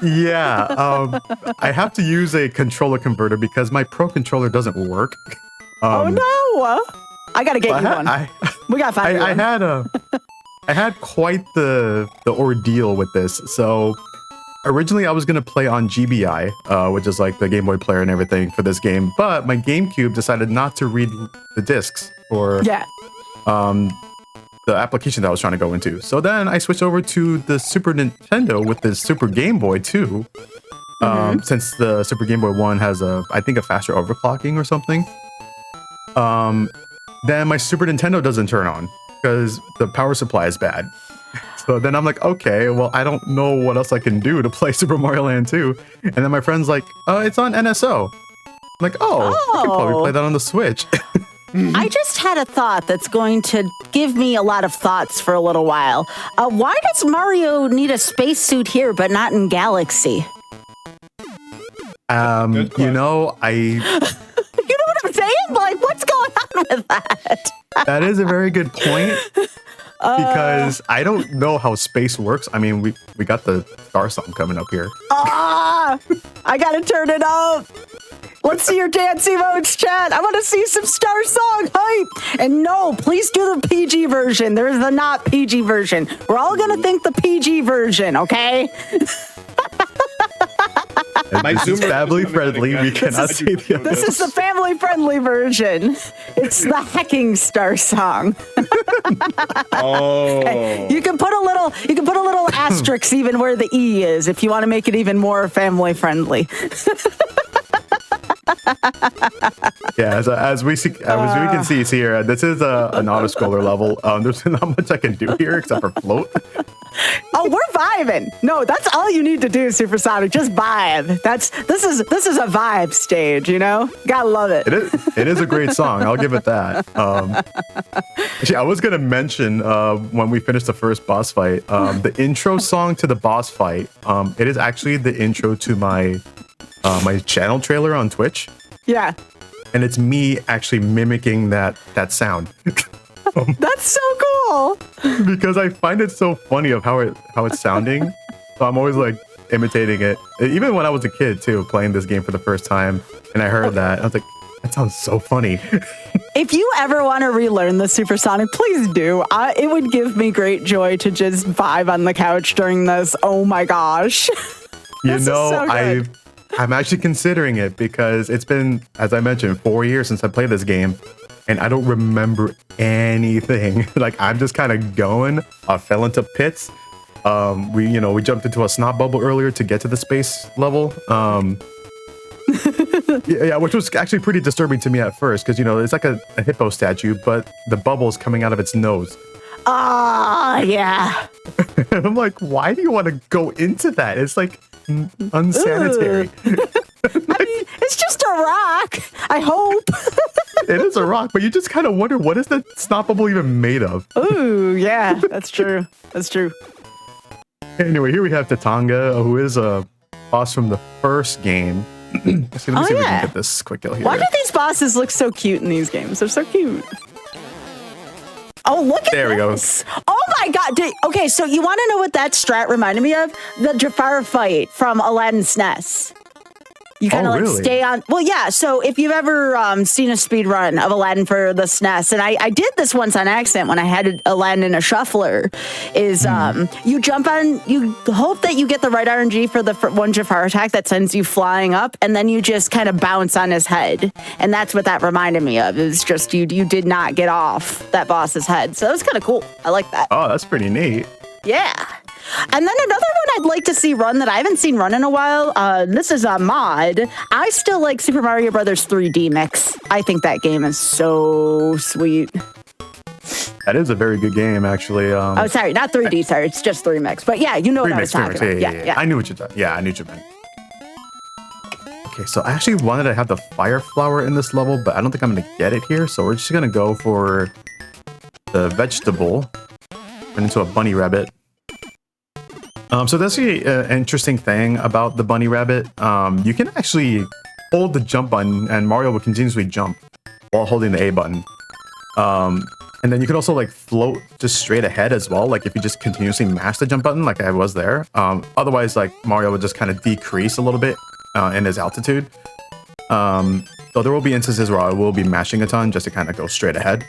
yeah. I have to use a controller converter because my Pro controller doesn't work. Oh no! I gotta get you one. We gotta find you one. I had quite the ordeal with this. So originally I was gonna play on GBI, which is like the Game Boy player and everything for this game, but my GameCube decided not to read the discs for the application that I was trying to go into. So then I switched over to the Super Nintendo with the Super Game Boy 2. Since the Super Game Boy 1 has I think a faster overclocking or something. Then my Super Nintendo doesn't turn on because the power supply is bad. So then I'm like, okay, well, I don't know what else I can do to play Super Mario Land 2. And then my friend's like, it's on NSO. I'm like, I could probably play that on the Switch. I just had a thought that's going to give me a lot of thoughts for a little while. Why does Mario need a spacesuit here but not in Galaxy? You know, You know what I'm saying? Like, what's going on with that? That is a very good point. Because I don't know how space works. I mean, we got the Star Song coming up here. I gotta turn it up. Let's see your dance emotes, chat. I want to see some Star Song hype. And no, please do the PG version. There's the not PG version. We're all gonna think the PG version, okay? My This is Zoomer family is coming out friendly. again. We cannot say the other. This is the family-friendly version. It's the Hacking Star song. Oh. You can put a little asterisk even where the E is if you want to make it even more family-friendly. Yeah, as we can see here, this is an auto-scroller level. There's not much I can do here except for float. Oh, we're vibing. No, that's all you need to do, Supersonic. Just vibe. This is a vibe stage, you know? Gotta love it. It is a great song. I'll give it that. Actually, I was gonna mention when we finished the first boss fight, the intro song to the boss fight. It is actually the intro to my my channel trailer on Twitch, Yeah. and it's me actually mimicking that sound. That's so cool. Because I find it so funny of how it's sounding. So I'm always like imitating it. Even when I was a kid too, playing this game for the first time, and I heard that, I was like, that sounds so funny. If you ever want to relearn the Supersonic, please do. It would give me great joy to just vibe on the couch during this. Oh my gosh. You This is know, so good. I'm actually considering it because it's been, as I mentioned, 4 years since I played this game, and I don't remember anything. Like, I'm just kind of going. I fell into pits. We jumped into a snot bubble earlier to get to the space level. Yeah, which was actually pretty disturbing to me at first because, it's like a hippo statue, but the bubble's coming out of its nose. Yeah. And I'm like, why do you want to go into that? It's like unsanitary. I mean, it's just a rock. I hope. It is a rock, but you just kind of wonder, what is the snot bubble even made of? Ooh, yeah, that's true. That's true. Anyway, here we have Tatanga, who is a boss from the first game. Let me see if we can get this quick kill here. Why do these bosses look so cute in these games? They're so cute. Oh, look at There we go. this. Oh my God. Okay, so you want to know what that strat reminded me of? The Jafar fight from Aladdin's SNES. You kind of really? stay on. Well, yeah. So if you've ever seen a speed run of Aladdin for the SNES, and I did this once on accident when I had Aladdin in a shuffler, is you jump on, you hope that you get the right RNG for the one Jafar attack that sends you flying up, and then you just kind of bounce on his head. And that's what that reminded me of. It was just you did not get off that boss's head. So that was kind of cool. I like that. Oh, that's pretty neat. Yeah. And then another one I'd like to see run that I haven't seen run in a while. This is a mod. I still like Super Mario Brothers 3D Mix. I think that game is so sweet. That is a very good game, actually. Oh, sorry, not 3D. Sorry, it's just 3 Mix. But yeah, you know what I was talking about. Yeah. I knew what you meant. Yeah, I knew what you meant. Okay, so I actually wanted to have the fire flower in this level, but I don't think I'm going to get it here. So we're just going to go for the vegetable. Turn into a bunny rabbit. So that's the interesting thing about the bunny rabbit. You can actually hold the jump button and Mario will continuously jump while holding the A button. And then you can also like float just straight ahead as well. Like if you just continuously mash the jump button like I was there. Otherwise, like Mario would just kind of decrease a little bit in his altitude. So there will be instances where I will be mashing a ton just to kind of go straight ahead.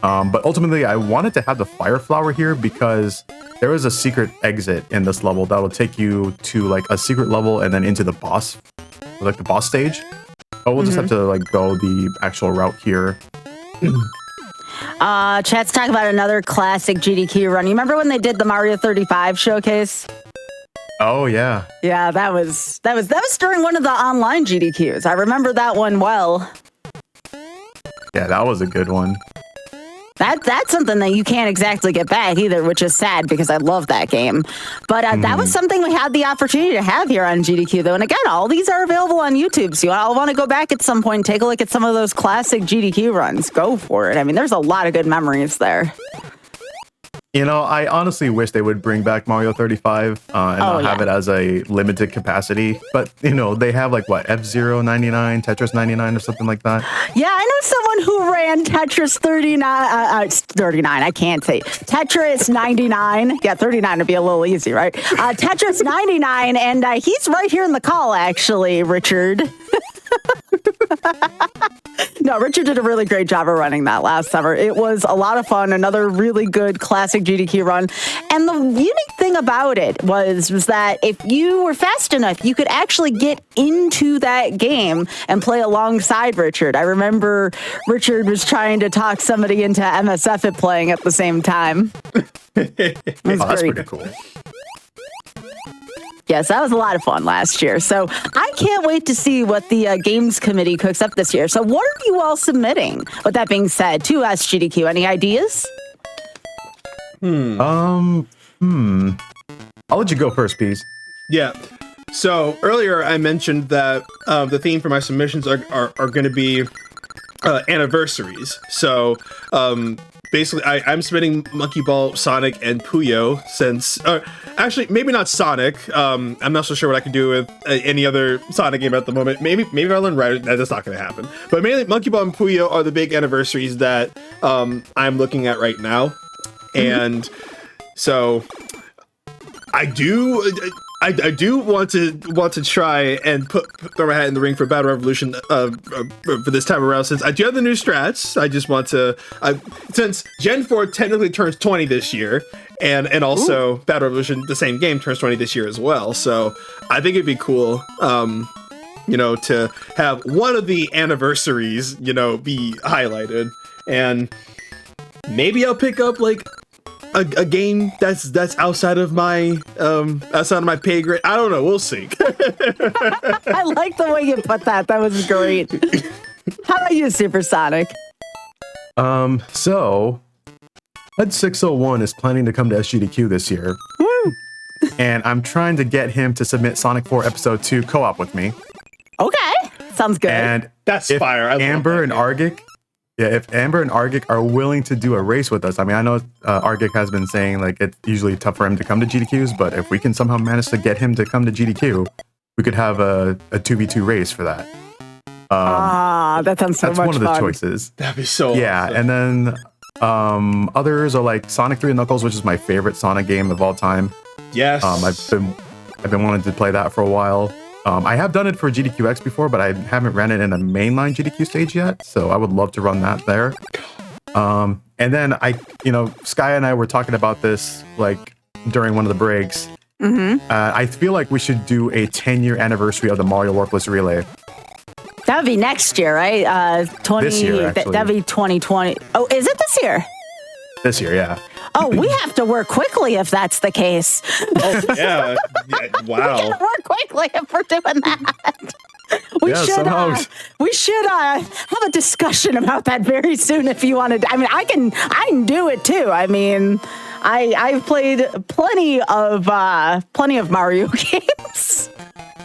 But ultimately, I wanted to have the fire flower here because there is a secret exit in this level that will take you to like a secret level and then into the boss, like the boss stage. But we'll just have to like go the actual route here. Chat's talking about another classic GDQ run. You remember when they did the Mario 35 showcase? Oh yeah. Yeah, that was during one of the online GDQs. I remember that one well. Yeah, that was a good one. That's something that you can't exactly get back either, which is sad because I love that game. But that was something we had the opportunity to have here on GDQ, though. And again, all these are available on YouTube. So you all want to go back at some point and take a look at some of those classic GDQ runs. Go for it. I mean, there's a lot of good memories there. You know, I honestly wish they would bring back Mario 35 and not have it as a limited capacity. But, you know, they have like, what, F-Zero 99, Tetris 99 or something like that. Yeah, I know someone who ran Tetris 39, 39, I can't say. Tetris 99. Yeah, 39 would be a little easy, right? Tetris 99, and he's right here in the call, actually, Richard. No, Richard did a really great job of running that last summer. It was a lot of fun. Another really good classic GDQ run. And the unique thing about it was that if you were fast enough, you could actually get into that game and play alongside Richard. I remember Richard was trying to talk somebody into MSF it playing at the same time. It was That's great. pretty cool. Yes, that was a lot of fun last year. So I can't wait to see what the games committee cooks up this year. So what are you all submitting? With that being said, to us, GDQ, any ideas? I'll let you go first, Peace. Yeah. So earlier I mentioned that the theme for my submissions are going to be anniversaries. So basically, I'm submitting Monkey Ball, Sonic, and Puyo since... actually, maybe not Sonic. I'm not so sure what I can do with any other Sonic game at the moment. Maybe if I learn right, that's not going to happen. But mainly, Monkey Ball and Puyo are the big anniversaries that I'm looking at right now. And so I do want to try and throw my hat in the ring for Battle Revolution for this time around, since I do have the new strats. I just want to, since Gen 4 technically turns 20 this year, and also Battle Revolution, the same game, turns 20 this year as well. So I think it'd be cool, to have one of the anniversaries, be highlighted, and maybe I'll pick up like a game that's outside of my pay grade. I don't know. We'll see. I like the way you put that. That was great. How about you, Supersonic? So Ed 601 is planning to come to SGDQ this year. Woo! And I'm trying to get him to submit Sonic 4 Episode 2 co-op with me. Okay. Sounds good. And That's if fire. I love Amber that and game. Argic, if Amber and Argic are willing to do a race with us, I mean, I know Argic has been saying like it's usually tough for him to come to GDQs, but if we can somehow manage to get him to come to GDQ, we could have a 2v2 race for that. That sounds so much fun. That's one of the choices. That'd be so Yeah, awesome. and then others are like Sonic 3 and Knuckles, which is my favorite Sonic game of all time. Yes. I've been wanting to play that for a while. I have done it for GDQX before, but I haven't ran it in a mainline GDQ stage yet, so I would love to run that there. And then Sky and I were talking about this like during one of the breaks. I feel like we should do a 10-year anniversary of the Mario Warpless Relay. That would be next year, right? This year, actually. That'd be 2020. Oh, is it this year? This year, yeah. Oh, we have to work quickly if that's the case. Oh, yeah. Wow. Work quickly if we're doing that. We Yeah, should somehow. have a discussion about that very soon if you want to. I mean, I can do it too. I mean, I've played plenty of Mario games.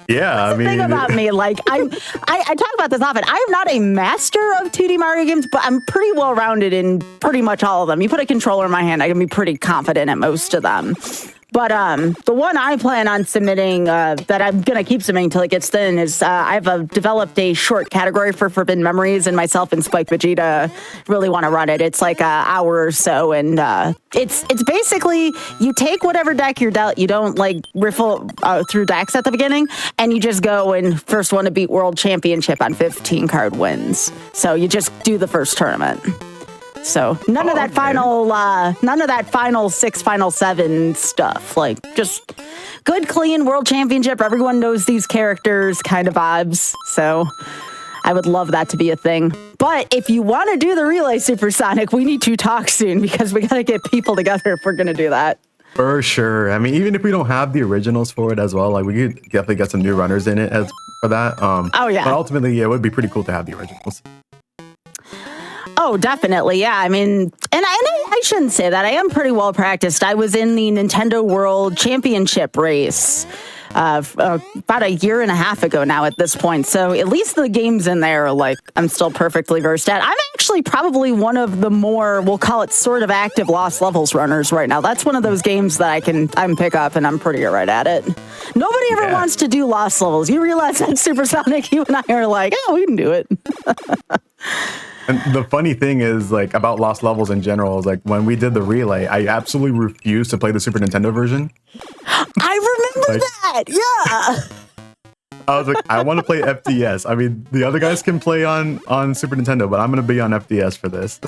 Yeah, I mean, Thing about me, like I talk about this often. I'm not a master of 2D Mario games, but I'm pretty well rounded in pretty much all of them. You put a controller in my hand, I can be pretty confident at most of them. But the one I plan on submitting, that I'm gonna keep submitting until it gets thin, is I've developed a short category for Forbidden Memories, and myself and Spike Vegeta really want to run it. It's like an hour or so, and it's basically you take whatever deck you're dealt. You don't like riffle through decks at the beginning, and you just go and first one to beat World Championship on 15 card wins. So you just do the first tournament. So none of that final 6, final 7 stuff. Like just good, clean World Championship. Everyone knows these characters, kind of vibes. So I would love that to be a thing. But if you want to do the relay, Supersonic, we need to talk soon because we got to get people together if we're going to do that. for sure. I mean, even if we don't have the originals for it as well, like we could definitely get some new runners in it for that. Oh yeah. But ultimately, it would be pretty cool to have the originals. Oh, definitely. Yeah. I mean, and I shouldn't say that. I am pretty well practiced. I was in the Nintendo World Championship race about a year and a half ago now at this point. So at least the games in there, like, I'm still perfectly versed at. I'm actually probably one of the more, we'll call it sort of active Lost Levels runners right now. That's one of those games that I can pick up and I'm pretty good right at it. Nobody ever wants to do Lost Levels. You realize that, Supersonic? You and I are like, oh, we can do it. And the funny thing is, like, about Lost Levels in general is, like, when we did the relay, I absolutely refused to play the Super Nintendo version. I remember that. Yeah. I was like, I want to play FDS. I mean, the other guys can play on Super Nintendo, but I'm going to be on FDS for this.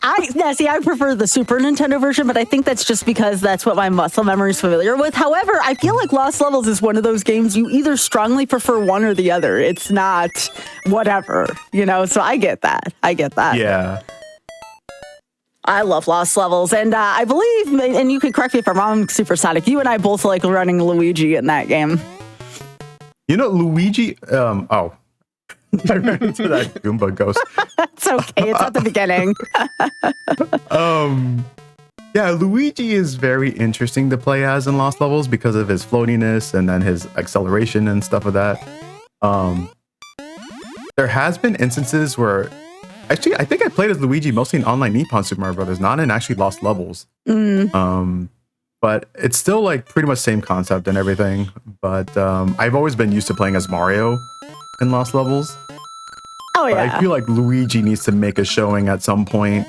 I prefer the Super Nintendo version, but I think that's just because that's what my muscle memory is familiar with. However, I feel like Lost Levels is one of those games you either strongly prefer one or the other. It's not whatever, so I get that. Yeah. I love Lost Levels, and I believe, and you can correct me if I'm wrong, Supersonic, you and I both like running Luigi in that game. Luigi, I ran into that Goomba ghost. It's okay, it's at the beginning. Yeah, Luigi is very interesting to play as in Lost Levels because of his floatiness and then his acceleration and stuff of that. There has been instances where, actually, I think I played as Luigi mostly in online Nippon Super Mario Brothers, not in actually Lost Levels. But it's still like pretty much same concept and everything. But I've always been used to playing as Mario in Lost Levels. Oh, yeah. But I feel like Luigi needs to make a showing at some point.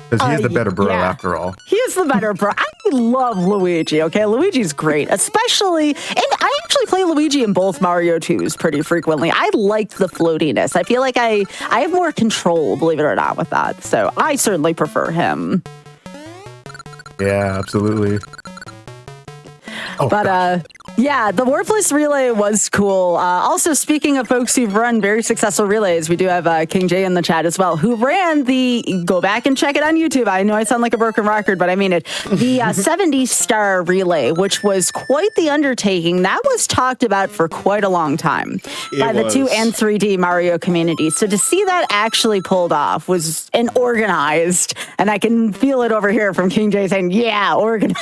Because he is the better bro after all. He is the better bro. I love Luigi, okay? Luigi's great, especially, and I actually play Luigi in both Mario 2s pretty frequently. I like the floatiness. I feel like I have more control, believe it or not, with that. So I certainly prefer him. Yeah, absolutely. But yeah, the Worthless Relay was cool. Also, speaking of folks who've run very successful relays, we do have King J in the chat as well, who ran go back and check it on YouTube. I know I sound like a broken record, but I mean it. The 70-star relay, which was quite the undertaking. That was talked about for quite a long time by the 2 and 3D Mario community. So to see that actually pulled off and organized, and I can feel it over here from King J saying, yeah, organized.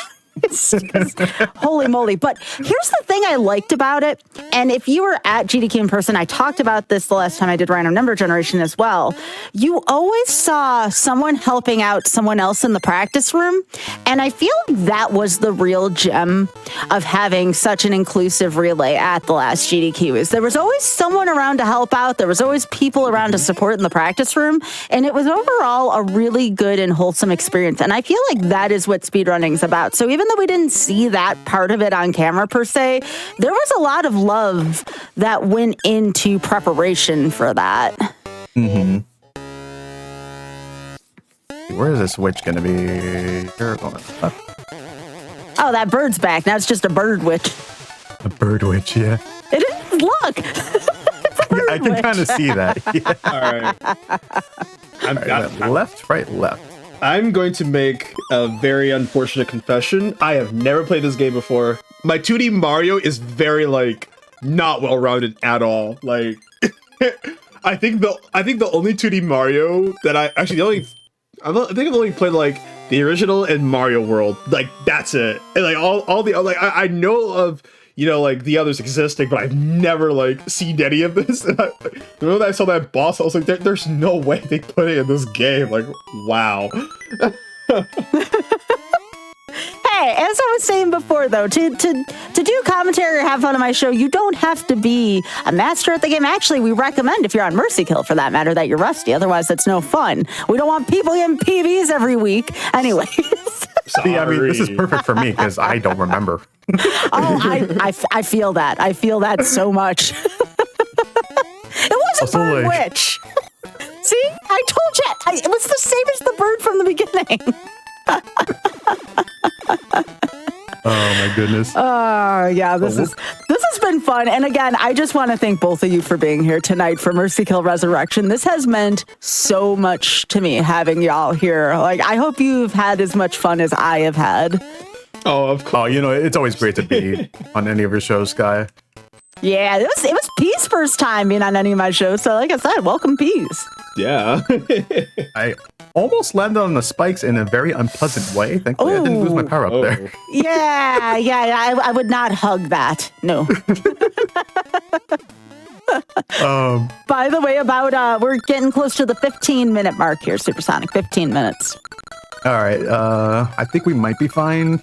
Holy moly. But here's the thing I liked about it. And if you were at GDQ in person, I talked about this the last time I did Random Number Generation as well. You always saw someone helping out someone else in the practice room. And I feel like that was the real gem of having such an inclusive relay at the last GDQ is there was always someone around to help out. There was always people around to support in the practice room. And it was overall a really good and wholesome experience. And I feel like that is what speedrunning is about. So even though we didn't see that part of it on camera per se, there was a lot of love that went into preparation for that. Mm-hmm. Where is this witch going to be? Here, Oh, that bird's back. Now it's just a bird witch. A bird witch, yeah. It is. Look. It's a bird I can kind of see that. Yeah. All right. Left, right, left. I'm going to make a very unfortunate confession. I have never played this game before. My 2D Mario is very not well-rounded at all. I think the only 2D Mario that I think I've only played the original and Mario World. That's it. And all the I know of the others existing, but I've never seen any of this. And the moment I saw that boss, I was like, there's no way they put it in this game. Wow. Hey, as I was saying before, though, to do commentary or have fun on my show, you don't have to be a master at the game. Actually, we recommend, if you're on Mercy Kill, for that matter, that you're rusty. Otherwise, that's no fun. We don't want people getting PBs every week. Anyways. Sorry. See, I mean, this is perfect for me because I don't remember. I feel that. I feel that so much. It was a bird witch. See? I told you. It was the same as the bird from the beginning. Oh my goodness. Yeah, this has been fun. And again, I just want to thank both of you for being here tonight for Mercy Kill Resurrection. This has meant so much to me having y'all here. I hope you've had as much fun as I have had. Oh, of course. Oh, it's always great to be on any of your shows, Sky. Yeah, it was Peace first time being on any of my shows. So like I said, welcome Peace. Yeah. I almost landed on the spikes in a very unpleasant way. Thankfully, I didn't lose my power up there. Yeah, I would not hug that. No. By the way, we're getting close to the 15-minute mark here, Supersonic. 15 minutes. All right. I think we might be fine.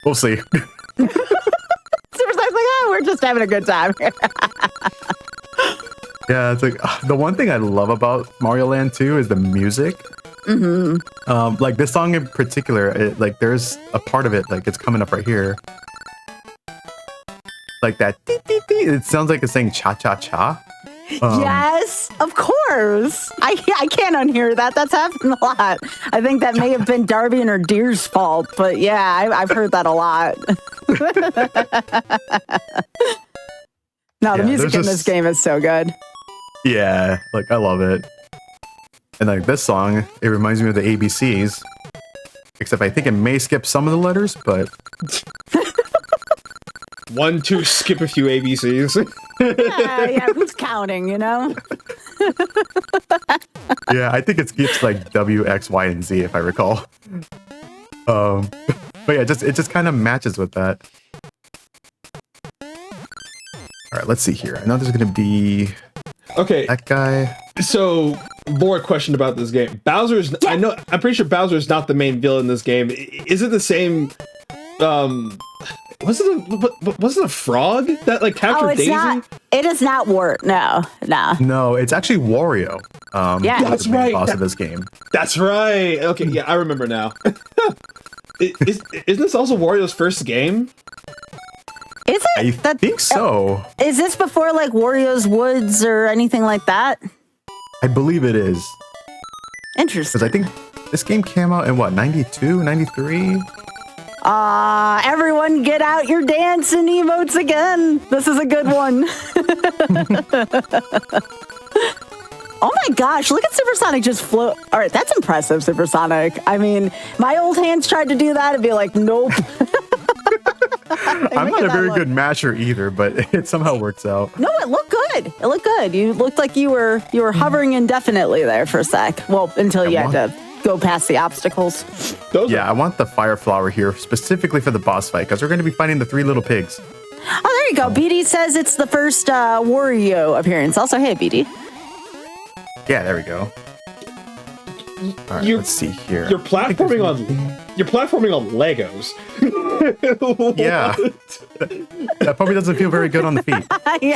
We'll see. Supersonic's we're just having a good time. Yeah, it's the one thing I love about Mario Land 2 is the music. Mm-hmm. This song in particular, there's a part of it, it's coming up right here. like that. It sounds like it's saying cha cha cha. Yes, of course. I can't unhear that. That's happened a lot. I think that may have been Darby and her deer's fault, but yeah, I've heard that a lot. No, the music in this game is so good. Yeah, like I love it. And like this song, it reminds me of the ABCs. Except I think it may skip some of the letters, but 1, 2, skip a few ABCs. Yeah, who's counting, you know? yeah, I think it skips like W, X, Y, and Z if I recall. But yeah, it just kind of matches with that. All right, let's see here. I know there's gonna be Okay, that guy. so more question about this game. Bowser's. I'm pretty sure Bowser's not the main villain in this game. Is it the same? Was it a frog that like captured it's Daisy? not. It is not Wart. No. No, it's actually Wario. Yeah. who's That's the main right. boss of this game. That's right. Okay, yeah, I remember now. Isn't this also Wario's first game? Is it? I think so. Is this before like Wario's Woods or anything like that? I believe it is. Interesting. Because I think this game came out in what, 92, 93? Everyone get out your dancing emotes again. This is a good one. Oh my gosh, look at Supersonic just float. All right, that's impressive, Supersonic. I mean, my old hands tried to do that and be like, nope. I'm not a very good matcher either, but it somehow works out. No, it looked good. It looked good. You looked like you were hovering indefinitely there for a sec. Well, until you had to go past the obstacles. Yeah, I want the fire flower here specifically for the boss fight because we're going to be fighting the 3 little pigs. Oh, there you go. BD says it's the first Wario appearance. Also, hey, BD. Yeah, there we go. All right, let's see here. You're platforming on Legos. Yeah. That probably doesn't feel very good on the feet. Yeah.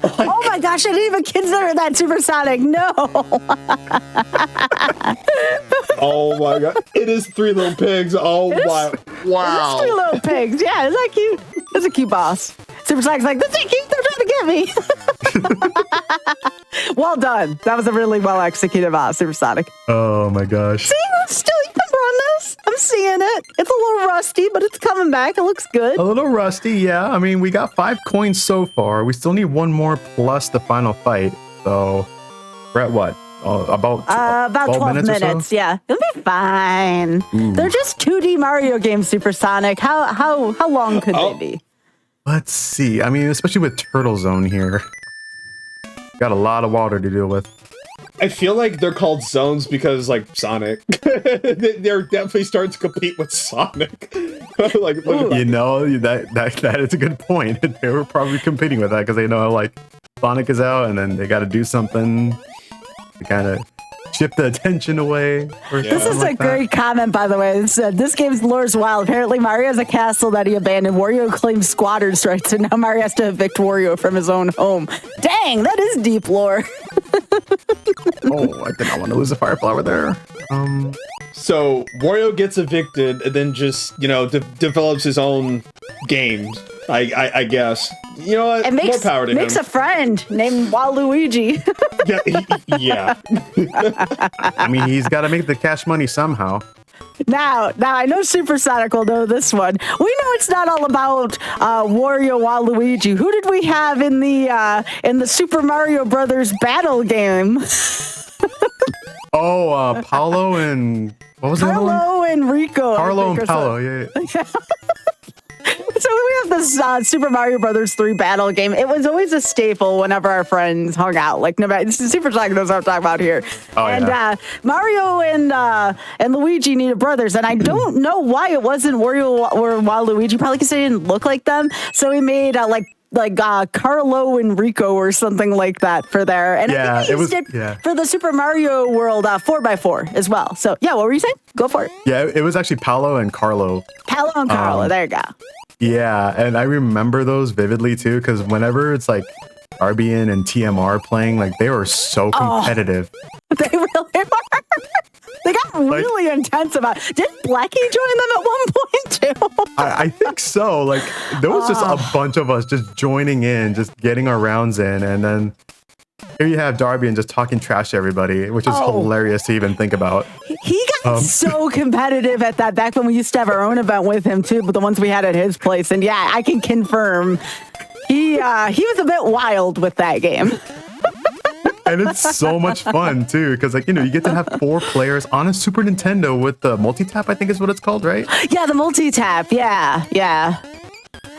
Oh my gosh, I didn't even consider that, Supersonic. No. Oh my god. It is 3 little pigs. Oh my. Wow. It's 3 little pigs. Yeah, is that cute? That's a cute boss. Supersonic's like, this ain't cute. They're trying to get me. Well done. That was a really well executed boss, Supersonic. Oh my gosh. See, still, you can run this. I'm seeing it. It's a little rusty, but it's coming back. It looks good. A little rusty, yeah. I mean, we got 5 coins so far. We still need 1 more plus the final fight. So we're at what? About 12 minutes. Yeah, it'll be fine. Ooh. They're just 2D Mario games, Supersonic. How long could they be? Let's see. I mean, especially with Turtle Zone here. Got a lot of water to deal with. I feel like they're called zones because, like, Sonic. They're definitely starting to compete with Sonic. Like, look at You know, that is a good point. They were probably competing with that because they know, like, Sonic is out and then they got to do something to kind of shift the attention away. This is a great comment, by the way. It said, this game's lore is wild. Apparently, Mario has a castle that he abandoned. Wario claims squatters' rights, and now Mario has to evict Wario from his own home. Dang, that is deep lore. Oh, I did not want to lose a fire flower there. So Wario gets evicted and then just, you know, develops his own games. I guess. You know what? More power to him. Makes a friend named Waluigi. Yeah. I mean, he's got to make the cash money somehow. Now I know Supersonic will know this one. We know it's not all about Wario Waluigi. Who did we have in the Super Mario Brothers battle game? Paolo and what was the other one? Carlo and Rico. Carlo and Paolo, yeah. So we have this Super Mario Brothers 3 battle game. It was always a staple whenever our friends hung out. Like, no matter, Supersonic knows what I'm talking about here. Oh, yeah. Mario and Luigi needed brothers, and I don't know why it wasn't Wario or Waluigi. Probably because they didn't look like them. So we made Carlo and Rico or something like that for there. And I think we used it for the Super Mario World 4x4 as well. So yeah, what were you saying? Go for it. Yeah, it was actually Paolo and Carlo. Paolo and Carlo. There you go. Yeah, and I remember those vividly too, because whenever it's like Arbian and TMR playing, like they were so competitive. They really were. They got really intense about it. Didn't Blackie join them at one point too. I think so. Like there was just a bunch of us just joining in, just getting our rounds in, and then here you have Darby and just talking trash to everybody, which is hilarious to even think about. He got so competitive at that back when we used to have our own event with him too, but the ones we had at his place. And yeah, I can confirm he was a bit wild with that game. And it's so much fun too, because like, you know, you get to have 4 players on a Super Nintendo with the multi-tap, I think is what it's called, right? Yeah, the multi-tap. Yeah.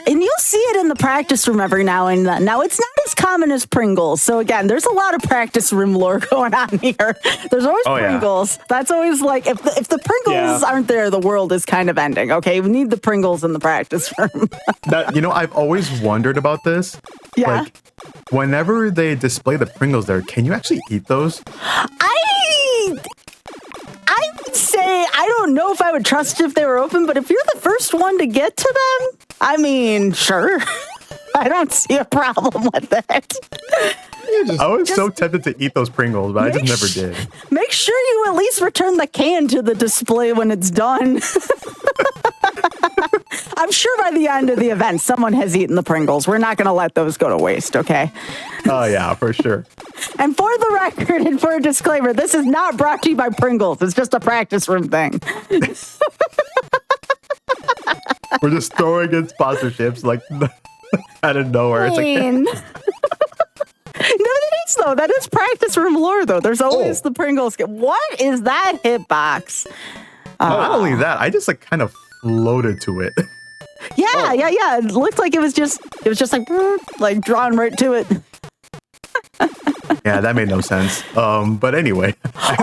And you'll see it in the practice room every now and then. Now, it's not as common as Pringles. So again, there's a lot of practice room lore going on here. There's always Pringles. Yeah. That's always like, if the Pringles aren't there, the world is kind of ending. Okay, we need the Pringles in the practice room. That, you know, I've always wondered about this. Yeah. Like, whenever they display the Pringles there, can you actually eat those? I would say I don't know if I would trust if they were open, but if you're the first one to get to them, I mean, sure. I don't see a problem with that. I was so tempted to eat those Pringles, but I just never did. Make sure you at least return the can to the display when it's done. I'm sure by the end of the event, someone has eaten the Pringles. We're not going to let those go to waste, okay? Oh, yeah, for sure. And for the record and for a disclaimer, this is not brought to you by Pringles. It's just a practice room thing. We're just throwing in sponsorships like out of nowhere. It's like, No, that is though. That is practice room lore though. There's always the Pringles. What is that hitbox? Not only that, I just like kind of floated to it. Yeah. It looked like it was just like drawn right to it. Yeah, that made no sense. But anyway, I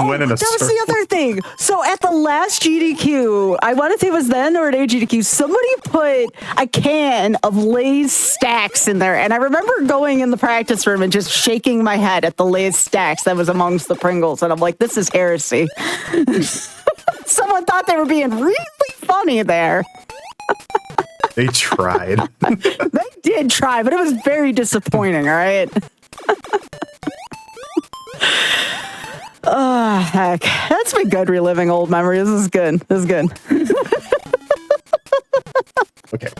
went in a circle. That was the other thing. So at the last GDQ, I want to say it was then or at GDQ, somebody put a can of Lay's stacks in there. And I remember going in the practice room and just shaking my head at the Lay's stacks that was amongst the Pringles. And I'm like, this is heresy. Someone thought they were being really funny there. They tried. They did try, but it was very disappointing, all right? Oh, heck. That's been good reliving old memories. This is good. Okay.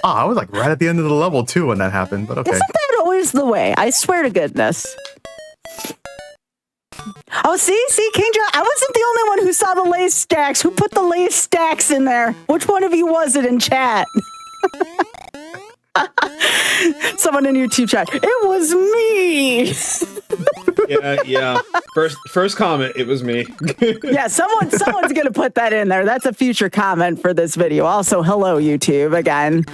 I was like right at the end of the level too when that happened, but okay. Isn't that always the way? I swear to goodness. Oh, see, King John, I wasn't the only one who saw the Lay's stacks. Who put the Lay's stacks in there? Which one of you was it in chat? Someone in YouTube chat. It was me. Yeah. First comment. It was me. Yeah, someone's gonna put that in there. That's a future comment for this video. Also, hello YouTube again.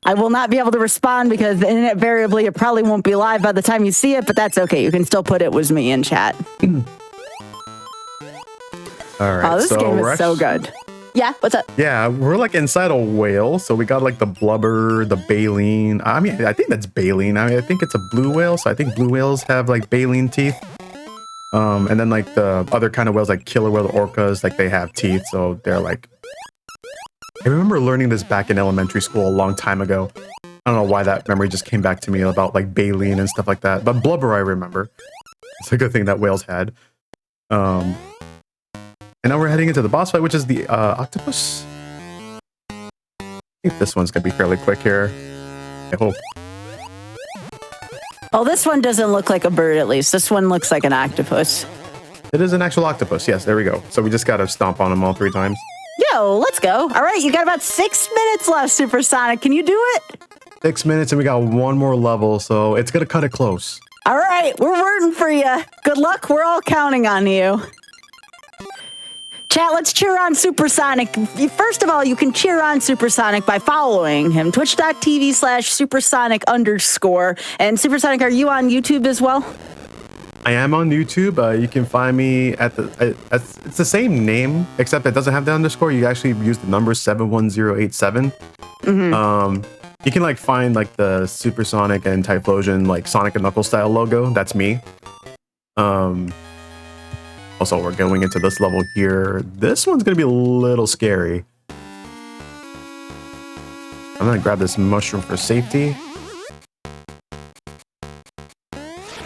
I will not be able to respond because invariably it probably won't be live by the time you see it, but that's okay. You can still put "it was me" in chat. All right. Oh, this game is so good. Yeah, what's up? Yeah, we're like inside a whale, so we got like the blubber, the baleen. I mean, I think that's baleen. I think it's a blue whale, so I think blue whales have like baleen teeth. And then like the other kind of whales, like killer whale orcas, like they have teeth, so they're like. I remember learning this back in elementary school a long time ago. I don't know why that memory just came back to me about like baleen and stuff like that, but blubber I remember. It's a good thing that whales had. And now we're heading into the boss fight, which is the octopus. I think this one's gonna be fairly quick here. I hope. Oh, this one doesn't look like a bird, at least. This one looks like an octopus. It is an actual octopus. Yes, there we go. So we just gotta stomp on them all 3 times. Yo, let's go. All right, you got about 6 minutes left, Supersonic. Can you do it? 6 minutes and we got 1 more level, so it's gonna cut it close. All right, we're rooting for you. Good luck. We're all counting on you. Chat, let's cheer on Supersonic. First of all, you can cheer on Supersonic by following him. Twitch.tv/supersonic_. And Supersonic, are you on YouTube as well? I am on YouTube. You can find me at it's the same name, except it doesn't have the underscore. You actually use the number 71087. You can like find like the Supersonic and Typhlosion like Sonic and Knuckles style logo. That's me. Also, we're going into this level here. This one's gonna be a little scary. I'm gonna grab this mushroom for safety.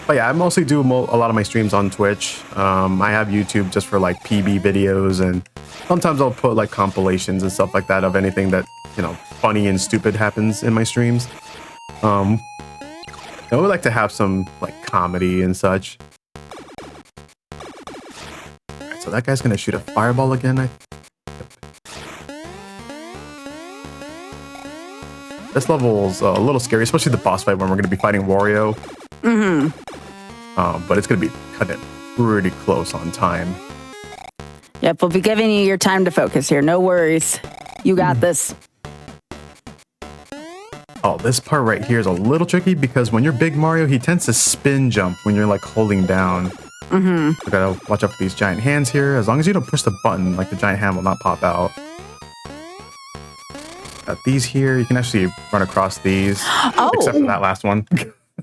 But yeah, I mostly do a lot of my streams on Twitch. I have YouTube just for like PB videos and Sometimes I'll put like compilations and stuff like that of anything that, you know, funny and stupid happens in my streams. I would like to have some like comedy and such. Alright, so that guy's gonna shoot a fireball again. This level's a little scary, especially the boss fight when we're gonna be fighting Wario. But it's gonna be kind of pretty close on time. Yep, we'll be giving you your time to focus here. No worries. You got this. Oh, this part right here is a little tricky because when you're Big Mario, he tends to spin jump when you're like holding down. You gotta watch out for these giant hands here. As long as you don't push the button, like the giant hand will not pop out. Got these here. You can actually run across these. Except for that last one.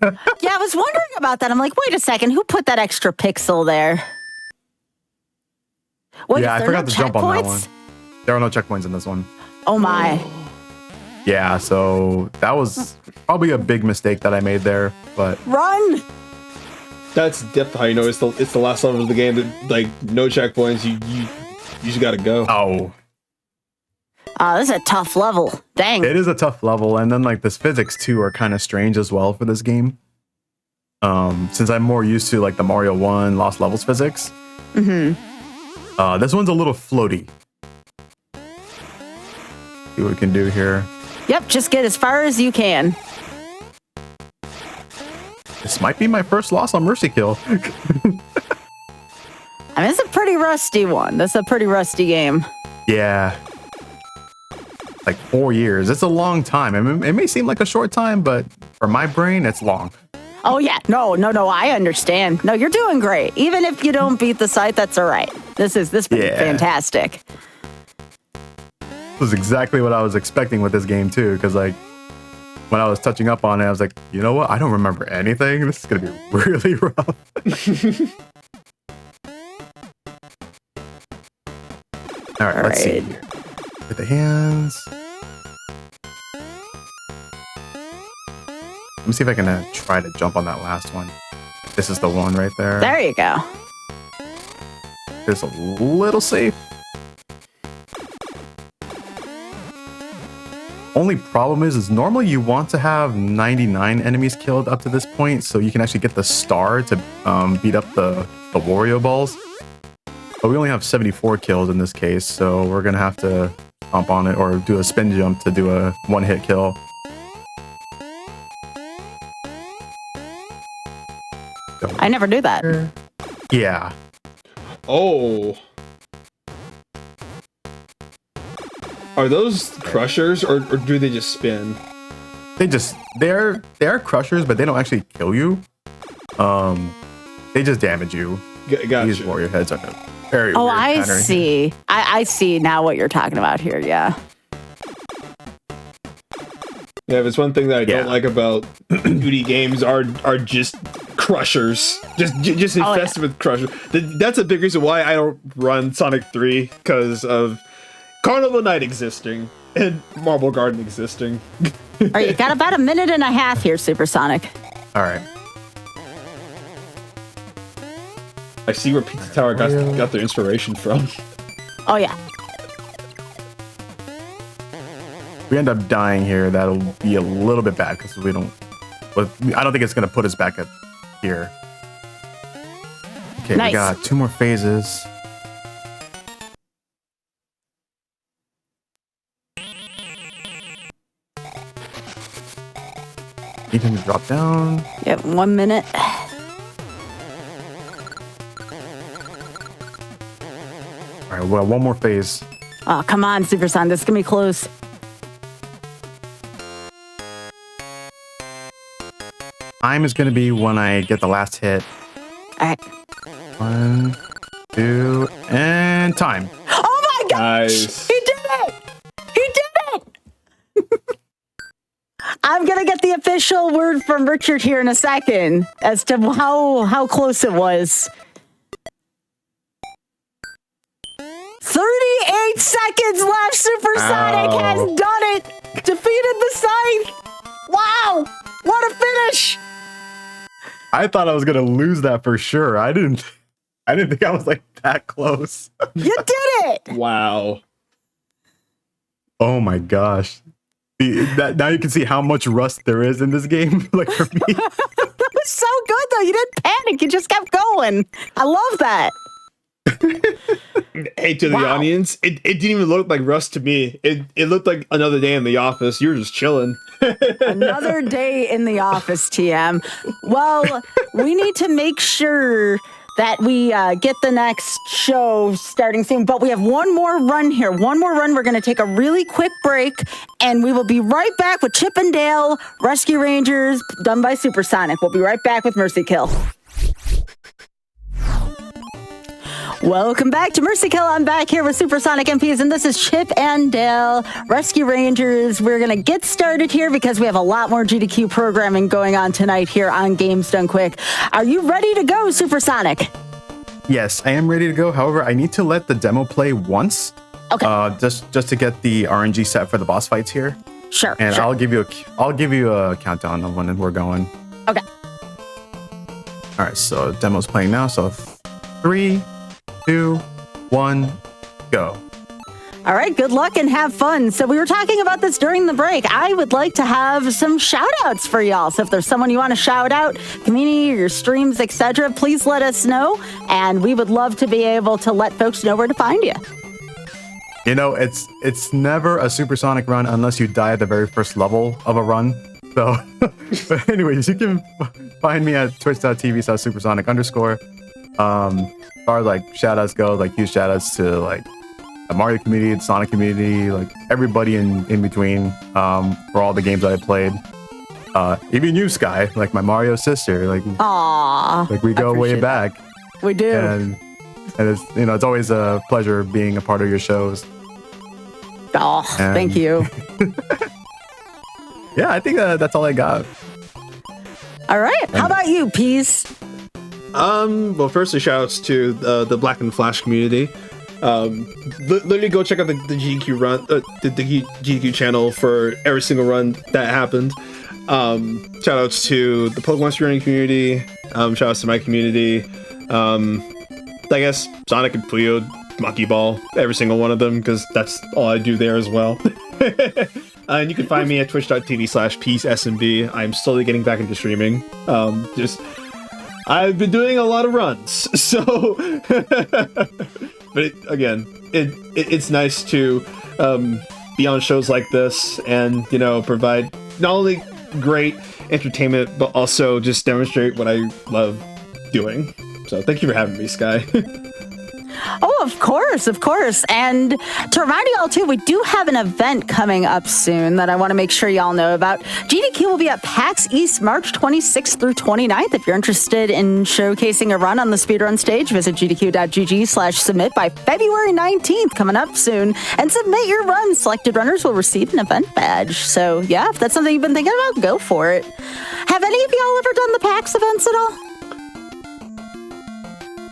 Yeah, I was wondering about that. I'm like, wait a second, who put that extra pixel there? Wait, yeah, I forgot to jump on that one. checkpoints? There are no checkpoints in this one. Oh my. Yeah, so that was probably a big mistake that I made there, but Run! That's depth how you know it's the last level of the game. That, like, no checkpoints. You just gotta go. oh, This is a tough level. Dang. it is a tough level, and then like this physics too are kind of strange as well for this game. Since I'm more used to like the Mario 1 Lost Levels physics. This one's a little floaty. See what we can do here. Yep, just get as far as you can. This might be my first loss on Mercy Kill. I mean, it's a pretty rusty one. That's a pretty rusty game. Yeah. Like 4 years. It's a long time. I mean, it may seem like a short time, but for my brain, it's long. Oh, yeah. No, I understand. No, you're doing great. Even if you don't beat the site, that's all right. This is fantastic. This was exactly what I was expecting with this game, too, because, like, when I was touching up on it, I was like, you know what? I don't remember anything. This is going to be really rough. All right, let's see here. With the hands. Let me see if I can try to jump on that last one. This is the one right there. There you go. It's a little safe. Only problem is normally you want to have 99 enemies killed up to this point so you can actually get the star to beat up the Wario balls. But we only have 74 kills in this case, so we're going to have to jump on it or do a spin jump to do a one-hit kill. I never knew that. Yeah. Oh. Are those crushers or do they just spin? They are crushers, but they don't actually kill you. They just damage you. Gotcha. These warrior heads are very Oh, weird I pattern. see. I see now what you're talking about here. Yeah. Yeah, if it's one thing that I don't like about 2D games are just crushers. Just infested with crushers. That's a big reason why I don't run Sonic 3 because of Carnival Night existing and Marble Garden existing. All right, you got about a minute and a half here, Supersonic. All right. I see where Pizza Tower got their inspiration from. Oh, yeah. We end up dying here. That'll be a little bit bad because we don't. But I don't think it's gonna put us back at here. Okay, Nice. We got 2 more phases. Need him to drop down. Yep, 1 minute. All right, well, 1 more phase. Oh, come on, Supersonic. This is going to be close. Time is gonna be when I get the last hit. All right. 1, 2, and time. Oh, my gosh! Nice. He did it! He did it! I'm going to get the official word from Richard here in a second as to how close it was. 38 seconds left. Supersonic has done it. Defeated the Scythe. Wow. What a finish. I thought I was gonna lose that for sure. I didn't I didn't think I was like that close. You did it! Wow. Oh my gosh. Now you can see how much rust there is in this game. Like for me. That was so good, though. You didn't panic. You just kept going. I love that. Hey, to the audience, it didn't even look like rust to me. It looked like another day in the office. You were just chilling. Another day in the office, TM. Well, we need to make sure that we get the next show starting soon. But we have one more run here. One more run. We're going to take a really quick break, and we will be right back with Chip and Dale Rescue Rangers, done by Supersonic. We'll be right back with Mercy Kill. Welcome back to Mercy Kill. I'm back here with Supersonic MPs, and this is Chip and Dale Rescue Rangers. We're going to get started here because we have a lot more GDQ programming going on tonight here on Games Done Quick. Are you ready to go, Supersonic? Yes, I am ready to go. However, I need to let the demo play once. Okay. Just to get the RNG set for the boss fights here. Sure. And sure. I'll give you a countdown of when we're going. Okay. All right, so demo's playing now. So 3, 2, 1, go. All right, good luck and have fun. So we were talking about this during the break. I would like to have some shout outs for y'all. So if there's someone you want to shout out, community, your streams, etc., please let us know. And we would love to be able to let folks know where to find you. You know, it's never a supersonic run unless you die at the very first level of a run. So, but anyways, you can find me at twitch.tv/supersonic_. As far as like shout outs go, like huge shout outs to like the Mario community, the Sonic community, like everybody in between, for all the games that I played. Even you, Sky, like my Mario sister, like Aww, like we go way that. back. We do. And it's, you know, it's always a pleasure being a part of your shows. Oh, thank you. Yeah, I think that's all I got. All right. How about you, Peas? Well, firstly, shout outs to the Black and Flash community. Literally go check out the GDQ run, the GDQ channel for every single run that happened. Shout outs to the Pokemon streaming community. Shout outs to my community. I guess Sonic and Puyo, Monkey Ball, every single one of them, because that's all I do there as well. And you can find me at twitch.tv/peacesmb. I'm slowly getting back into streaming. I've been doing a lot of runs, so. But again, it's nice to be on shows like this and, you know, provide not only great entertainment, but also just demonstrate what I love doing. So thank you for having me, Sky. Oh, of course, of course. And to remind you all, too, we do have an event coming up soon that I want to make sure y'all know about. GDQ will be at PAX East March 26th through 29th. If you're interested in showcasing a run on the speedrun stage, visit gdq.gg/submit by February 19th, coming up soon, and submit your run. Selected runners will receive an event badge. So, yeah, if that's something you've been thinking about, go for it. Have any of y'all ever done the PAX events at all?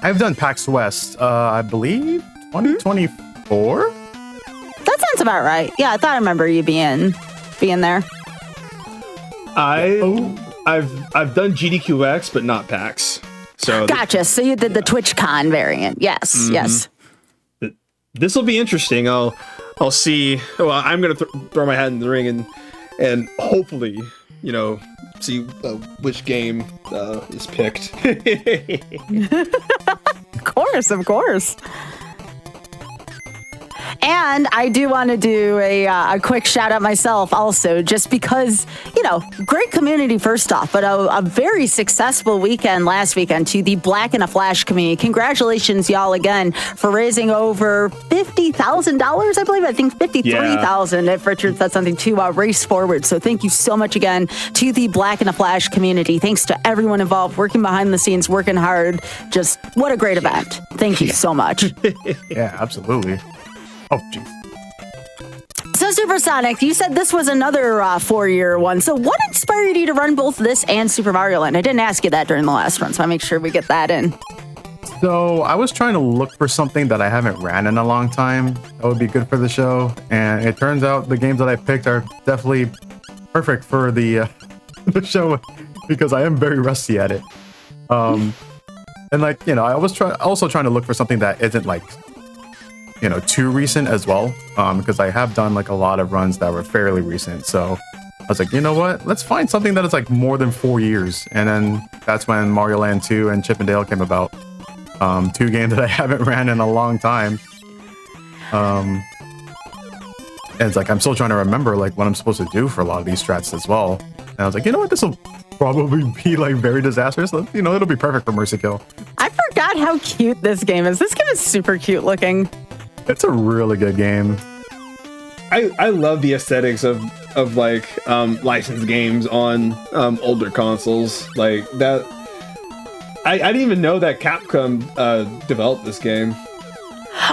I've done PAX West, I believe 2024. That sounds about right. Yeah, I thought I remember you being there. I've done GDQX, but not PAX. So Gotcha. So you did the TwitchCon variant. Yes, yes. This will be interesting. I'll see. Well, I'm gonna throw my hat in the ring and hopefully, you know, see which game is picked. Of course. And I do want to do a quick shout out myself also, just because, you know, great community first off, but a very successful weekend last weekend to the Black and a Flash community. Congratulations, y'all, again, for raising over $50,000, I believe. I think 53,000 if Richard said something to race forward. So thank you so much again to the Black and a Flash community. Thanks to everyone involved, working behind the scenes, working hard. Just what a great event. Thank you so much. Yeah, absolutely. Oh, jeez. So, Supersonic, you said this was another 4-year one. So what inspired you to run both this and Super Mario Land? I didn't ask you that during the last run, so I'll make sure we get that in. So I was trying to look for something that I haven't ran in a long time that would be good for the show. And it turns out the games that I picked are definitely perfect for the show because I am very rusty at it. And like, you know, I was also trying to look for something that isn't like, you know, too recent as well. Because I have done like a lot of runs that were fairly recent. So I was like, you know what? Let's find something that is like more than 4 years. And then that's when Mario Land 2 and Chip and Dale came about. 2 games that I haven't ran in a long time. And it's like, I'm still trying to remember like what I'm supposed to do for a lot of these strats as well. And I was like, you know what? This will probably be like very disastrous. You know, it'll be perfect for Mercy Kill. I forgot how cute this game is. This game is super cute looking. It's a really good game. I love the aesthetics of like licensed games on older consoles like that. I didn't even know that Capcom developed this game.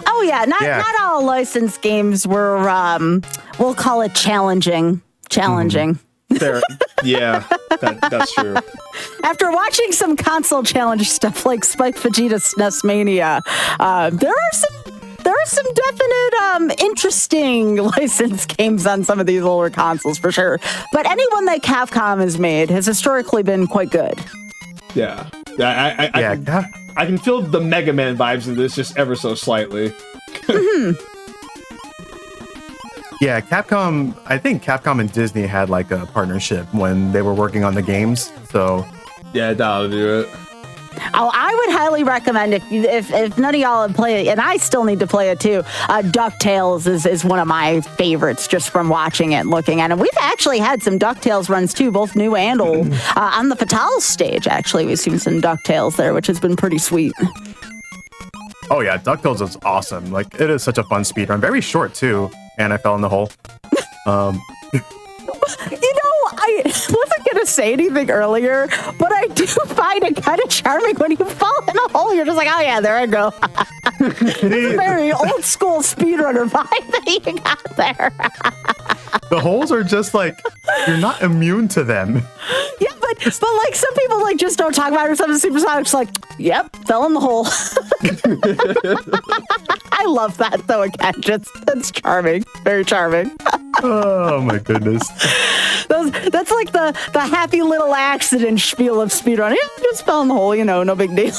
Oh yeah, not all licensed games were we'll call it challenging. There, yeah, that's true. After watching some console challenge stuff like Spike Vegeta SNES Mania, there are some definite interesting licensed games on some of these older consoles for sure. But anyone that Capcom has made has historically been quite good. Yeah. I can feel the Mega Man vibes in this just ever so slightly. Yeah, Capcom, I think Capcom and Disney had like a partnership when they were working on the games. So yeah, that'll do it. Oh, I would highly recommend if none of y'all have played it, and I still need to play it too. DuckTales is one of my favorites just from watching it and looking at it. We've actually had some DuckTales runs too, both new and old. On the Fatale stage, actually, we've seen some DuckTales there, which has been pretty sweet. Oh yeah, DuckTales is awesome. Like, it is such a fun speedrun. Very short too, and I fell in the hole. You know, I wasn't going to say anything earlier, but I do find it kind of charming when you fall in a hole. You're just like, oh yeah, there I go. It's a very old school speedrunner vibe that you got there. The holes are just like, you're not immune to them. Yeah, but like some people like just don't talk about it or something. Supersonic's like, yep, fell in the hole. I love that though. Again, that's charming, very charming. Oh my goodness. That's like the happy little accident spiel of speedrun. Yeah, just fell in the hole, you know, no big deal.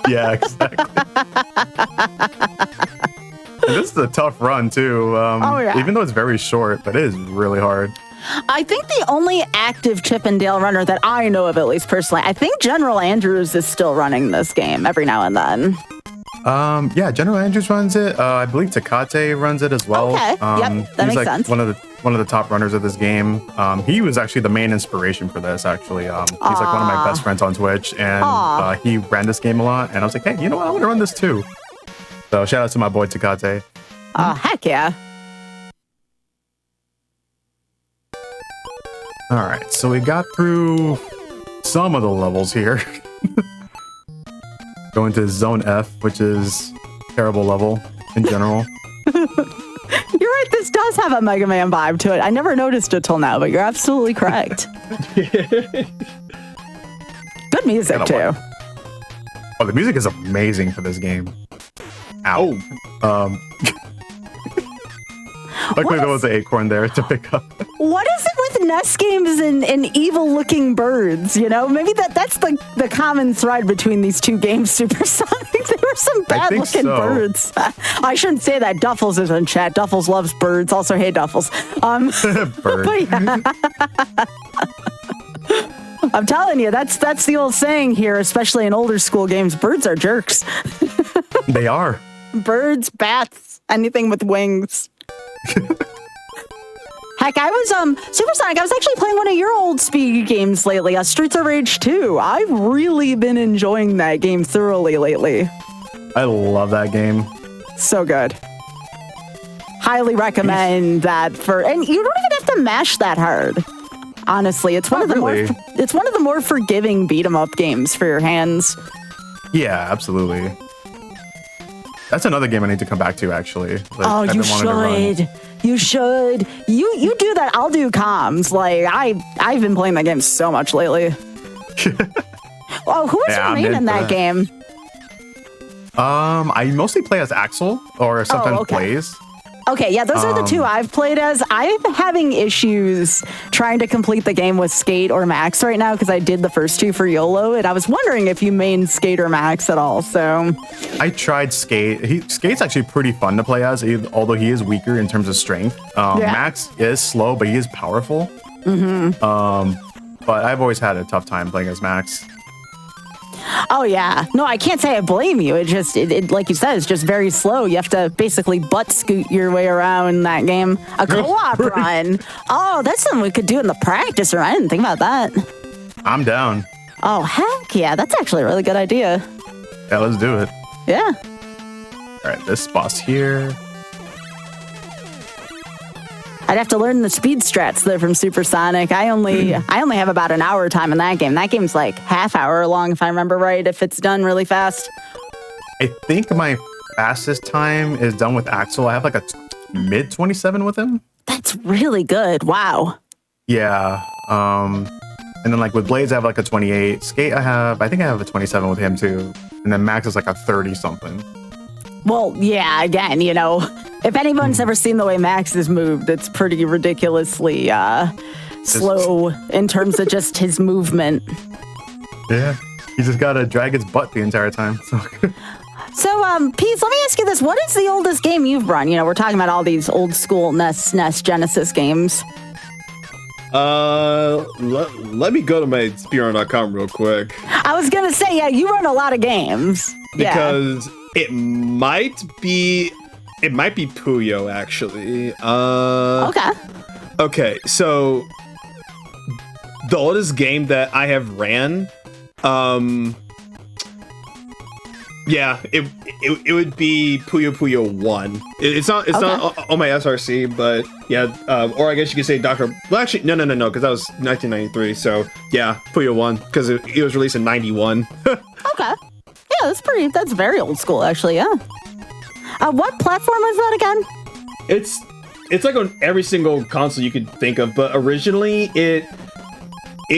Yeah, exactly. And this is a tough run too. Oh, yeah. Even though it's very short, but it is really hard. I think the only active Chip and Dale runner that I know of, at least personally, I think General Andrews is still running this game every now and then. Yeah, General Andrews runs it. I believe Tecate runs it as well. Okay, yep, that makes like sense. One of the top runners of this game. He was actually the main inspiration for this. Actually, he's like one of my best friends on Twitch, and he ran this game a lot. And I was like, hey, you know what? I want to run this too. So shout out to my boy Tecate. Oh, heck yeah. All right, so we got through some of the levels here. Going to Zone F, which is a terrible level in general. You're right, this does have a Mega Man vibe to it. I never noticed it till now, but you're absolutely correct. Good music, too. Oh, the music is amazing for this game. Ow. Luckily, there was an acorn there to pick up. What is it with NES games and evil-looking birds? You know, maybe that's the common thread between these two games, Supersonic. There were some bad-looking birds. I shouldn't say that. Duffles is in chat. Duffles loves birds. Also, hey, Duffles. Bird. Yeah. I'm telling you, that's the old saying here, especially in older school games. Birds are jerks. They are. Birds, bats, anything with wings. Heck, I was Supersonic. I was actually playing one of your old speed games lately, Streets of Rage 2. I've really been enjoying that game thoroughly lately. I love that game. So good. Highly recommend that and you don't even have to mash that hard. Honestly, it's one of the more forgiving beat 'em up games for your hands. Yeah, absolutely. That's another game I need to come back to, actually. Like, oh, you should. You should. You do that. I'll do comms. Like I've been playing that game so much lately. Oh, who is your main in that game? I mostly play as Axel, or sometimes Blaze. Okay, yeah, those are the two I've played as. I'm having issues trying to complete the game with Skate or Max right now because I did the first two for YOLO, and I was wondering if you main Skate or Max at all. So I tried Skate. Skate's actually pretty fun to play as, although he is weaker in terms of strength. Max is slow, but he is powerful. But I've always had a tough time playing as Max. oh yeah, no, I can't say I blame you. It just, like you said, it's just very slow. You have to basically butt scoot your way around that game. A co-op run. Oh, that's something we could do in the practice run. I didn't think about that. I'm down. Oh heck yeah, that's actually a really good idea. Yeah, let's do it. Yeah. All right, this boss here. I'd have to learn the speed strats though from Supersonic. I only have about an hour time in that game. That game's like half hour long if I remember right, if it's done really fast. I think my fastest time is done with Axel. I have like a mid 27 with him. That's really good. Wow. Yeah. And then like with Blades, I have like a 28. Skate, I think I have a 27 with him too. And then Max is like a 30 something. Well, yeah, again, you know, if anyone's ever seen the way Max is moved, it's pretty ridiculously slow in terms of just his movement. Yeah. He just got to drag his butt the entire time. So, Pete, let me ask you this. What is the oldest game you've run? You know, we're talking about all these old school NES, Genesis games. Let me go to my speedrun.com real quick. I was going to say, yeah, you run a lot of games. Because it might be Puyo, actually. Okay, so the oldest game that I have ran, yeah, it would be Puyo 1. It's not on my SRC, but yeah, or I guess you could say well, actually, no, because that was 1993. So yeah, Puyo 1, because it was released in 91. Okay. Yeah, that's very old school, actually, yeah. What platform is that again? It's like on every single console you could think of, but originally it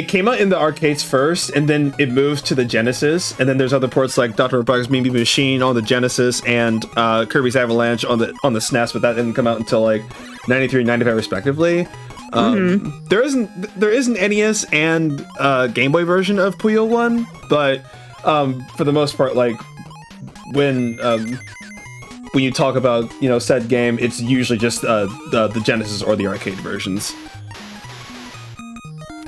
came out in the arcades first, and then it moved to the Genesis, and then there's other ports like Dr. Robotnik's Mean Bean Machine on the Genesis and Kirby's Avalanche on the SNES, but that didn't come out until like 93 and 95 respectively. There isn't NES and Game Boy version of Puyo 1, but for the most part, like when you talk about, you know, said game, it's usually just the Genesis or the arcade versions.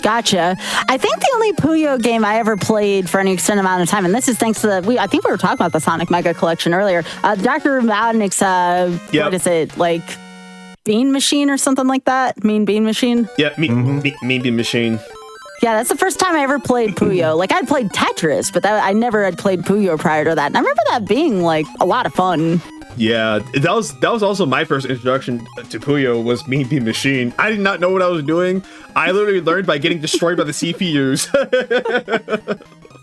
Gotcha. I think the only Puyo game I ever played for any extended amount of time, and this is thanks to I think we were talking about the Sonic Mega Collection earlier. Dr. Robotnik's, what is it, like Bean Machine or something like that? Mean Bean Machine? Yeah, Mean Bean Machine. Yeah, that's the first time I ever played Puyo. Like, I'd played Tetris, but I never had played Puyo prior to that. And I remember that being, like, a lot of fun. Yeah, that was also my first introduction to Puyo, was Mean Bean Machine. I did not know what I was doing. I literally learned by getting destroyed by the CPUs.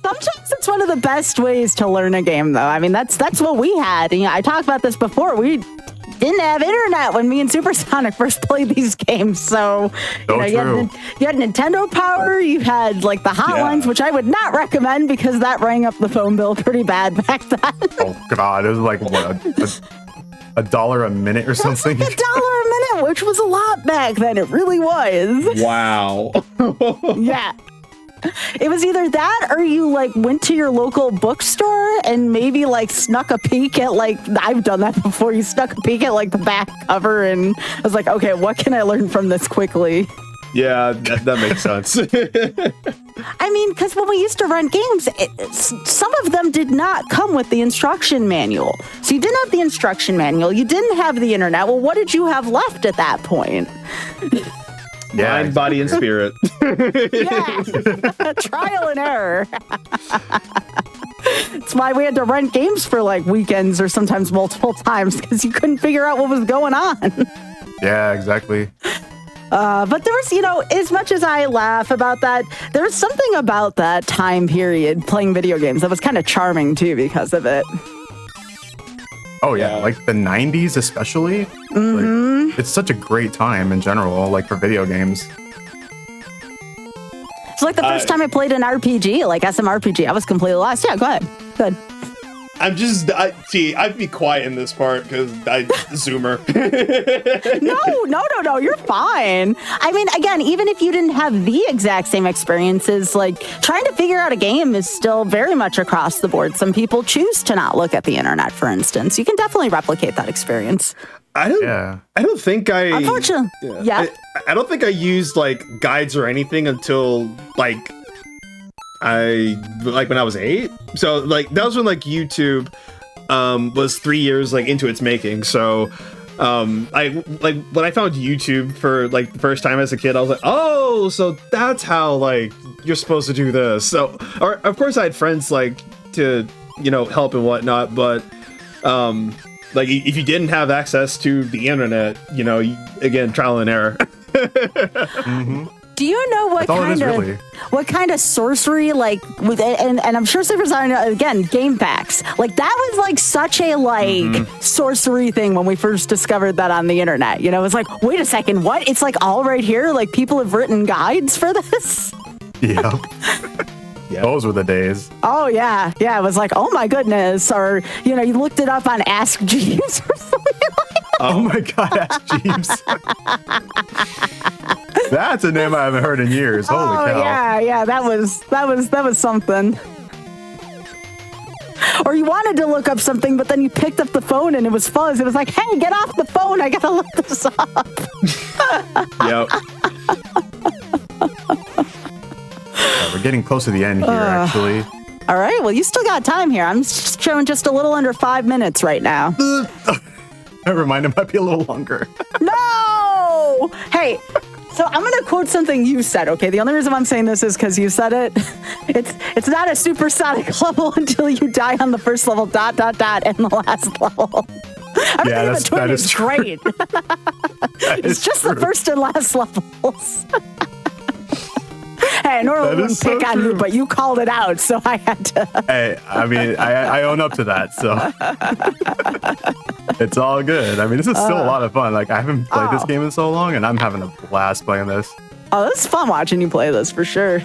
Sometimes it's one of the best ways to learn a game, though. I mean, that's what we had. You know, I talked about this before. We didn't have internet when me and Supersonic first played these games, so you had Nintendo Power, you had like the hotlines, which I would not recommend because that rang up the phone bill pretty bad back then. Oh god, it was like what, $1 a minute or something? Like $1 a minute, which was a lot back then. It really was. Wow. Yeah. It was either that or you like went to your local bookstore and maybe like snuck a peek at like, I've done that before. You snuck a peek at like the back cover and I was like, okay, what can I learn from this quickly? Yeah, that makes sense. I mean, because when we used to run games, some of them did not come with the instruction manual. So you didn't have the instruction manual. You didn't have the internet. Well, what did you have left at that point? Mind, body, and spirit. Yeah, trial and error. That's why we had to rent games for like weekends or sometimes multiple times because you couldn't figure out what was going on. Yeah, exactly. But there was, you know, as much as I laugh about that, there was something about that time period playing video games that was kind of charming too because of it. Oh yeah, like the 90s especially. Like, it's such a great time in general, like for video games. It's like the first time I played an RPG, like SMRPG. I was completely lost. Yeah, go ahead. Good. I'd be quiet in this part because I zoomer. No, you're fine. I mean, again, even if you didn't have the exact same experiences, like trying to figure out a game is still very much across the board. Some people choose to not look at the internet, for instance. You can definitely replicate that experience. I don't think I. Unfortunately, yeah. I don't think I used like guides or anything until like when I was 8. So like that was when like YouTube was 3 years like into its making. So I like when I found YouTube for like the first time as a kid, I was like, oh, so that's how like you're supposed to do this. So or of course I had friends like to help and whatnot, but like if you didn't have access to the internet, again, trial and error. Mm-hmm. Do you know what kind of sorcery, like, with and I'm sure Supersonic, again, game facts, like that was like such a sorcery thing when we first discovered that on the internet. It was like, wait a second, what? It's like all right here, like people have written guides for this. Yeah. Yeah. Those were the days. Oh yeah. It was like, oh my goodness, or you looked it up on Ask Jeeves or something like that. Oh my God, Ask Jeeves. That's a name I haven't heard in years. Holy cow. Yeah, that was something. Or you wanted to look up something, but then you picked up the phone and it was fuzz. It was like, hey, get off the phone. I gotta look this up. Yep. We're getting close to the end here, actually. All right, well, you still got time here. I'm showing just a little under 5 minutes right now. Never mind, it might be a little longer. No! Hey, so I'm going to quote something you said, okay? The only reason I'm saying this is because you said it. It's not a supersonic level until you die on the first level, ... and the last level. That is great. It's just the first and last levels. Hey, I normally wouldn't pick on you, but you called it out, so I had to. Hey, I mean, I own up to that, so it's all good. I mean, this is still a lot of fun. Like, I haven't played this game in so long, and I'm having a blast playing this. Oh, this is fun watching you play this, for sure.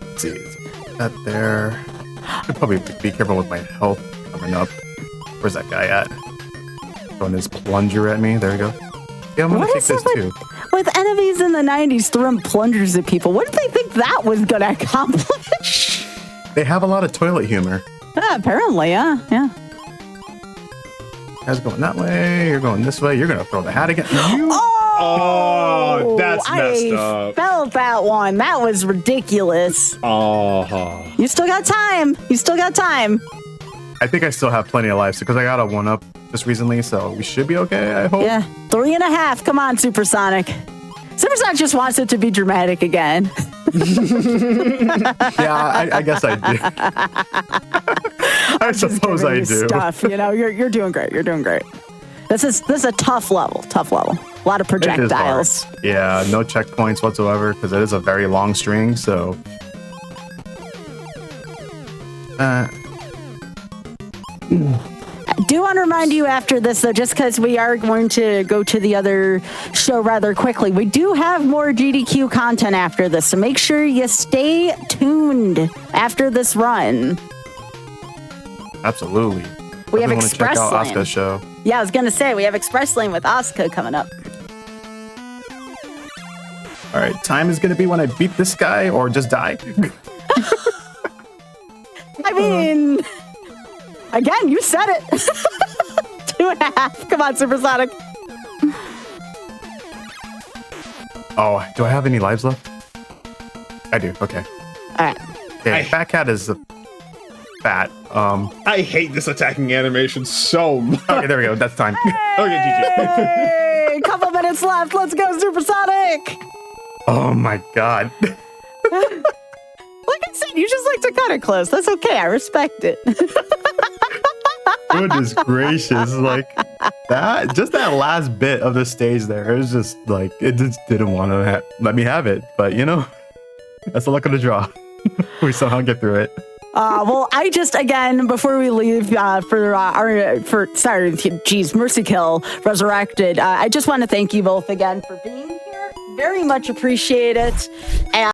Let's see, that there. I should probably be careful with my health coming up. Where's that guy at? Throwing his plunger at me. There we go. Yeah, I'm gonna take this too. With enemies in the 90s throwing plungers at people, what did they think that was gonna accomplish? They have a lot of toilet humor. Apparently, yeah. Guys going that way, you're going this way, you're gonna throw the hat again. Oh, that's messed up. I felt that one. That was ridiculous. Oh. You still got time. I think I still have plenty of lives because I got a 1-up just recently, so we should be okay, I hope. Yeah, 3.5. Come on, Supersonic. Supersonic just wants it to be dramatic again. Yeah, I guess I do. I suppose I do. Stuff, you're doing great. You're doing great. This is a tough level. A lot of projectiles. Yeah, no checkpoints whatsoever because it is a very long string. So, I do want to remind you after this, though, just because we are going to go to the other show rather quickly, we do have more GDQ content after this, so make sure you stay tuned after this run. Absolutely. We have Express check out Lane. Asuka's show. Yeah, I was going to say, we have Express Lane with Asuka coming up. All right, time is going to be when I beat this guy or just die. I mean... Again, you said it. 2.5. Come on, Supersonic. Oh, do I have any lives left? I do. Okay. All right. Okay, Fat Cat is a fat. I hate this attacking animation so much. Okay, there we go. That's time. Okay, GG. Hey, couple minutes left. Let's go, Supersonic. Oh my God. Like I said, you just like to cut it close. That's okay. I respect it. Goodness gracious. Like that last bit of the stage there, it was just like, it just didn't want to let me have it. But that's the luck of the draw. We somehow get through it. Well, I just, again, before we leave Mercy Kill, Resurrected, I just want to thank you both again for being here. Very much appreciate it. And